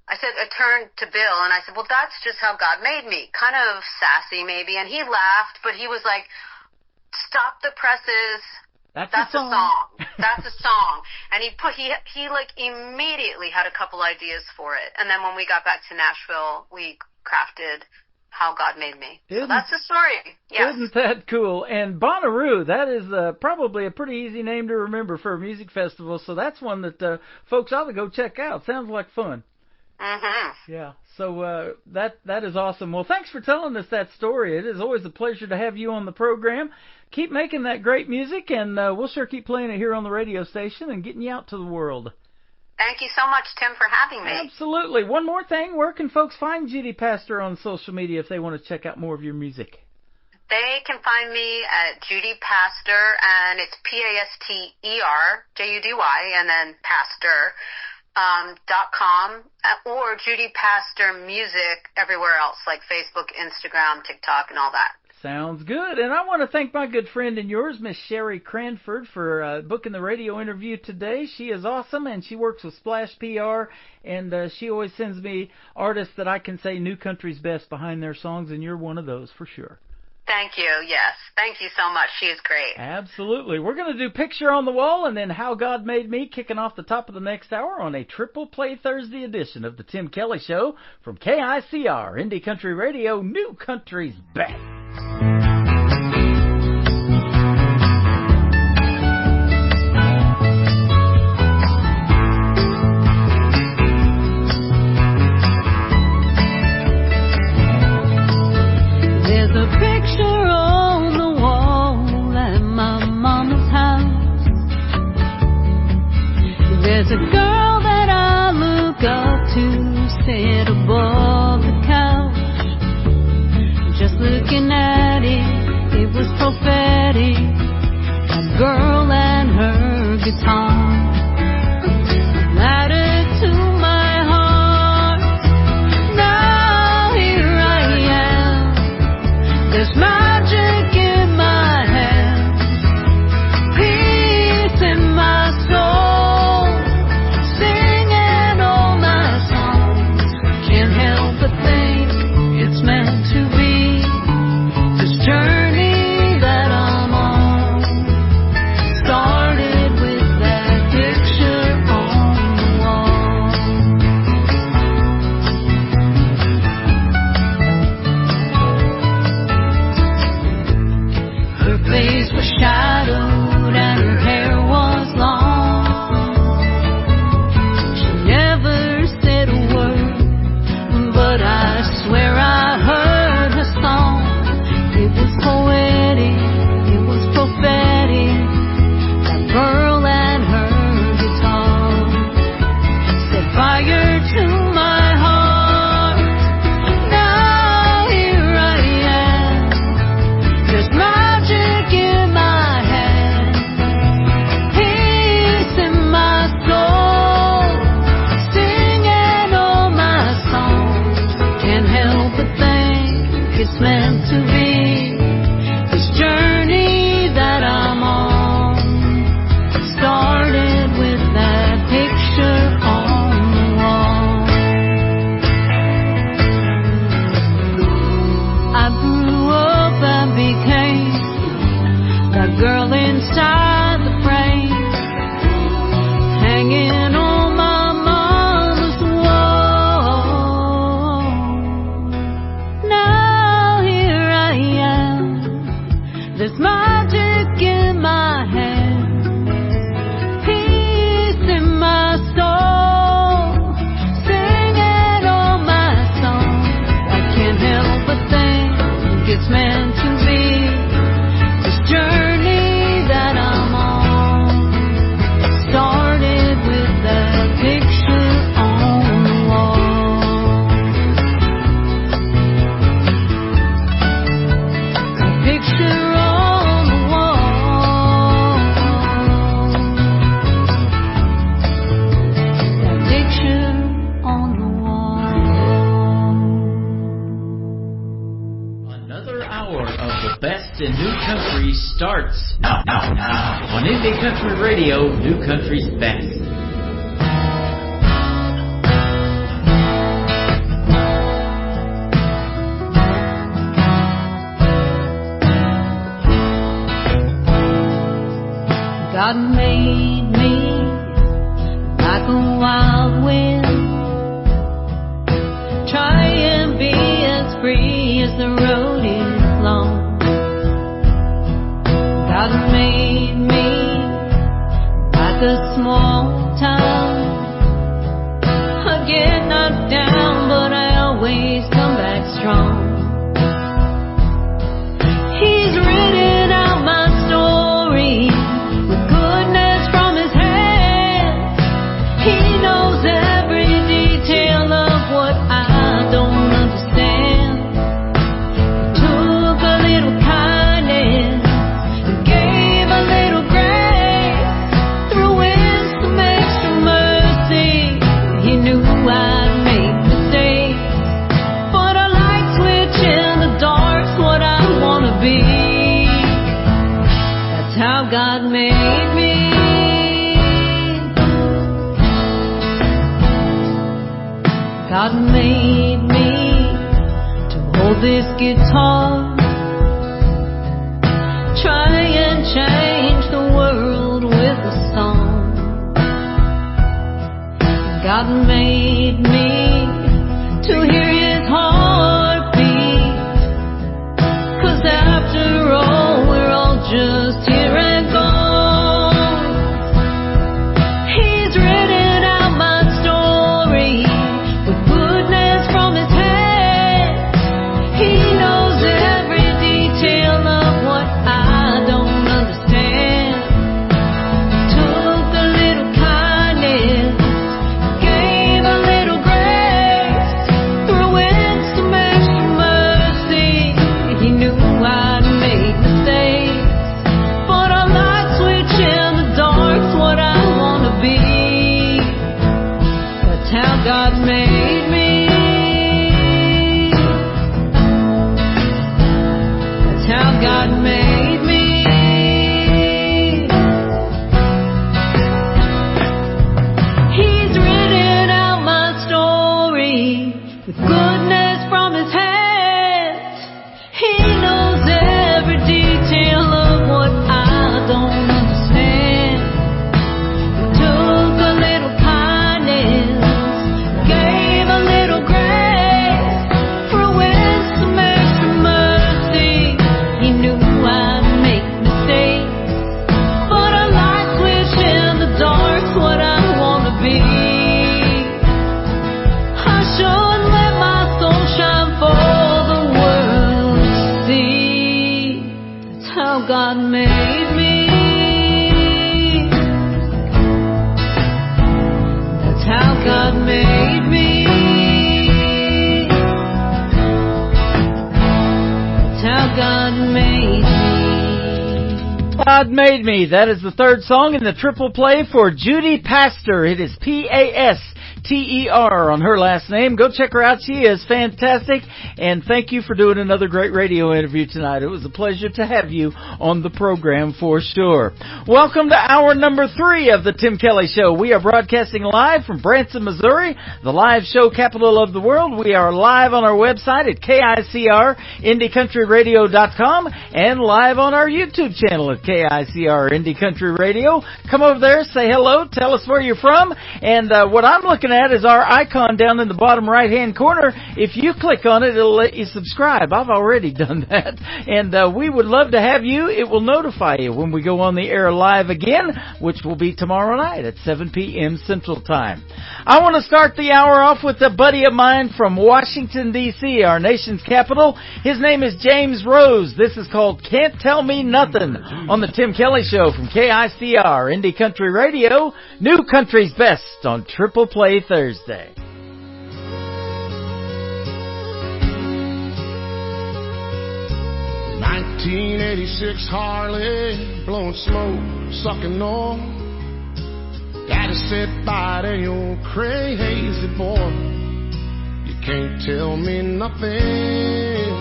I turned to Bill, and I said, well, that's just how God made me. Kind of sassy, maybe. And he laughed, but he was like, stop the presses. That's a song. That's a song. And he like immediately had a couple ideas for it. And then when we got back to Nashville, we crafted How God Made Me. So that's the story. Yes. Isn't that cool? And Bonnaroo, that is probably a pretty easy name to remember for a music festival. So that's one that folks ought to go check out. Sounds like fun. Mm-hmm. Yeah. So that is awesome. Well, thanks for telling us that story. It is always a pleasure to have you on the program. Keep making that great music, and we'll sure keep playing it here on the radio station and getting you out to the world. Thank you so much, Tim, for having me. Absolutely. One more thing. Where can folks find Judy Pastor on social media if they want to check out more of your music? They can find me at Judy Pastor, and it's PASTER, JUDY, and then Pastor. .com or Judy Pastor Music everywhere else, like Facebook, Instagram, TikTok, and all that. Sounds good. And I want to thank my good friend and yours, Miss Sherry Cranford, for booking the radio interview today. She is awesome, and she works with Splash PR, and she always sends me artists that I can say new country's best behind their songs, and you're one of those for sure. Thank you. Yes. Thank you so much. She is great. Absolutely. We're going to do Picture on the Wall and then How God Made Me, kicking off the top of the next hour on a Triple Play Thursday edition of the Tim Kelly Show from KICR, Indie Country Radio, New Country's Best. There's a girl that I look up to, sit above the couch. Just looking at it, it was prophetic. A girl and her guitar. Added to my heart. Now here I am. There's magic in my hands. Peace in my soul. Shadowed and her hair was long. She never said a word, but I swear I heard her song. It was poetic, it was prophetic. That girl and her guitar set fire to my heart. Now here I am. There's magic in meant to be this journey that I'm on. Started with that picture on the wall. I grew up and became that girl inside the frame, hanging on my mama's wall. Now there's magic in my hands, peace in my soul, singing all my songs. I can't help but think it's meant to be this journey that I'm on. starts now on Indie Country Radio, New Country's Best. God made me like a wild wind. Try and be as free as the road is long. God made me like a small town. I get knocked down, but I always come back strong. He's written out my story. God made me. God made me to hold this guitar, try and change the world with a song. God made me to hear His heartbeat, 'cause after all we're all just here and gone. He's written out my story with goodness from His hand. He knows every detail of what I don't understand. Took a little kindness, gave a little grace, threw in some extra mercy. He knew I'd made mistakes. How God made me. That's how God made me. He's written out my story with goodness from His hands. He knows every detail of what I don't understand. Took a little kindness, gave a little grace, threw in some extra mercy. He knew I'd make mistakes, but a light switch in the dark's what I wanna be. I should let my soul shine for the world to see. That's how God made me. That's how God made me. That's how God made me. God Made Me. That is the third song in the triple play for Judy Pastor. It is P-A-S-T-E-R on her last name. Go check her out. She is fantastic. And thank you for doing another great radio interview tonight. It was a pleasure to have you on the program for sure. Welcome to hour number 3 of the Tim Kelly Show. We are broadcasting live from Branson, Missouri, the live show capital of the world. We are live on our website at KICR, IndieCountryRadio.com, and live on our YouTube channel at KICR Indie Country Radio. Come over there, say hello, tell us where you're from, and what I'm looking at is our icon down in the bottom right-hand corner. If you click on it, it'll let you subscribe. I've already done that, and we would love to have you. It will notify you when we go on the air live again, which will be tomorrow night at 7 p.m. Central Time. I want to start the hour off with a buddy of mine from Washington, D.C., our nation's capital. His name is James Rose. This is called Can't Tell Me Nothing on the Tim Kelly Show from KICR, Indie Country Radio, New Country's Best on Triple Play Thursday. 1986 Harley, blowing smoke, sucking on. Daddy said, bye to your crazy boy. You can't tell me nothing.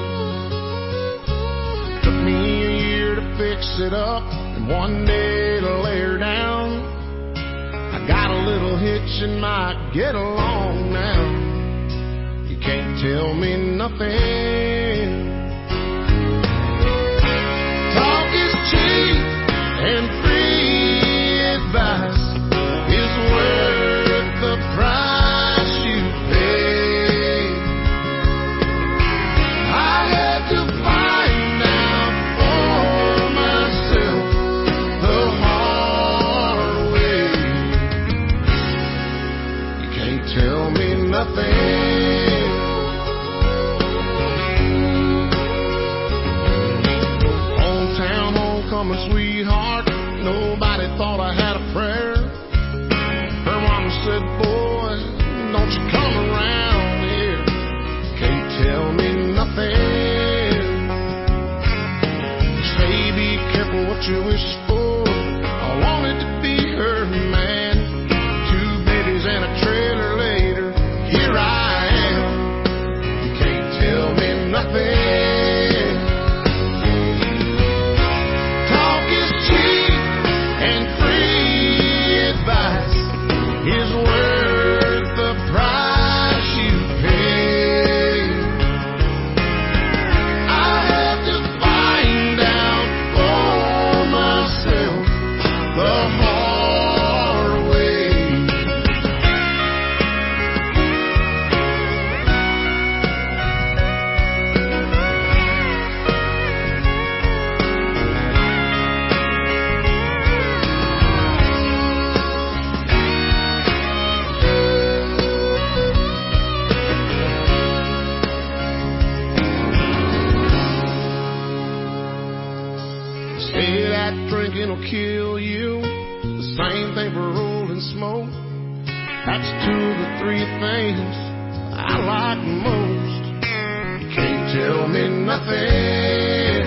Took me a year to fix it up and one day to lay her down. I got a little hitch and might get along now. You can't tell me nothing. Talk is cheap and free advice is worth the price you pay. I had to find out for myself the hard way. You can't tell me nothing. Hometown homecoming sweetheart, nobody thought I had a prayer. Her mama said, boy, don't you come around here. Can't tell me nothing. Say be careful what you wish for. I wanted to be her man. 2 babies and a trailer later, here I am. You can't tell me nothing. Talk is cheap and free advice is worth the price you pay. I had to find out for myself the hard way. Say that drinking will kill you. The same thing for rolling smoke. That's 2 of the 3 things I like most. You can't tell me nothing.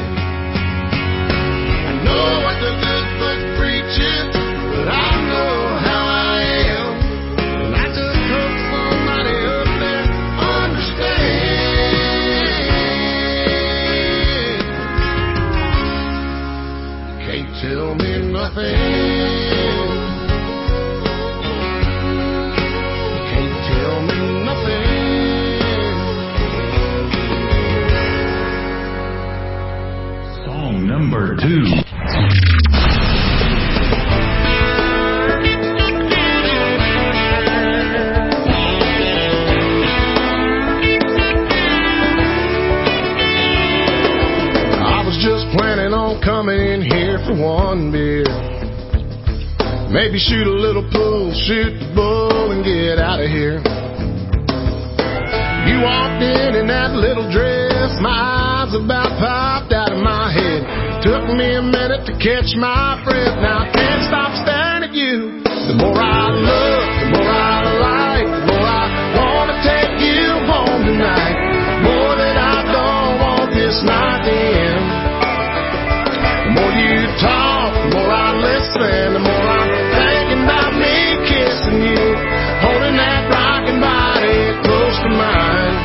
I know what the good book preaches, but I know how I am. And I just hope somebody up there understands. Can't tell me nothing. Can't tell me nothing. Song number 2. I was just planning on coming in here for 1 beer. Maybe shoot a little pool, shoot the bull, and get out of here. You walked in that little dress, my eyes about popped out of my head. Took me a minute to catch my breath. Now I can't stop staring at you. The more I look, the more I like, the more I want to take you home tonight. More than I don't want this night to end. The more you talk, the more I listen, the more I'm thinking about me kissing you, holding that rocking body close to mine.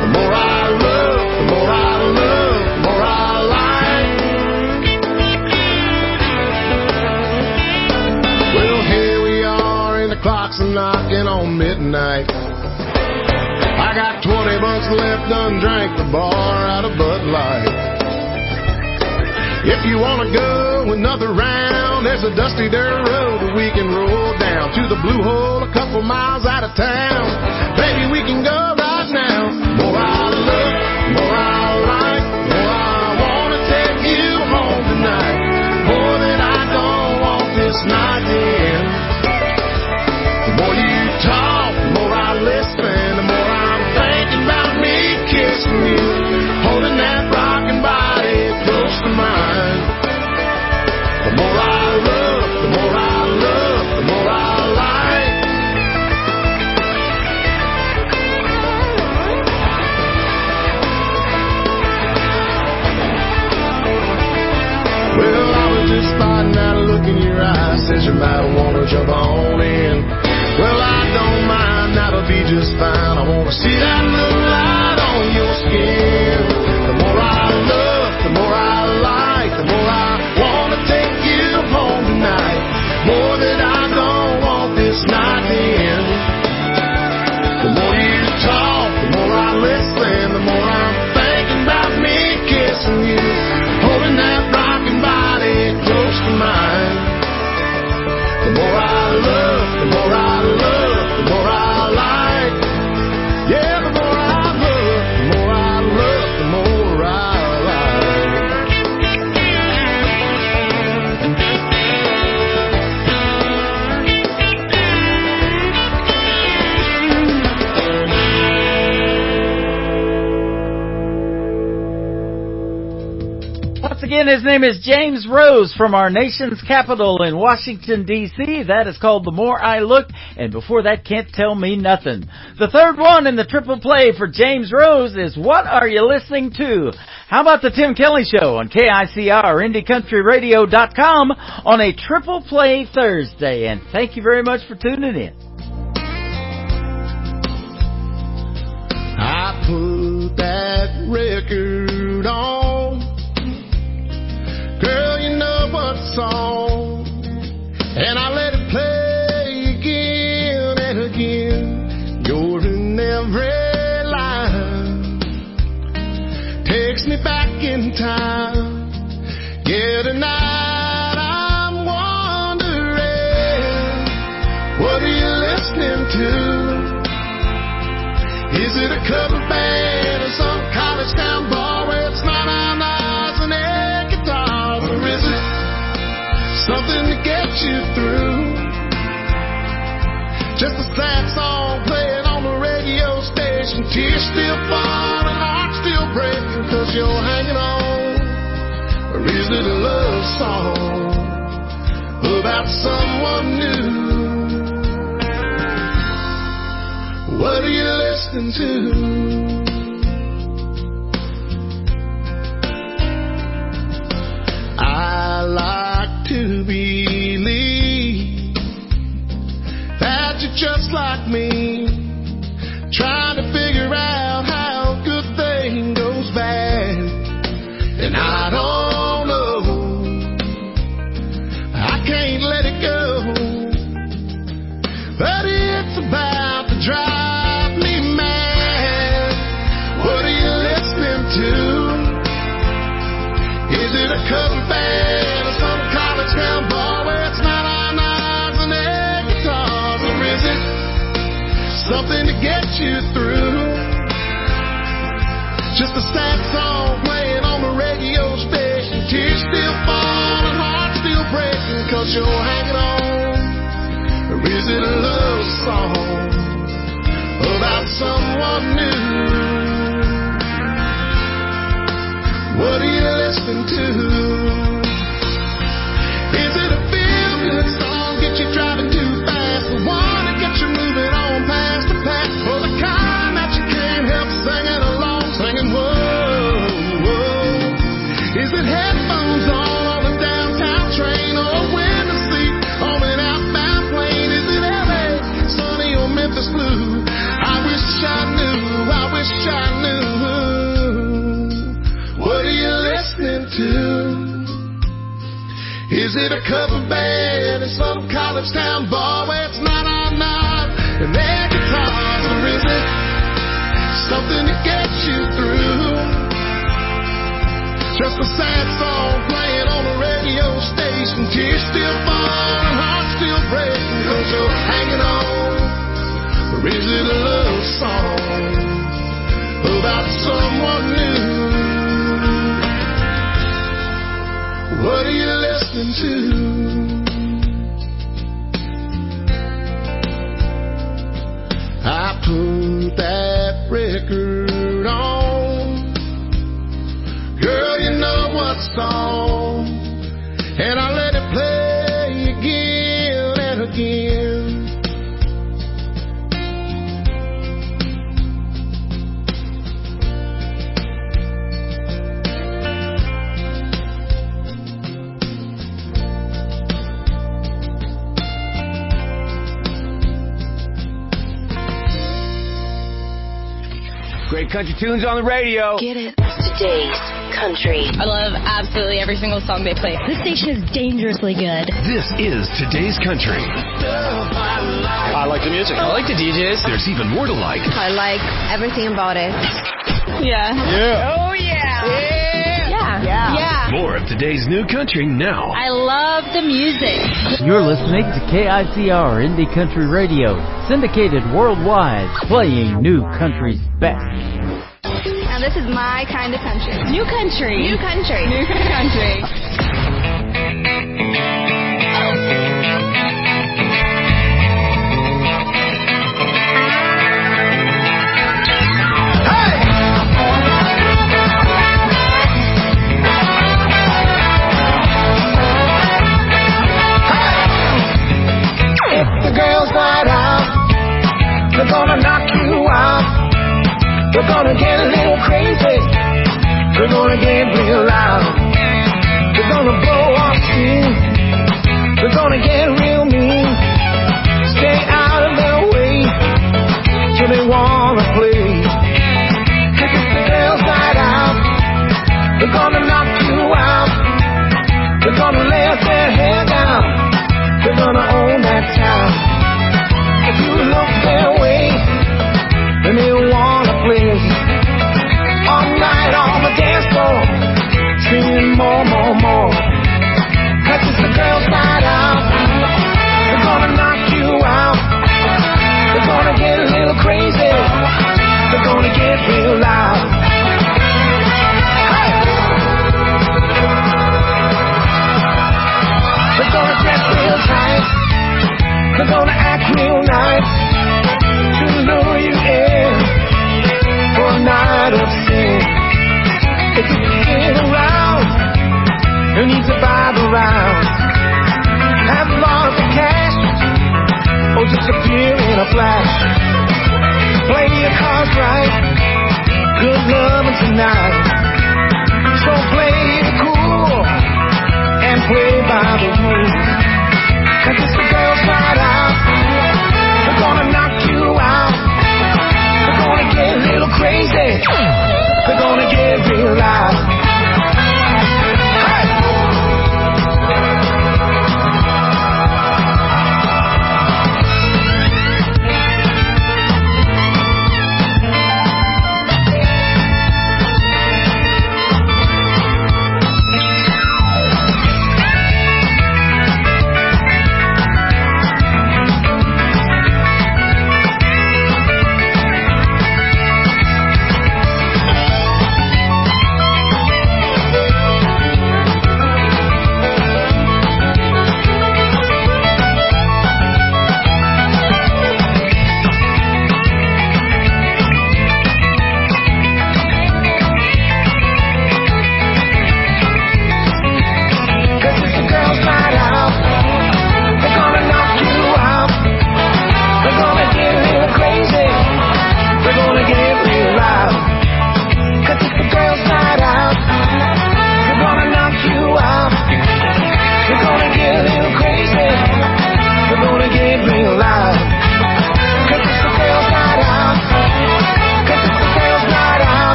The more I look, the more I love, the more I like. Well, here we are, and the clock's knocking on midnight. I got $20 left, done drank the bar out of Bud Light. If you wanna go another round, there's a dusty dirt road that we can roll down to the Blue Hole a couple miles out of town. Baby, we can go right now. The more I look, the more I like, the more I wanna take you home tonight. More than I don't want this night to end. The more you talk, the more I listen, the more I'm thinking about me kissing you, holding that rocking body close to mine. The more I look, the more I love, the more I like. Well, I was just spotting out a look in your eyes, says you might wanna jump on in. Well, I don't mind, that'll be just fine. I wanna see that little light on your skin. The more I look, the more I like, and his name is James Rose from our nation's capital in Washington, D.C. That is called The More I Look, and before that, Can't Tell Me Nothing. The third one in the triple play for James Rose is What Are You Listening To? How about the Tim Kelly Show on KICR, IndieCountryRadio.com on a triple play Thursday, and thank you very much for tuning in. I put that record on, girl, you know what song, and I let it play again and again. You're in every line, takes me back in time. Yeah, tonight I'm wondering, what are you listening to? Is it a cover band or some college town bar where it's not on eyes and air guitars? Or is it something to get you through? Just a sad song playing on the radio station, tears still falling, heart still breaking, 'cause you're hanging on. Or is it a love song about someone new? What are you listening to? I like to believe that you're just like me, trying to figure out how a good thing goes bad. And I don't know, I can't let it go, but it's about to drive cover band or some college town bar where it's not on eyes and air guitars? Or is it something to get you through? Just a sad song playing on the radio station, tears still falling, heart still breaking, 'cause you're hanging on. Or is it a love song about someone new? What are you listening to? Is it a feel-good song, get you driving too fast? The one that gets you moving on past the past? Or the kind that you can't help singing along, singing whoa, whoa? Is it headphones on the downtown train, or a window seat on an outbound plane? Is it LA, sunny, or Memphis blue? I wish I knew, I wish I knew. What are you listening to? Is it a cover band in some college town bar where it's not on knob and their guitars? Or is it something to get you through? Just a sad song playing on the radio station, tears still falling, heart still breaking, 'cause you're hanging on. Or is it a love song about someone new? What are you listening to? I put that record on, girl, you know what song, and I let it play again and again. Great country tunes on the radio. Get it. Today's Country. I love absolutely every single song they play. This station is dangerously good. This is Today's Country. I like the music. I like the DJs. There's even more to like. I like everything about it. Yeah. Yeah. Oh, yeah. Yeah. More of today's new country now. I love the music. You're listening to KICR Indie Country Radio, syndicated worldwide, playing new country's best. And this is my kind of country. New country. New country. New country. Hey! gonna get real loud. They're gonna blow off steam. They're gonna get real mean. Stay out of their way till they wanna play. Cause it's the girls' night out. They're gonna knock you out. They're gonna let their hair down. They're gonna own that town. If you look their way, then they wanna play. All night on the dance floor, singing more, more, more. Cause it's the girls' night out. They're gonna knock you out. They're gonna get a little crazy. They're gonna get real loud. Hey! They're gonna dress real tight. They're gonna act real nice to lure you in for a night of sin. If you get around, you need to vibe around. Have lots of cash, or disappear in a flash. Play your cards right, good loving tonight. So play it cool and play by the rules. Cause it's the girls' night out. They're gonna knock you out. They're gonna get a little crazy. They're gonna get real loud.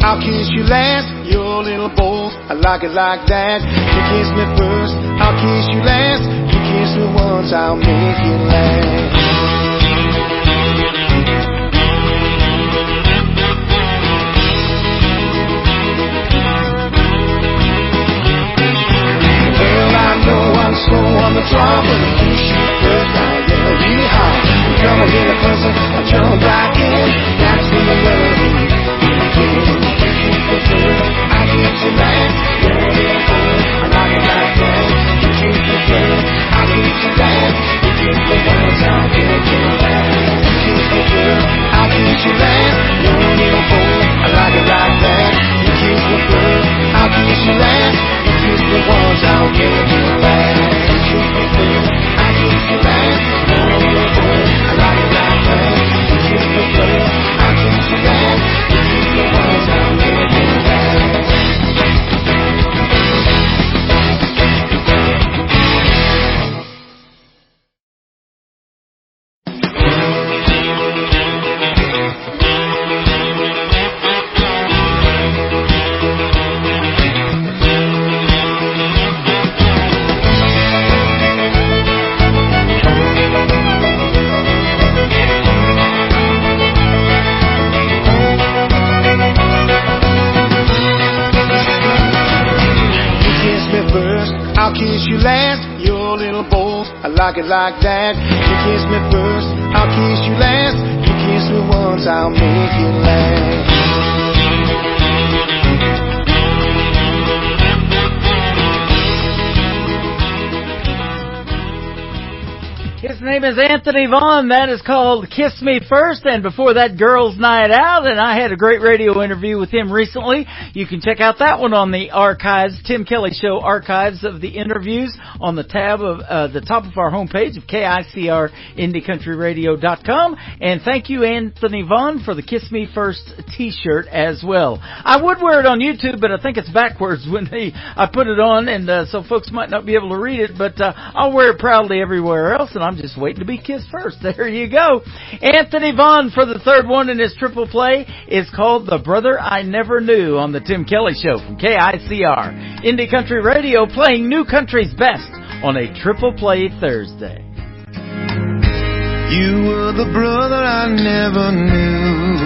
I'll kiss you last. like it like that. You kiss me first, I'll kiss you last. You kiss me once, I'll make it last. Well, I know I'm slow on the drum, but if you shoot first, I'll yell really hard. Come and get a person, I'll jump right in. That's when the love begins. I kiss you last, you're a little boy, I like it like that. You kiss me first, I kiss you last. You kiss me once, I'll get you last. You kiss me first, I'll kiss you last. You're a little boy, I like it like that. You kiss me first, I'll kiss you last. You kiss me once, I'll get you last. You kiss me first, I'll kiss you last. You're a little boy, I like it like that. You kiss me first, I'll kiss you last. You kiss me once, I'll get you last. I'll kiss you last, you're a little bold, I like it like that. You kiss me first, I'll kiss you last. You kiss me once, I'll make it last. His name is Anthony Vaughn. That is called Kiss Me First. And before that, Girls Night Out. And I had a great radio interview with him recently. You can check out that one on the archives, Tim Kelly Show archives of the interviews on the tab of the top of our homepage of KICRIndieCountryRadio.com. And thank you, Anthony Vaughn, for the Kiss Me First t-shirt as well. I would wear it on YouTube, but I think it's backwards when I put it on, and so folks might not be able to read it, but I'll wear it proudly everywhere else, and I'm just waiting to be kissed first. There you go. Anthony Vaughn for the third one in his triple play is called The Brother I Never Knew on the Tim Kelly Show from KICR. Indie Country Radio playing new country's best on a triple play Thursday. You were the brother I never knew.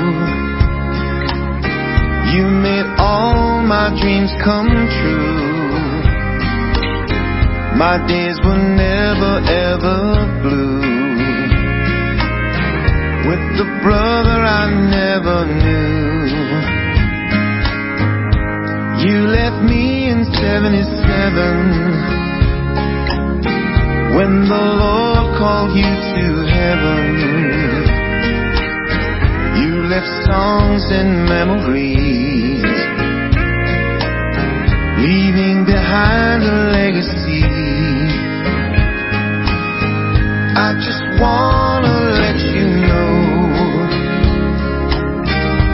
You made all my dreams come true. My days were never ever blue. With the brother I never knew. You left me in 77 when the Lord called you to heaven. You left songs and memories, leaving behind a legacy. I just wanna let you know,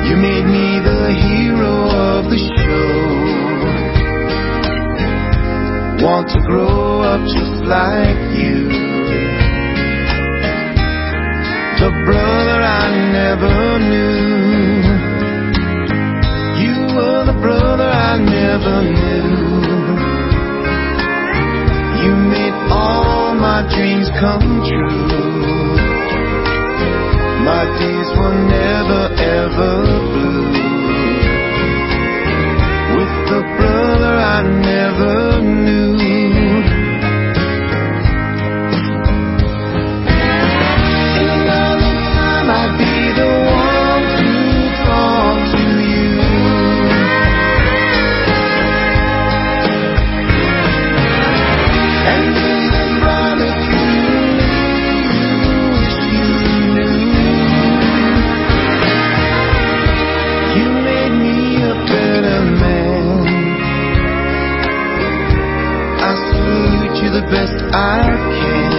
you made me the hero of the show. Want to grow up just like you. The brother I never knew. You were the brother I never knew. You made all my dreams come true. My days were never ever blue. With the brother I never knew. Another time I'd be the one to talk to you. And be the brother to you wish you knew. You made me a better man. I salute you the best I can.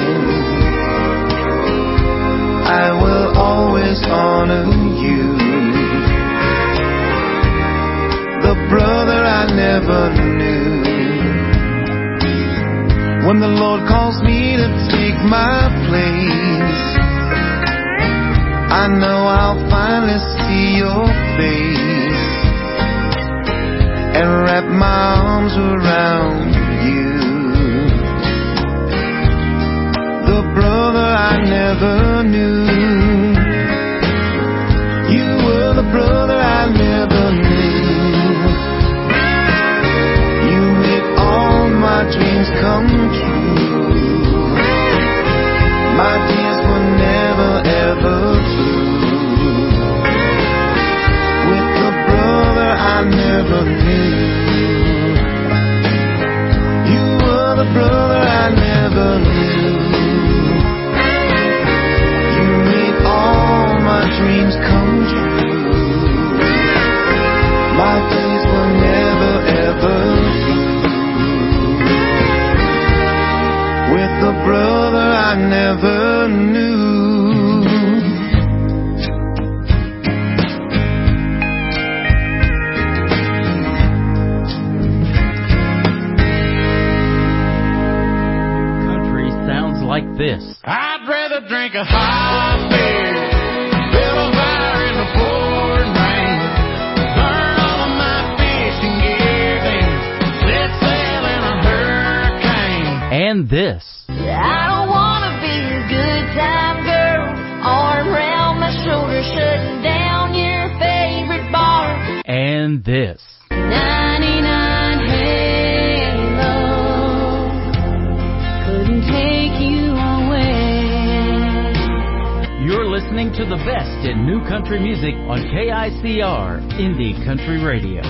I will always honor you. The brother I never knew. When the Lord calls me to take my place, I know I'll finally see your face. and wrap my arms around you. The brother I never knew. You were the brother I never knew. You made all my dreams come true. My tears were never ever blue. With the brother I never knew. You were the brother I never knew. You made all my dreams come true. My days were never ever blue. With the brother I never knew. Country sounds like this. I'd rather drink a hot beer, build a fire in the pouring rain, burn all of my fishing gear, then set sail in a hurricane. And this. I don't wanna be a good time girl, arm around my shoulder, shutting down your favorite bar. And this. 99 Halo couldn't take you away. You're listening to the best in new country music on KICR, Indie Country Radio.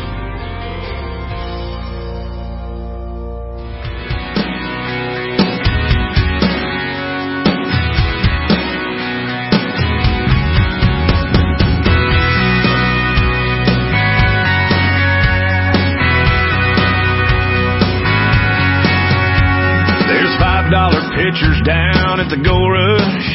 There's $5 pitchers down at the Gold Rush.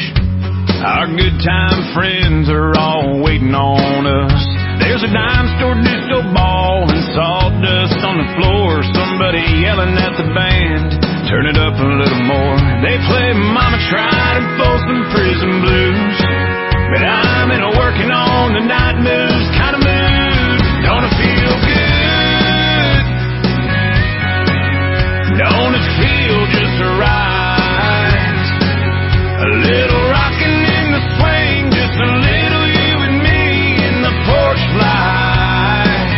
Our good time friends are all waiting on us. There's a dime store disco ball and sawdust on the floor. Somebody yelling at the band, turn it up a little more. They play Mama Tried and Folsom Prison Blues, but I'm in a working on the night moves kind of mood. Don't it feel good? Don't it feel just right? A little rockin' in the swing, just a little you and me in the porch light.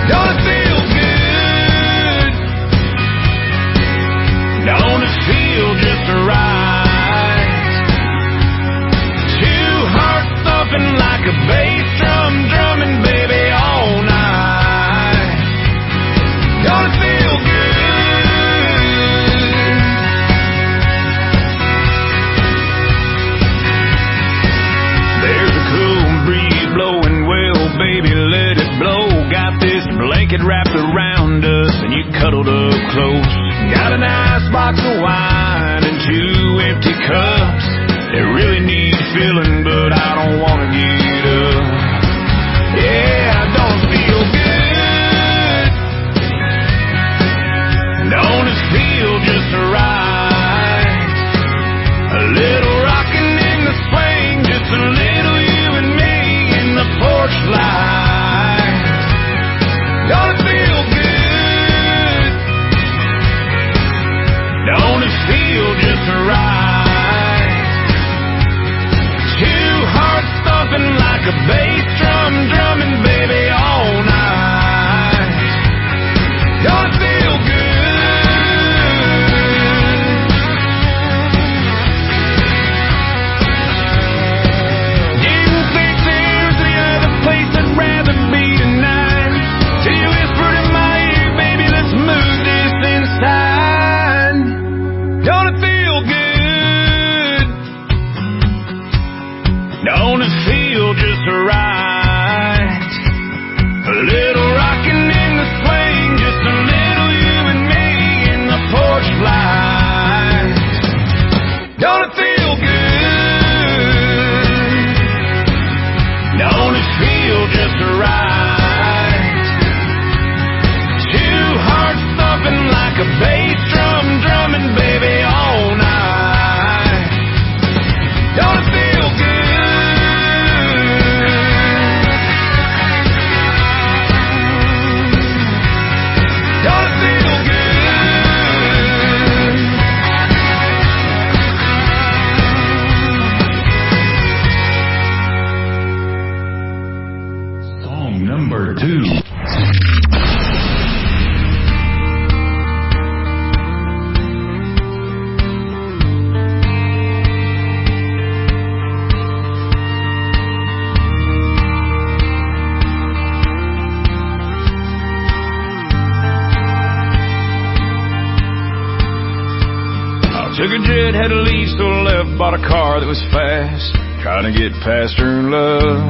Don't it feel good? Don't it feel just right? Two hearts thumping like a bass drum, drumming baby all night. Don't it feel good? Baby, let it blow. Got this blanket wrapped around us and you cuddled up close. Got a nice box of wine and 2 empty cups. They really need filling, but I don't want to get up. Yeah, don't feel good. Don't it feel just right? A little rockin' in the swing, just a little you and me in the porch light. Don't it feel good? Don't it feel just right? Two hearts thumping like a bass drum, drumming Took a jet, had to leave, so I left, bought a car that was fast, trying to get past her love.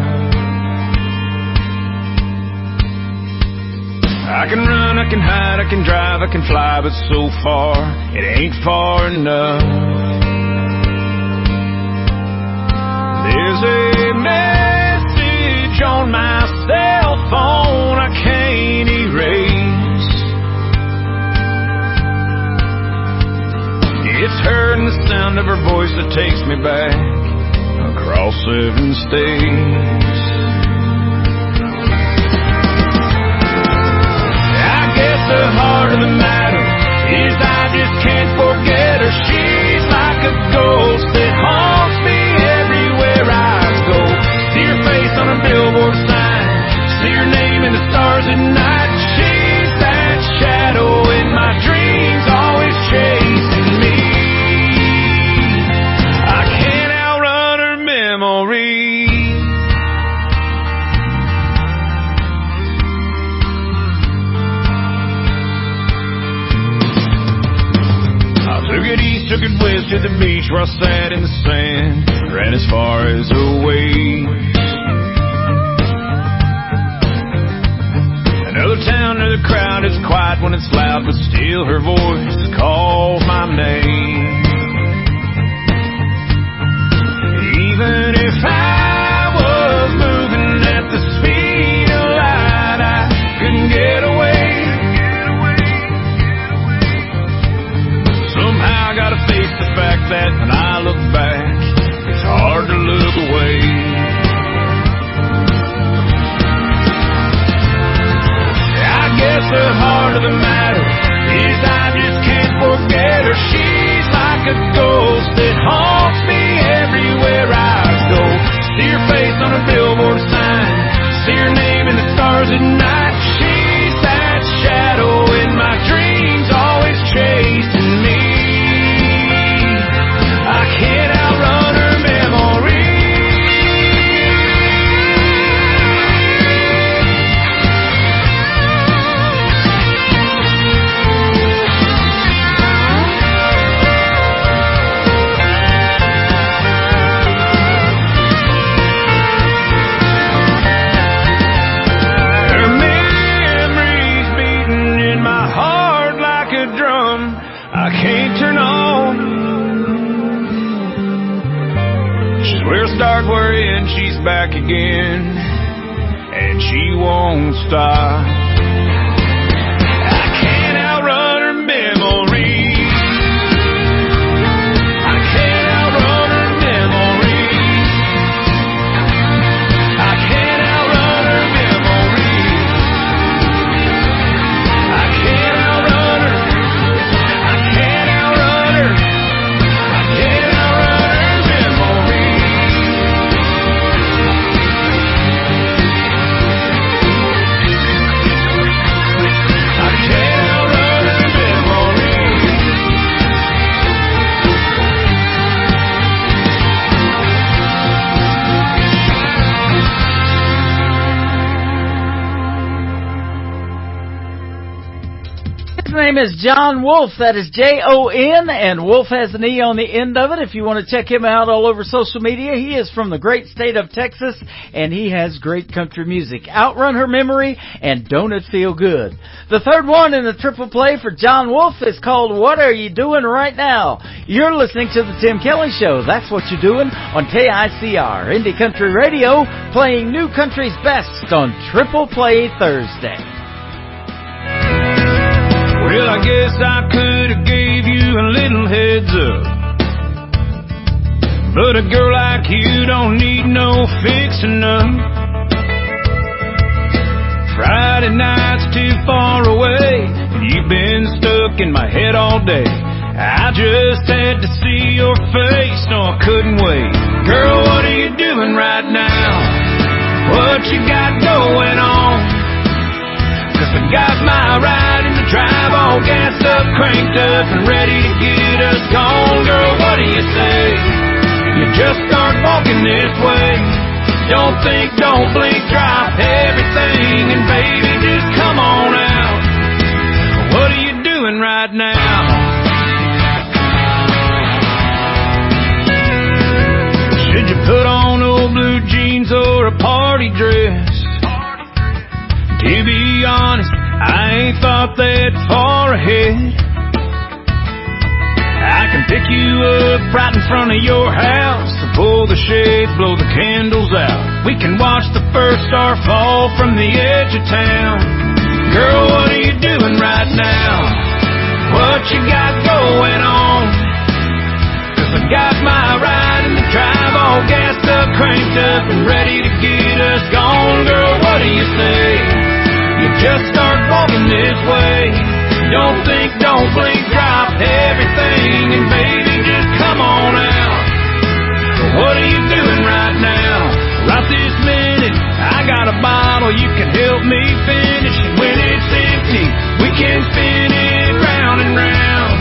I can run, I can hide, I can drive, I can fly, but so far, it ain't far enough. There's a message on my cell phone I can't erase. It's her and the sound of her voice that takes me back across 7 states. I guess the heart of the matter is I just can't forget her. She's like a ghost that haunts me everywhere I go. See her face on a billboard sign, see her name in the stars at night. She's that shadow in my dreams, always chasing me. I can't outrun her memory. I took it east, took it west to the beach where I sat in the sand, ran as far as a wave. Another town, another crowd, it's quiet when it's loud, but still her voice calls my name. Even if I was moving at the speed of light, I couldn't get away. Somehow I gotta face the fact that when I look back, it's hard to look away. I guess the heart of the matter is I just can't forget her. She's like a ghost that haunts me everywhere I go. See her face on a billboard sign, see her name in the stars at night. She's that shadow in my dreams, always chasing me. I can't outrun her memory. Her memory's beating in my heart like a drum I can't turn on. She's where I start worrying, she's back again, and she won't stop. I can't outrun her memory. I can't outrun her memory. I can't outrun her memory. I can't outrun her. I can't outrun her. I can't outrun her memory. I can't outrun her memory. His name is John Wolf. That is Jon, and Wolf has an E on the end of it. If you want to check him out all over social media, he is from the great state of Texas, and he has great country music. Outrun Her Memory and Don't It Feel Good. The third one in the triple play for John Wolf is called What Are You Doing Right Now? You're listening to The Tim Kelly Show. That's what you're doing on KICR, Indie Country Radio, playing new country's best on Triple Play Thursday. Well, I guess I could have gave you a little heads up, but a girl like you don't need no fixing up. Friday night's too far away, and you've been stuck in my head all day. I just had to see your face, no I couldn't wait. Girl, what are you doing right now? What you got going on? 'Cause I got my ride in the drive all gassed up, cranked up, and ready to get us gone. Girl, what do you say? You just start walking this way. Don't think, don't blink, drop everything, and baby, just come on out. What are you doing right now? not that far ahead. I can pick you up right in front of your house, pull the shades, blow the candles out. We can watch the first star fall from the edge of town. Girl, what are you doing right now? What you got going on? 'Cause I got my ride in the drive, all gassed up, cranked up, and ready to get us gone. Girl, what do you say? You just start walking this way. Don't think, don't blink, drop everything, and baby, just come on out. What are you doing right now? Right this minute, I got a bottle, you can help me finish. And when it's empty, we can spin it round and round.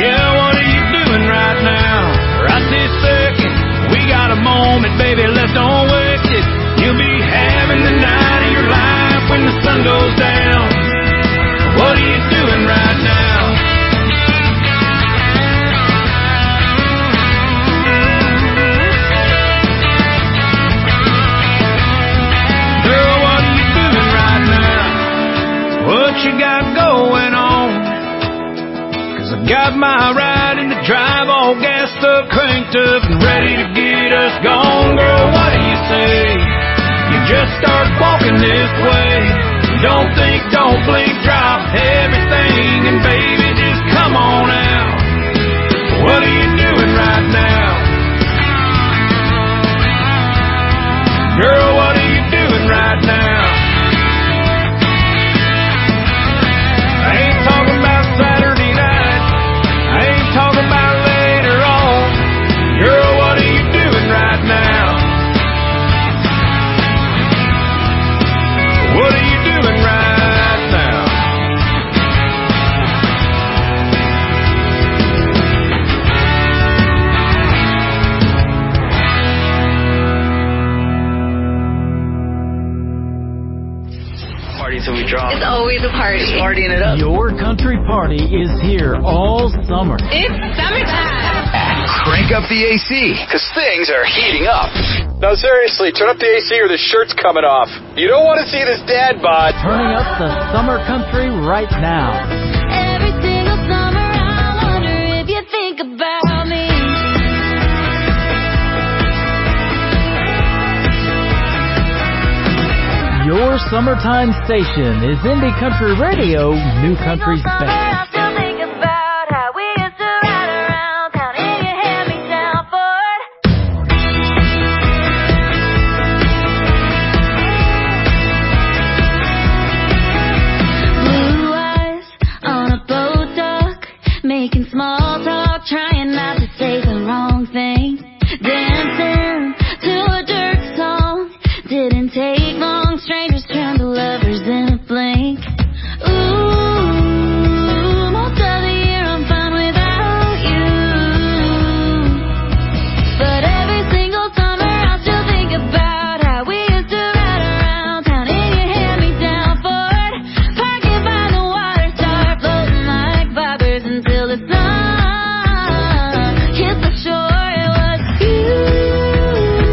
Yeah, what are you doing right now? Right this second, we got a moment, baby, let's don't waste it. You'll be having the night of your life when the sun goes down. What are you doing right now? Girl, what are you doing right now? What you got going on? 'Cause I got my ride in the drive, all gassed up, cranked up, and ready to get us gone. Girl, what do you say? You just start walking this way. Don't think, don't blink, drop everything, and baby, just come on out. What are you doing right now? Girl, what are you doing right now? I ain't talking about Saturday night. I ain't talking about later on. Girl, what are you doing right now? What are you doing right now? Party till we drop. It's always a party. Just partying it up. Your country party is here all summer. It's summertime. Crank up the AC, because things are heating up. No, seriously, turn up the AC or the shirt's coming off. You don't want to see this dad bod. Turning up the summer country right now. Every single summer I wonder if you think about me. Your summertime station is Indie Country Radio, New Country's best. I still think about how we used to ride around town in your hand-me-down Ford. Blue eyes on a boat dock, making small talk, trying not to say the wrong thing. Dancing to a Dirk song, didn't take long, strangers turned to lovers in a blink. Ooh, most of the year I'm fine without you, but every single summer I still think about how we used to ride around town in your hand-me-down Ford, parking by the water, start floating like vipers until the sun hits the shore. It was you.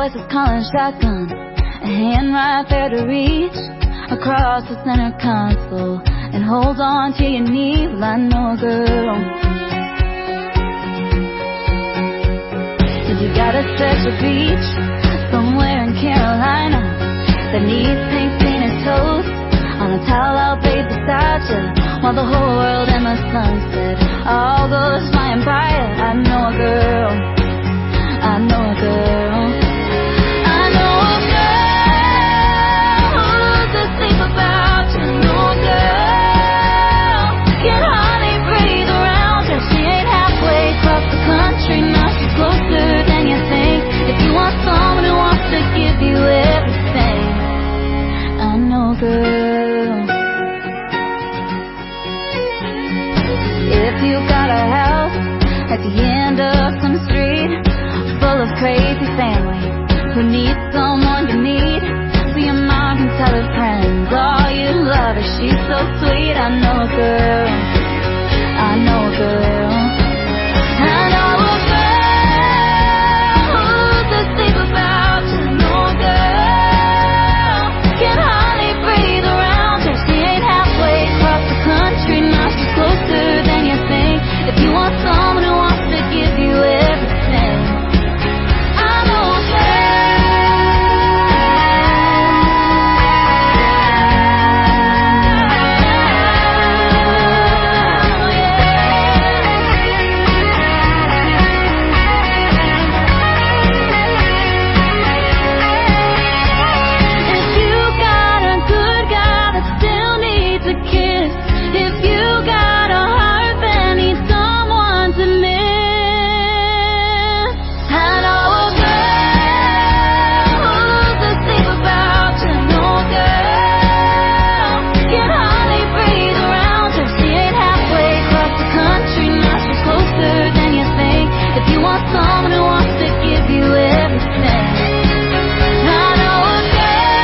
voices calling shotgun, a hand right there to reach across the center console and hold on to your knee. Well, I know a girl. Said you got a special beach somewhere in Carolina that needs pink painted toast on a towel I'll bathe beside you while the whole world in the sunset all goes flying by you. I know a girl. I know a girl. I know a girl who loses sleep about you. Know a girl can hardly breathe around her. She ain't halfway across the country, now she's closer than you think. If you want someone who wants to give you everything, I know a girl. If you got a house at the end of some street full of crazy family who needs someone you need, so your mom can tell her friends, oh, you love her, she's so sweet. I know a girl. I know a girl. I know a girl who loses sleep about you. Know a girl can hardly breathe around her. She ain't halfway across the country, now she's closer than you think. If you want someone who wants to give you everything, I know a if you got a good guy that still needs a kiss, if you got a heart that needs someone to miss, I know a girl who loses sleep about you. Know a girl can hardly breathe around her. She ain't halfway across the country, now she's closer than you think. If you want someone who wants to give you everything, I know a girl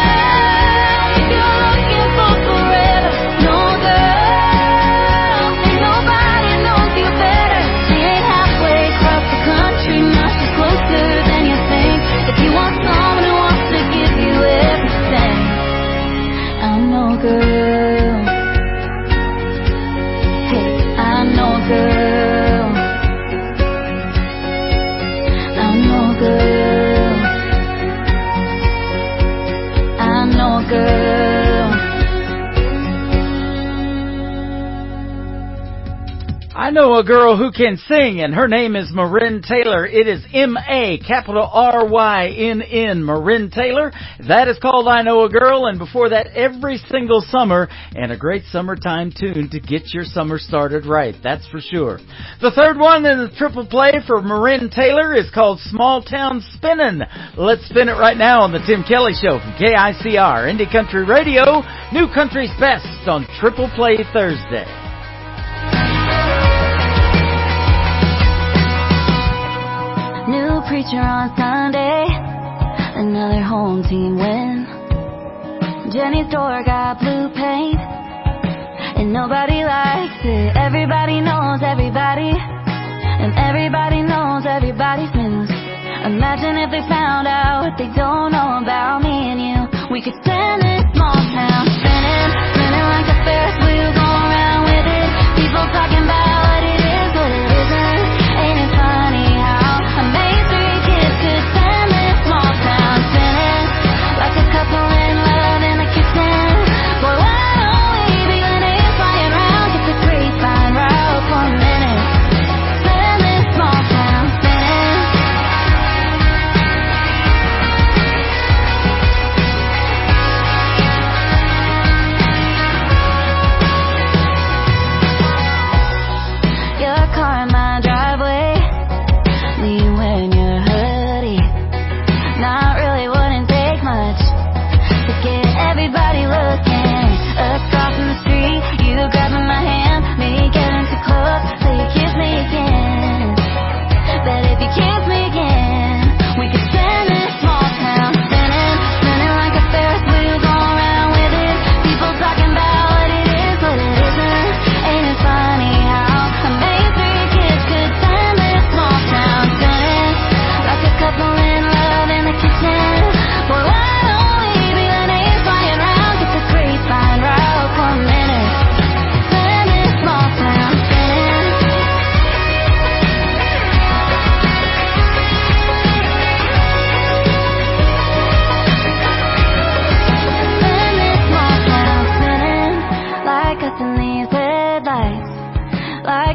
you're looking for forever. Know a girl, ain't nobody knows you better. She ain't halfway across the country, now she's closer than you think. If you want someone who wants to give you everything, I know a girl. Hey, I know a girl. I know a girl. I know a girl. I know a girl who can sing, and her name is Marin Taylor. It is M-A, capital R-Y-N-N, Marin Taylor. That is called I Know a Girl, and before that, Every Single Summer, and a great summertime tune to get your summer started right, that's for sure. The third one in the triple play for Marin Taylor is called Small Town Spinnin'. Let's spin it right now on the Tim Kelly Show from KICR, Indie Country Radio, New Country's Best on Triple Play Thursday. New preacher on Sunday, another home team win. Jenny's door got blue paint, and nobody likes it. Everybody knows everybody, and everybody knows everybody's news. Imagine if they found out what they don't know about me and you. We could spend this small town spinning, spinning like a Ferris wheel, going around with it. People talking about what it is, what it isn't. Ain't it funny how I made 3 kids could spend this small town spinning like a couple in love in the kitchen. Boy, why don't we be letting it flying round, get the grapevine route for a minute. Spend this small town spinning.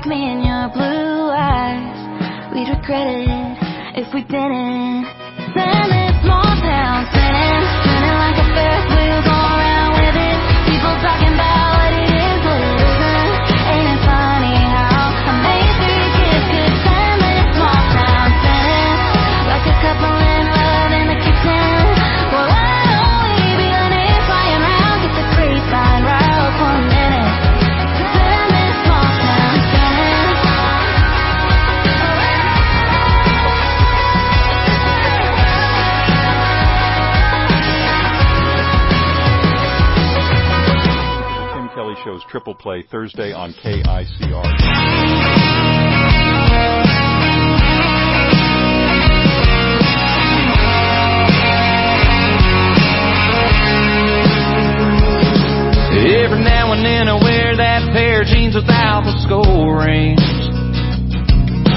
like me and your blue eyes. We'd regret it if we didn't. Send this small town spinning, spinning like a Ferris wheel, going around with it. People talking about what it is, what it isn't. Ain't it funny how amazing kids could send this small town spinning, like a couple in love in the kitchen. Well, why don't we be on it, flying around, get the grapevine right for a minute. Send this small town spinning. Tim Kelly Show's Triple Play Thursday on KICR. Every now and then I wear that pair of jeans without the scoring.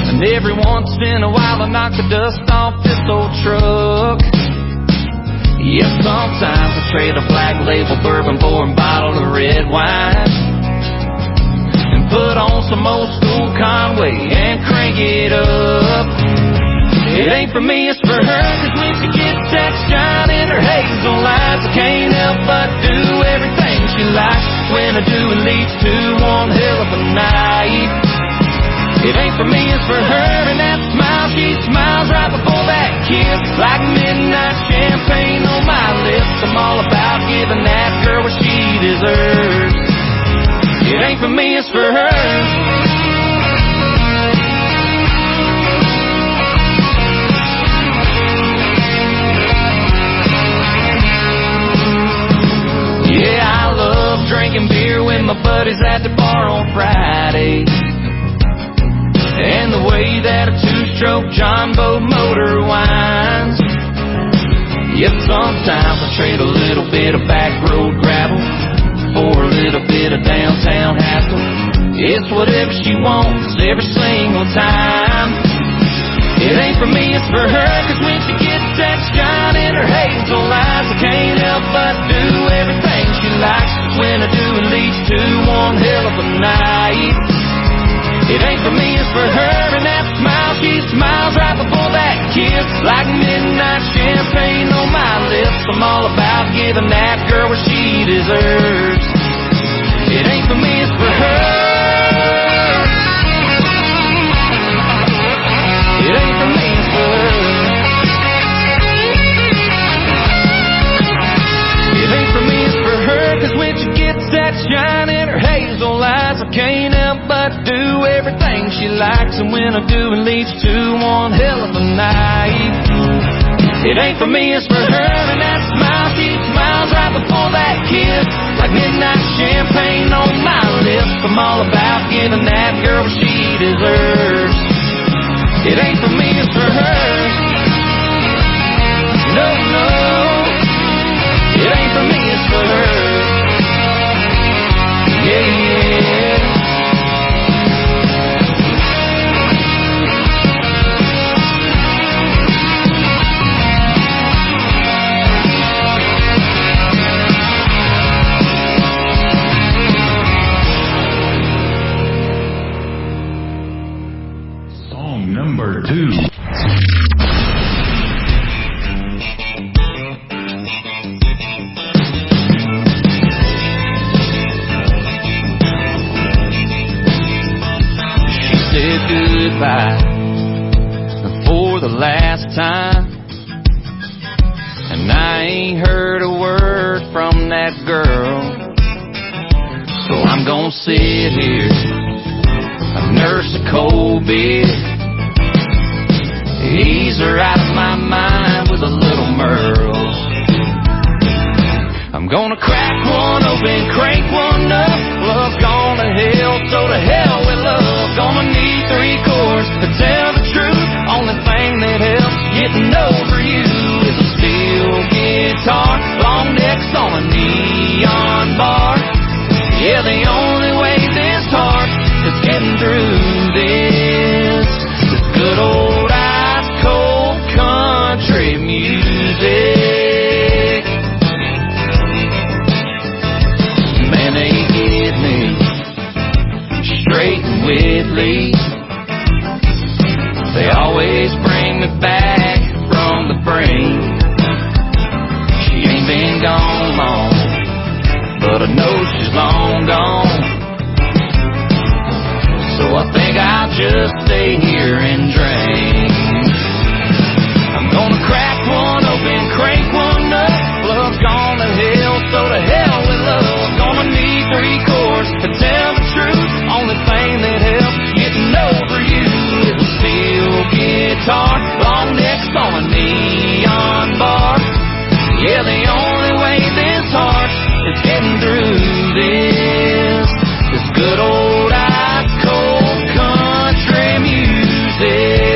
And every once in a while I knock the dust off this old truck. Yep, sometimes I trade a black label bourbon for a bottle of red wine, and put on some old school Conway and crank it up. It ain't for me, it's for her, cause when she gets that shine in her hazel eyes, I can't help but do everything she likes. When I do, it leads to one hell of a night. It ain't for me, it's for her, and that smile she smiles right before that kiss, like midnight champagne on my lips. I'm all about giving that girl what she deserves. It ain't for me, it's for her. Yeah, I love drinking beer with my buddies at the bar on Fridays, and the way that a two-stroke John Bow motor winds. Yep, sometimes I trade a little bit of back road gravel for a little bit of downtown hassle. It's whatever she wants every single time. It ain't for me, it's for her, cause when she gets that shine in her hazel eyes, I can't help but do everything she likes. When I do, it leads to one hell of a night. It ain't for me, it's for her, and that smile she smiles right before that kiss, like midnight champagne on my lips. I'm all about giving that girl what she deserves. It ain't for me, it's for her. It ain't for me, it's for her. It ain't for me, it's for her, cause when she gets that shine in her hazel eyes, I can't help but do everything she likes. And when I do, it leads to one hell of a night. It ain't for me, it's for her, and that smile she smiles right before that kiss, like midnight champagne on my lips. I'm all about giving that girl what she deserves. It ain't for me, it's for her. No, no, it ain't for me, it's for her. Yeah, yeah. Song number 2. Goodbye for the last time, and I ain't heard a word from that girl. So I'm gonna sit here and nurse a cold beer, ease her out of my mind with a little Merle. I'm gonna crack one open, crank one up. Love's gone to hell, so to hell with love. Gonna need 3 chords to tell the truth. Only thing that helps getting over you is a steel guitar, long necks on a neon bar. Yeah, the only way this heart is getting through this is good old ice cold country music. Man, they get me straight with long gone. So I think I'll just stay here and drink. I'm gonna crack one open, crank one up. Love's gone to hell, so to hell with love. Gonna need 3 chords to tell the truth. Only thing that helps getting over you is a steel guitar, long necks on a neon bar. Yeah, the only way this heart is getting through this good old ice cold country music.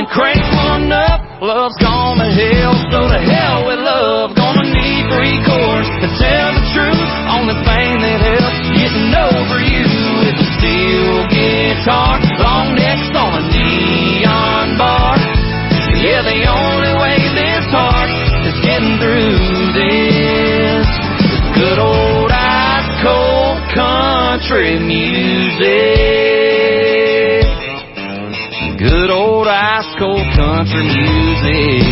Crank one up, love's gone to hell, so to hell with love. Gonna need 3 chords to tell the truth. Only thing that helps getting over you is a steel guitar, long necks on a neon bar. Yeah, the only way this heart is getting through this is good old ice cold country music. Good old ice cold country music.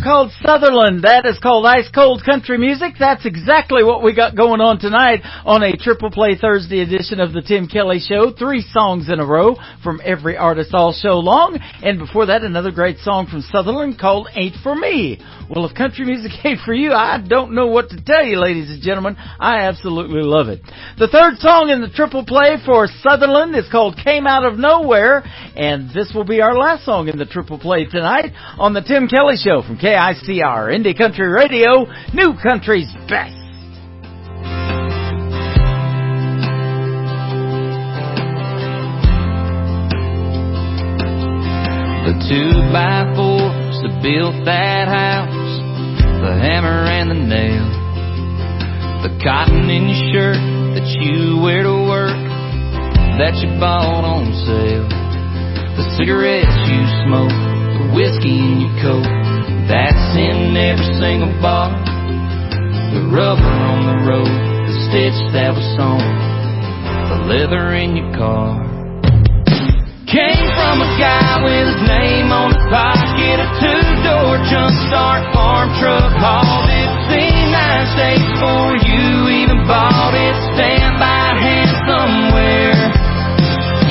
Called Sutherland. That is called Ice Cold Country Music. That's exactly what we got going on tonight on a Triple Play Thursday edition of the Tim Kelly Show. 3 songs in a row from every artist all show long. And before that, another great song from Sutherland called Ain't For Me. Well, if country music ain't for you, I don't know what to tell you, ladies and gentlemen. I absolutely love it. The third song in the Triple Play for Sutherland is called Came Out of Nowhere. And this will be our last song in the Triple Play tonight on the Tim Kelly Show from KICR, Indie Country Radio, New Country's Best. The 2x4s that built that house, the hammer and the nail, the cotton in your shirt that you wear to work, that you bought on sale, the cigarettes you smoke, the whiskey in your coat, that's in every single bar, the rubber on the road, the stitch that was sewn, the leather in your car. Came from a guy with his name on his pocket, a 2-door jump start farm truck, hauled it, seen 9 states before you even bought it, stand by hand somewhere,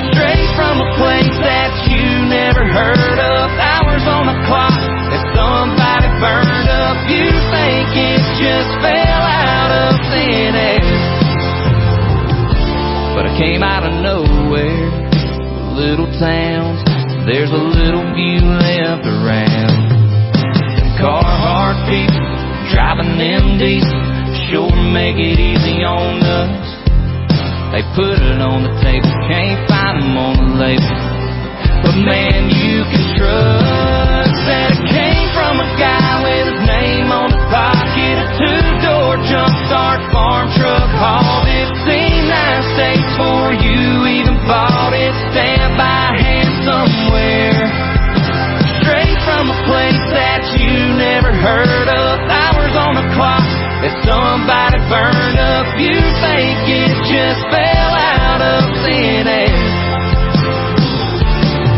straight from a place that you never heard of, hours on the clock that somebody burned up, you think it just fell out of thin air, but I came out of nowhere. Little towns, there's a little view left around. Carhartt people driving them diesel sure make it easy on us. They put it on the table, can't find them on the label, but man, you can trust that it came from a guy with his name on his pocket, a 2-door jump start farm truck, hauled it, seen 9 states before you even bought it, stand by hand somewhere, straight from a place that you never heard of, hours on the clock that somebody burned up, you think it just fell out of thin air,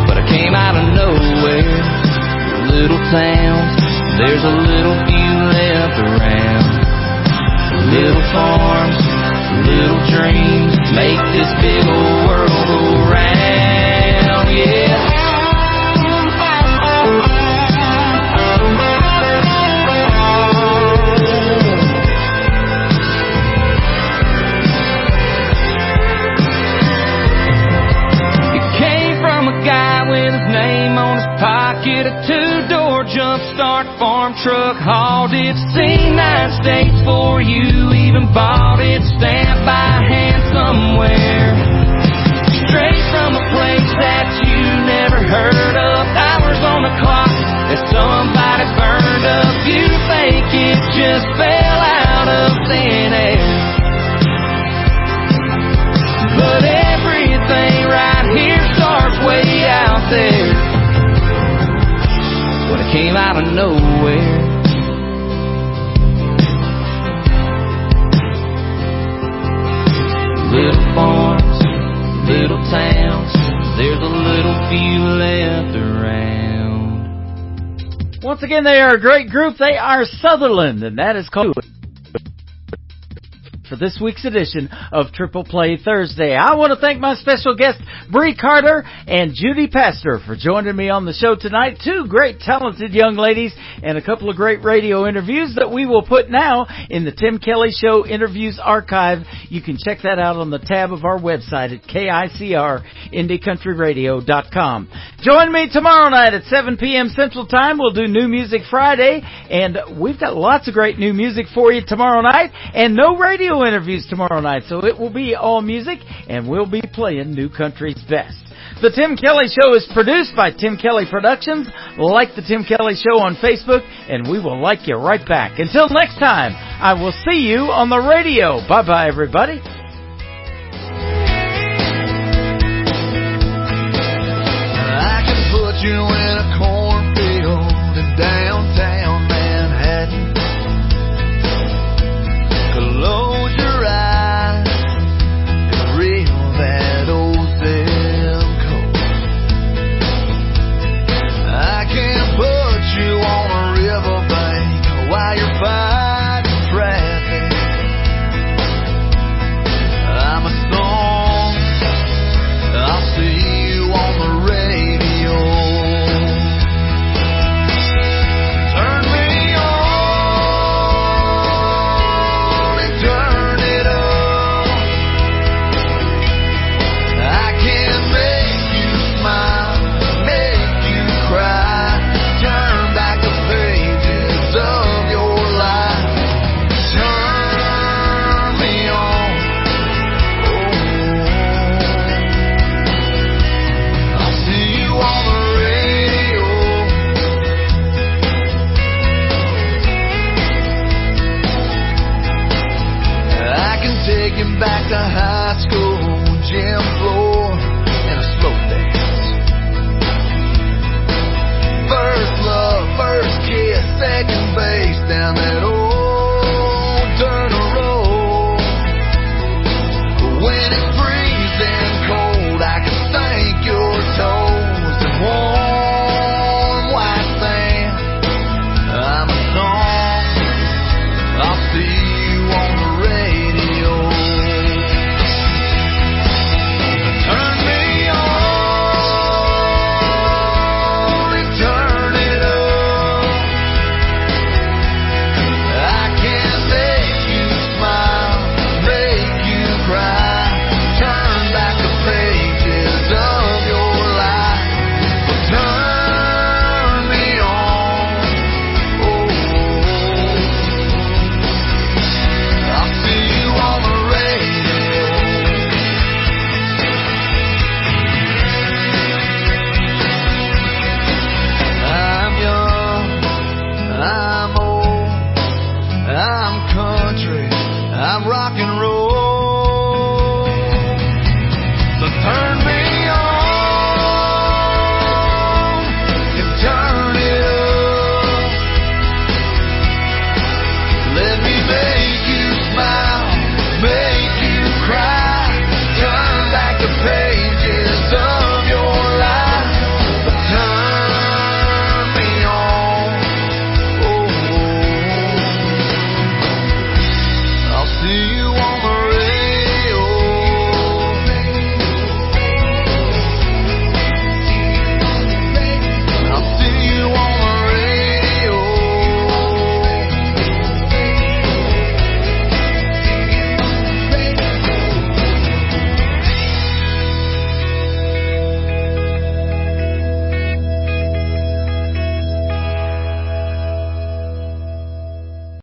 but I came out of nowhere. Little towns, there's a little view left around, little farms, little dreams make this big old world go round, yeah. It came from a guy with his name on his pocket, a 2-door jump start farm truck, hauled it, seen 9 states for you, even bought it, stamped by hand somewhere. Straight from a place that you never heard of, hours on the clock that somebody burned up. You think it just fell out of thin air, but everything right here starts way out there. When it came out of nowhere, little farms, little towns, there's a little few left around. Once again, they are a great group. They are Sutherland, and that is called for this week's edition of Triple Play Thursday. I want to thank my special guests, Bree Carter and Judy Pastor, for joining me on the show tonight. 2 great, talented young ladies and a couple of great radio interviews that we will put now in the Tim Kelly Show Interviews Archive. You can check that out on the tab of our website at KICR-IndieCountryRadio.com. Join me tomorrow night at 7 p.m. Central Time. We'll do New Music Friday, and we've got lots of great new music for you tomorrow night, and no radio interviews tomorrow night, so it will be all music, and we'll be playing New Country's best. The Tim Kelly Show is produced by Tim Kelly Productions. Like the Tim Kelly Show on Facebook, and we will like you right back. Until next time, I will see you on the radio. Bye-bye, everybody. I can put you in a cornfield in downtown Manhattan. Close your eyes and reel that old zip code. I can put you on a riverbank while you're fighting traffic. I'm a song, I'll see you on the radio. Turn me on and turn it up. I can make you smile, make you cry, turn back the pages of your life. Turn me on, oh, I'll see you on the radio. I can take you back to high school, gym floor.